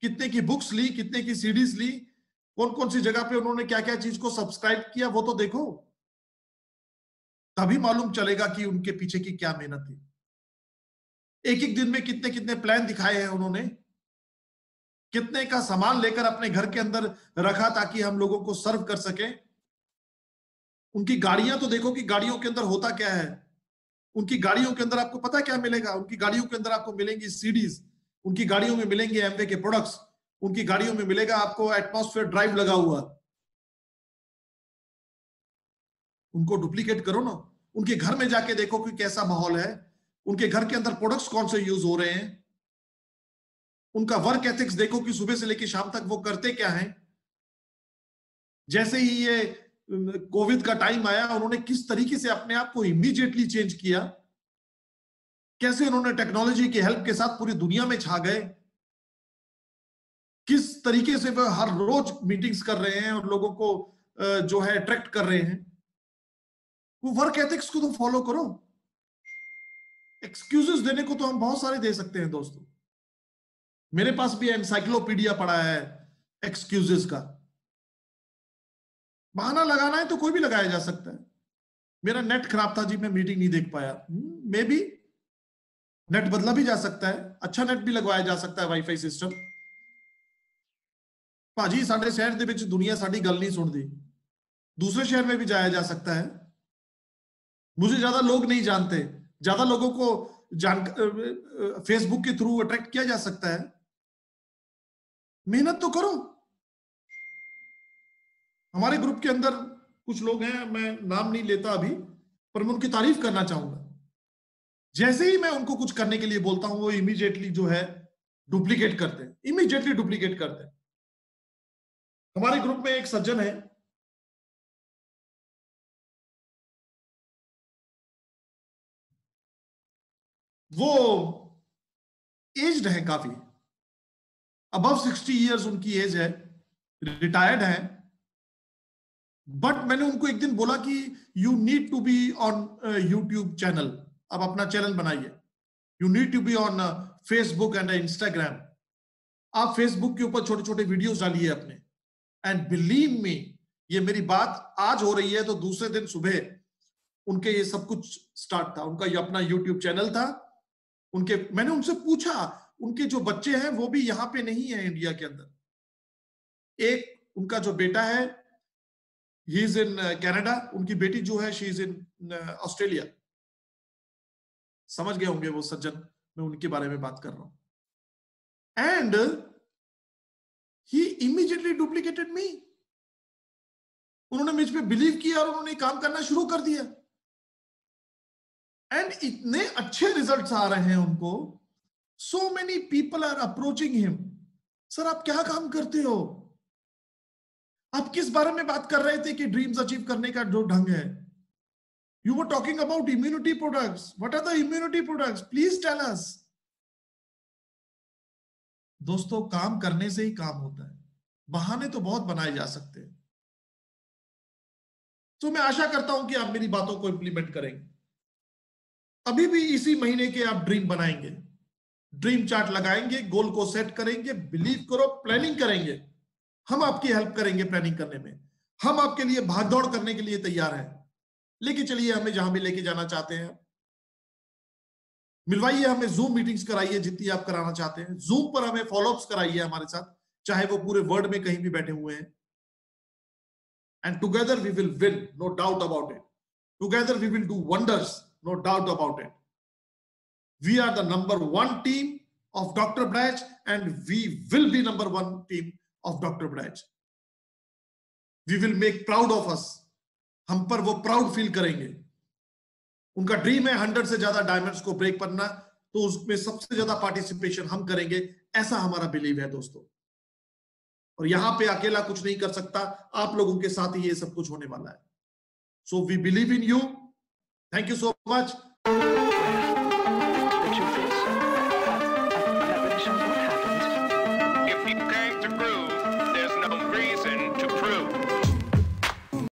कितने की बुक्स ली, कितने की सीडीज ली, कौन कौन सी जगह पे उन्होंने क्या क्या चीज को सब्सक्राइब किया वो तो देखो, तभी मालूम चलेगा कि उनके पीछे की क्या मेहनत थी। एक एक दिन में कितने कितने प्लान दिखाए हैं उन्होंने, कितने का सामान लेकर अपने घर के अंदर रखा ताकि हम लोगों को सर्व कर सके। उनकी गाड़ियां तो देखो कि गाड़ियों के अंदर होता क्या है। उनकी गाड़ियों के अंदर आपको पता क्या मिलेगा, उनकी गाड़ियों के अंदर आपको मिलेंगी सीडीज, उनकी गाड़ियों में मिलेंगे एमवे के प्रोडक्ट्स, उनकी गाड़ियों में मिलेगा आपको एटमॉस्फेयर ड्राइव लगा हुआ। उनको डुप्लीकेट करो ना, उनके घर में जाके देखो कि कैसा माहौल है, उनके घर के अंदर प्रोडक्ट्स कौन से यूज हो रहे हैं, उनका वर्क एथिक्स देखो कि सुबह से लेकर शाम तक वो करते क्या हैं। जैसे ही ये कोविड का टाइम आया, उन्होंने किस तरीके से अपने आप को इमीडिएटली चेंज किया, कैसे उन्होंने टेक्नोलॉजी की हेल्प के साथ पूरी दुनिया में छा गए, किस तरीके से वो हर रोज मीटिंग्स कर रहे हैं और लोगों को जो है अट्रैक्ट कर रहे हैं। वो वर्क एथिक्स को तो फॉलो करो। एक्सक्यूजेस देने को तो हम बहुत सारे दे सकते हैं दोस्तों, मेरे पास भी एनसाइक्लोपीडिया पड़ा है एक्सक्यूजेस का। बहाना लगाना है तो कोई भी लगाया जा सकता है। मेरा नेट खराब था जी, मैं मीटिंग नहीं देख पाया, मे बी नेट बदला भी जा सकता है, अच्छा नेट भी लगवाया जा सकता है, वाईफाई सिस्टम। भाजी साडे शहर दे विच दुनिया साडी गल नहीं सुनदी, दूसरे शहर में भी जाया जा सकता है। मुझे ज्यादा लोग नहीं जानते, ज्यादा लोगों को फेसबुक के थ्रू अट्रैक्ट किया जा सकता है। मेहनत तो करो। हमारे ग्रुप के अंदर कुछ लोग हैं, मैं नाम नहीं लेता अभी, पर मैं उनकी तारीफ करना चाहूंगा। जैसे ही मैं उनको कुछ करने के लिए बोलता हूं, वो इमीडिएटली जो है डुप्लीकेट करते हैं, इमीडिएटली डुप्लीकेट करते हैं। हमारे ग्रुप में एक सज्जन है, वो एज्ड है काफी, अबव 60 इयर्स उनकी एज है, रिटायर्ड है। बट मैंने उनको एक दिन बोला कि you need to be on YouTube channel, अब अपना चैनल बनाइए, you need to be on Facebook and Instagram. आप फेसबुक के ऊपर छोटे छोटे वीडियोस डालिए अपने, एंड बिलीव मी, ये मेरी बात आज हो रही है तो दूसरे दिन सुबह उनके ये सब कुछ स्टार्ट था। उनका ये अपना यूट्यूब चैनल था। उनके, मैंने उनसे पूछा, उनके जो बच्चे हैं वो भी यहाँ पे नहीं है इंडिया के अंदर। एक उनका जो बेटा है ही इज इन कनाडा, उनकी बेटी जो है शी इज इन ऑस्ट्रेलिया। समझ गए होंगे वो सज्जन, मैं उनके बारे में बात कर रहा हूं। एंड ही इमीडिएटली डुप्लीकेटेड मी। उन्होंने मुझ पे बिलीव किया और उन्होंने काम करना शुरू कर दिया, एंड इतने अच्छे रिजल्ट्स आ रहे हैं उनको। So many people are approaching him sir आप क्या काम करते हो? आप किस बारे में बात कर रहे थे कि ड्रीम्स अचीव करने का जो ढंग है? You were talking about immunity products. What are the immunity products? Please tell us. दोस्तों, काम करने से ही काम होता है, बहाने तो बहुत बनाए जा सकते हैं। तो मैं आशा करता हूं कि आप मेरी बातों को इंप्लीमेंट करेंगे। अभी भी इसी महीने के आप ड्रीम बनाएंगे, ड्रीम चार्ट लगाएंगे, गोल को सेट करेंगे, बिलीव करो, प्लानिंग करेंगे। हम आपकी हेल्प करेंगे प्लानिंग करने में, हम आपके लिए भागदौड़ करने के लिए तैयार हैं। लेके चलिए हमें जहां भी लेके जाना चाहते हैं। मिलवाइए हमें, जूम मीटिंग्स कराइए जितनी आप कराना चाहते हैं, जूम पर हमें फॉलोअप्स कराइए हमारे साथ, चाहे वो पूरे वर्ल्ड में कहीं भी बैठे हुए हैं। And together we will win, no doubt about it. Together we will do wonders, no doubt about it. We are the number 1 team of doctor Bratch and we will be number 1 team of doctor Bratch. We will make proud of us. हम पर वो proud feel करेंगे। उनका dream है 100 से ज्यादा diamonds को break करना, तो उसमें सबसे ज्यादा पार्टिसिपेशन हम करेंगे, ऐसा हमारा बिलीव है दोस्तों। और यहां पे अकेला कुछ नहीं कर सकता, आप लोगों के साथ ही ये सब कुछ होने वाला है। So we believe in you. Thank you so much.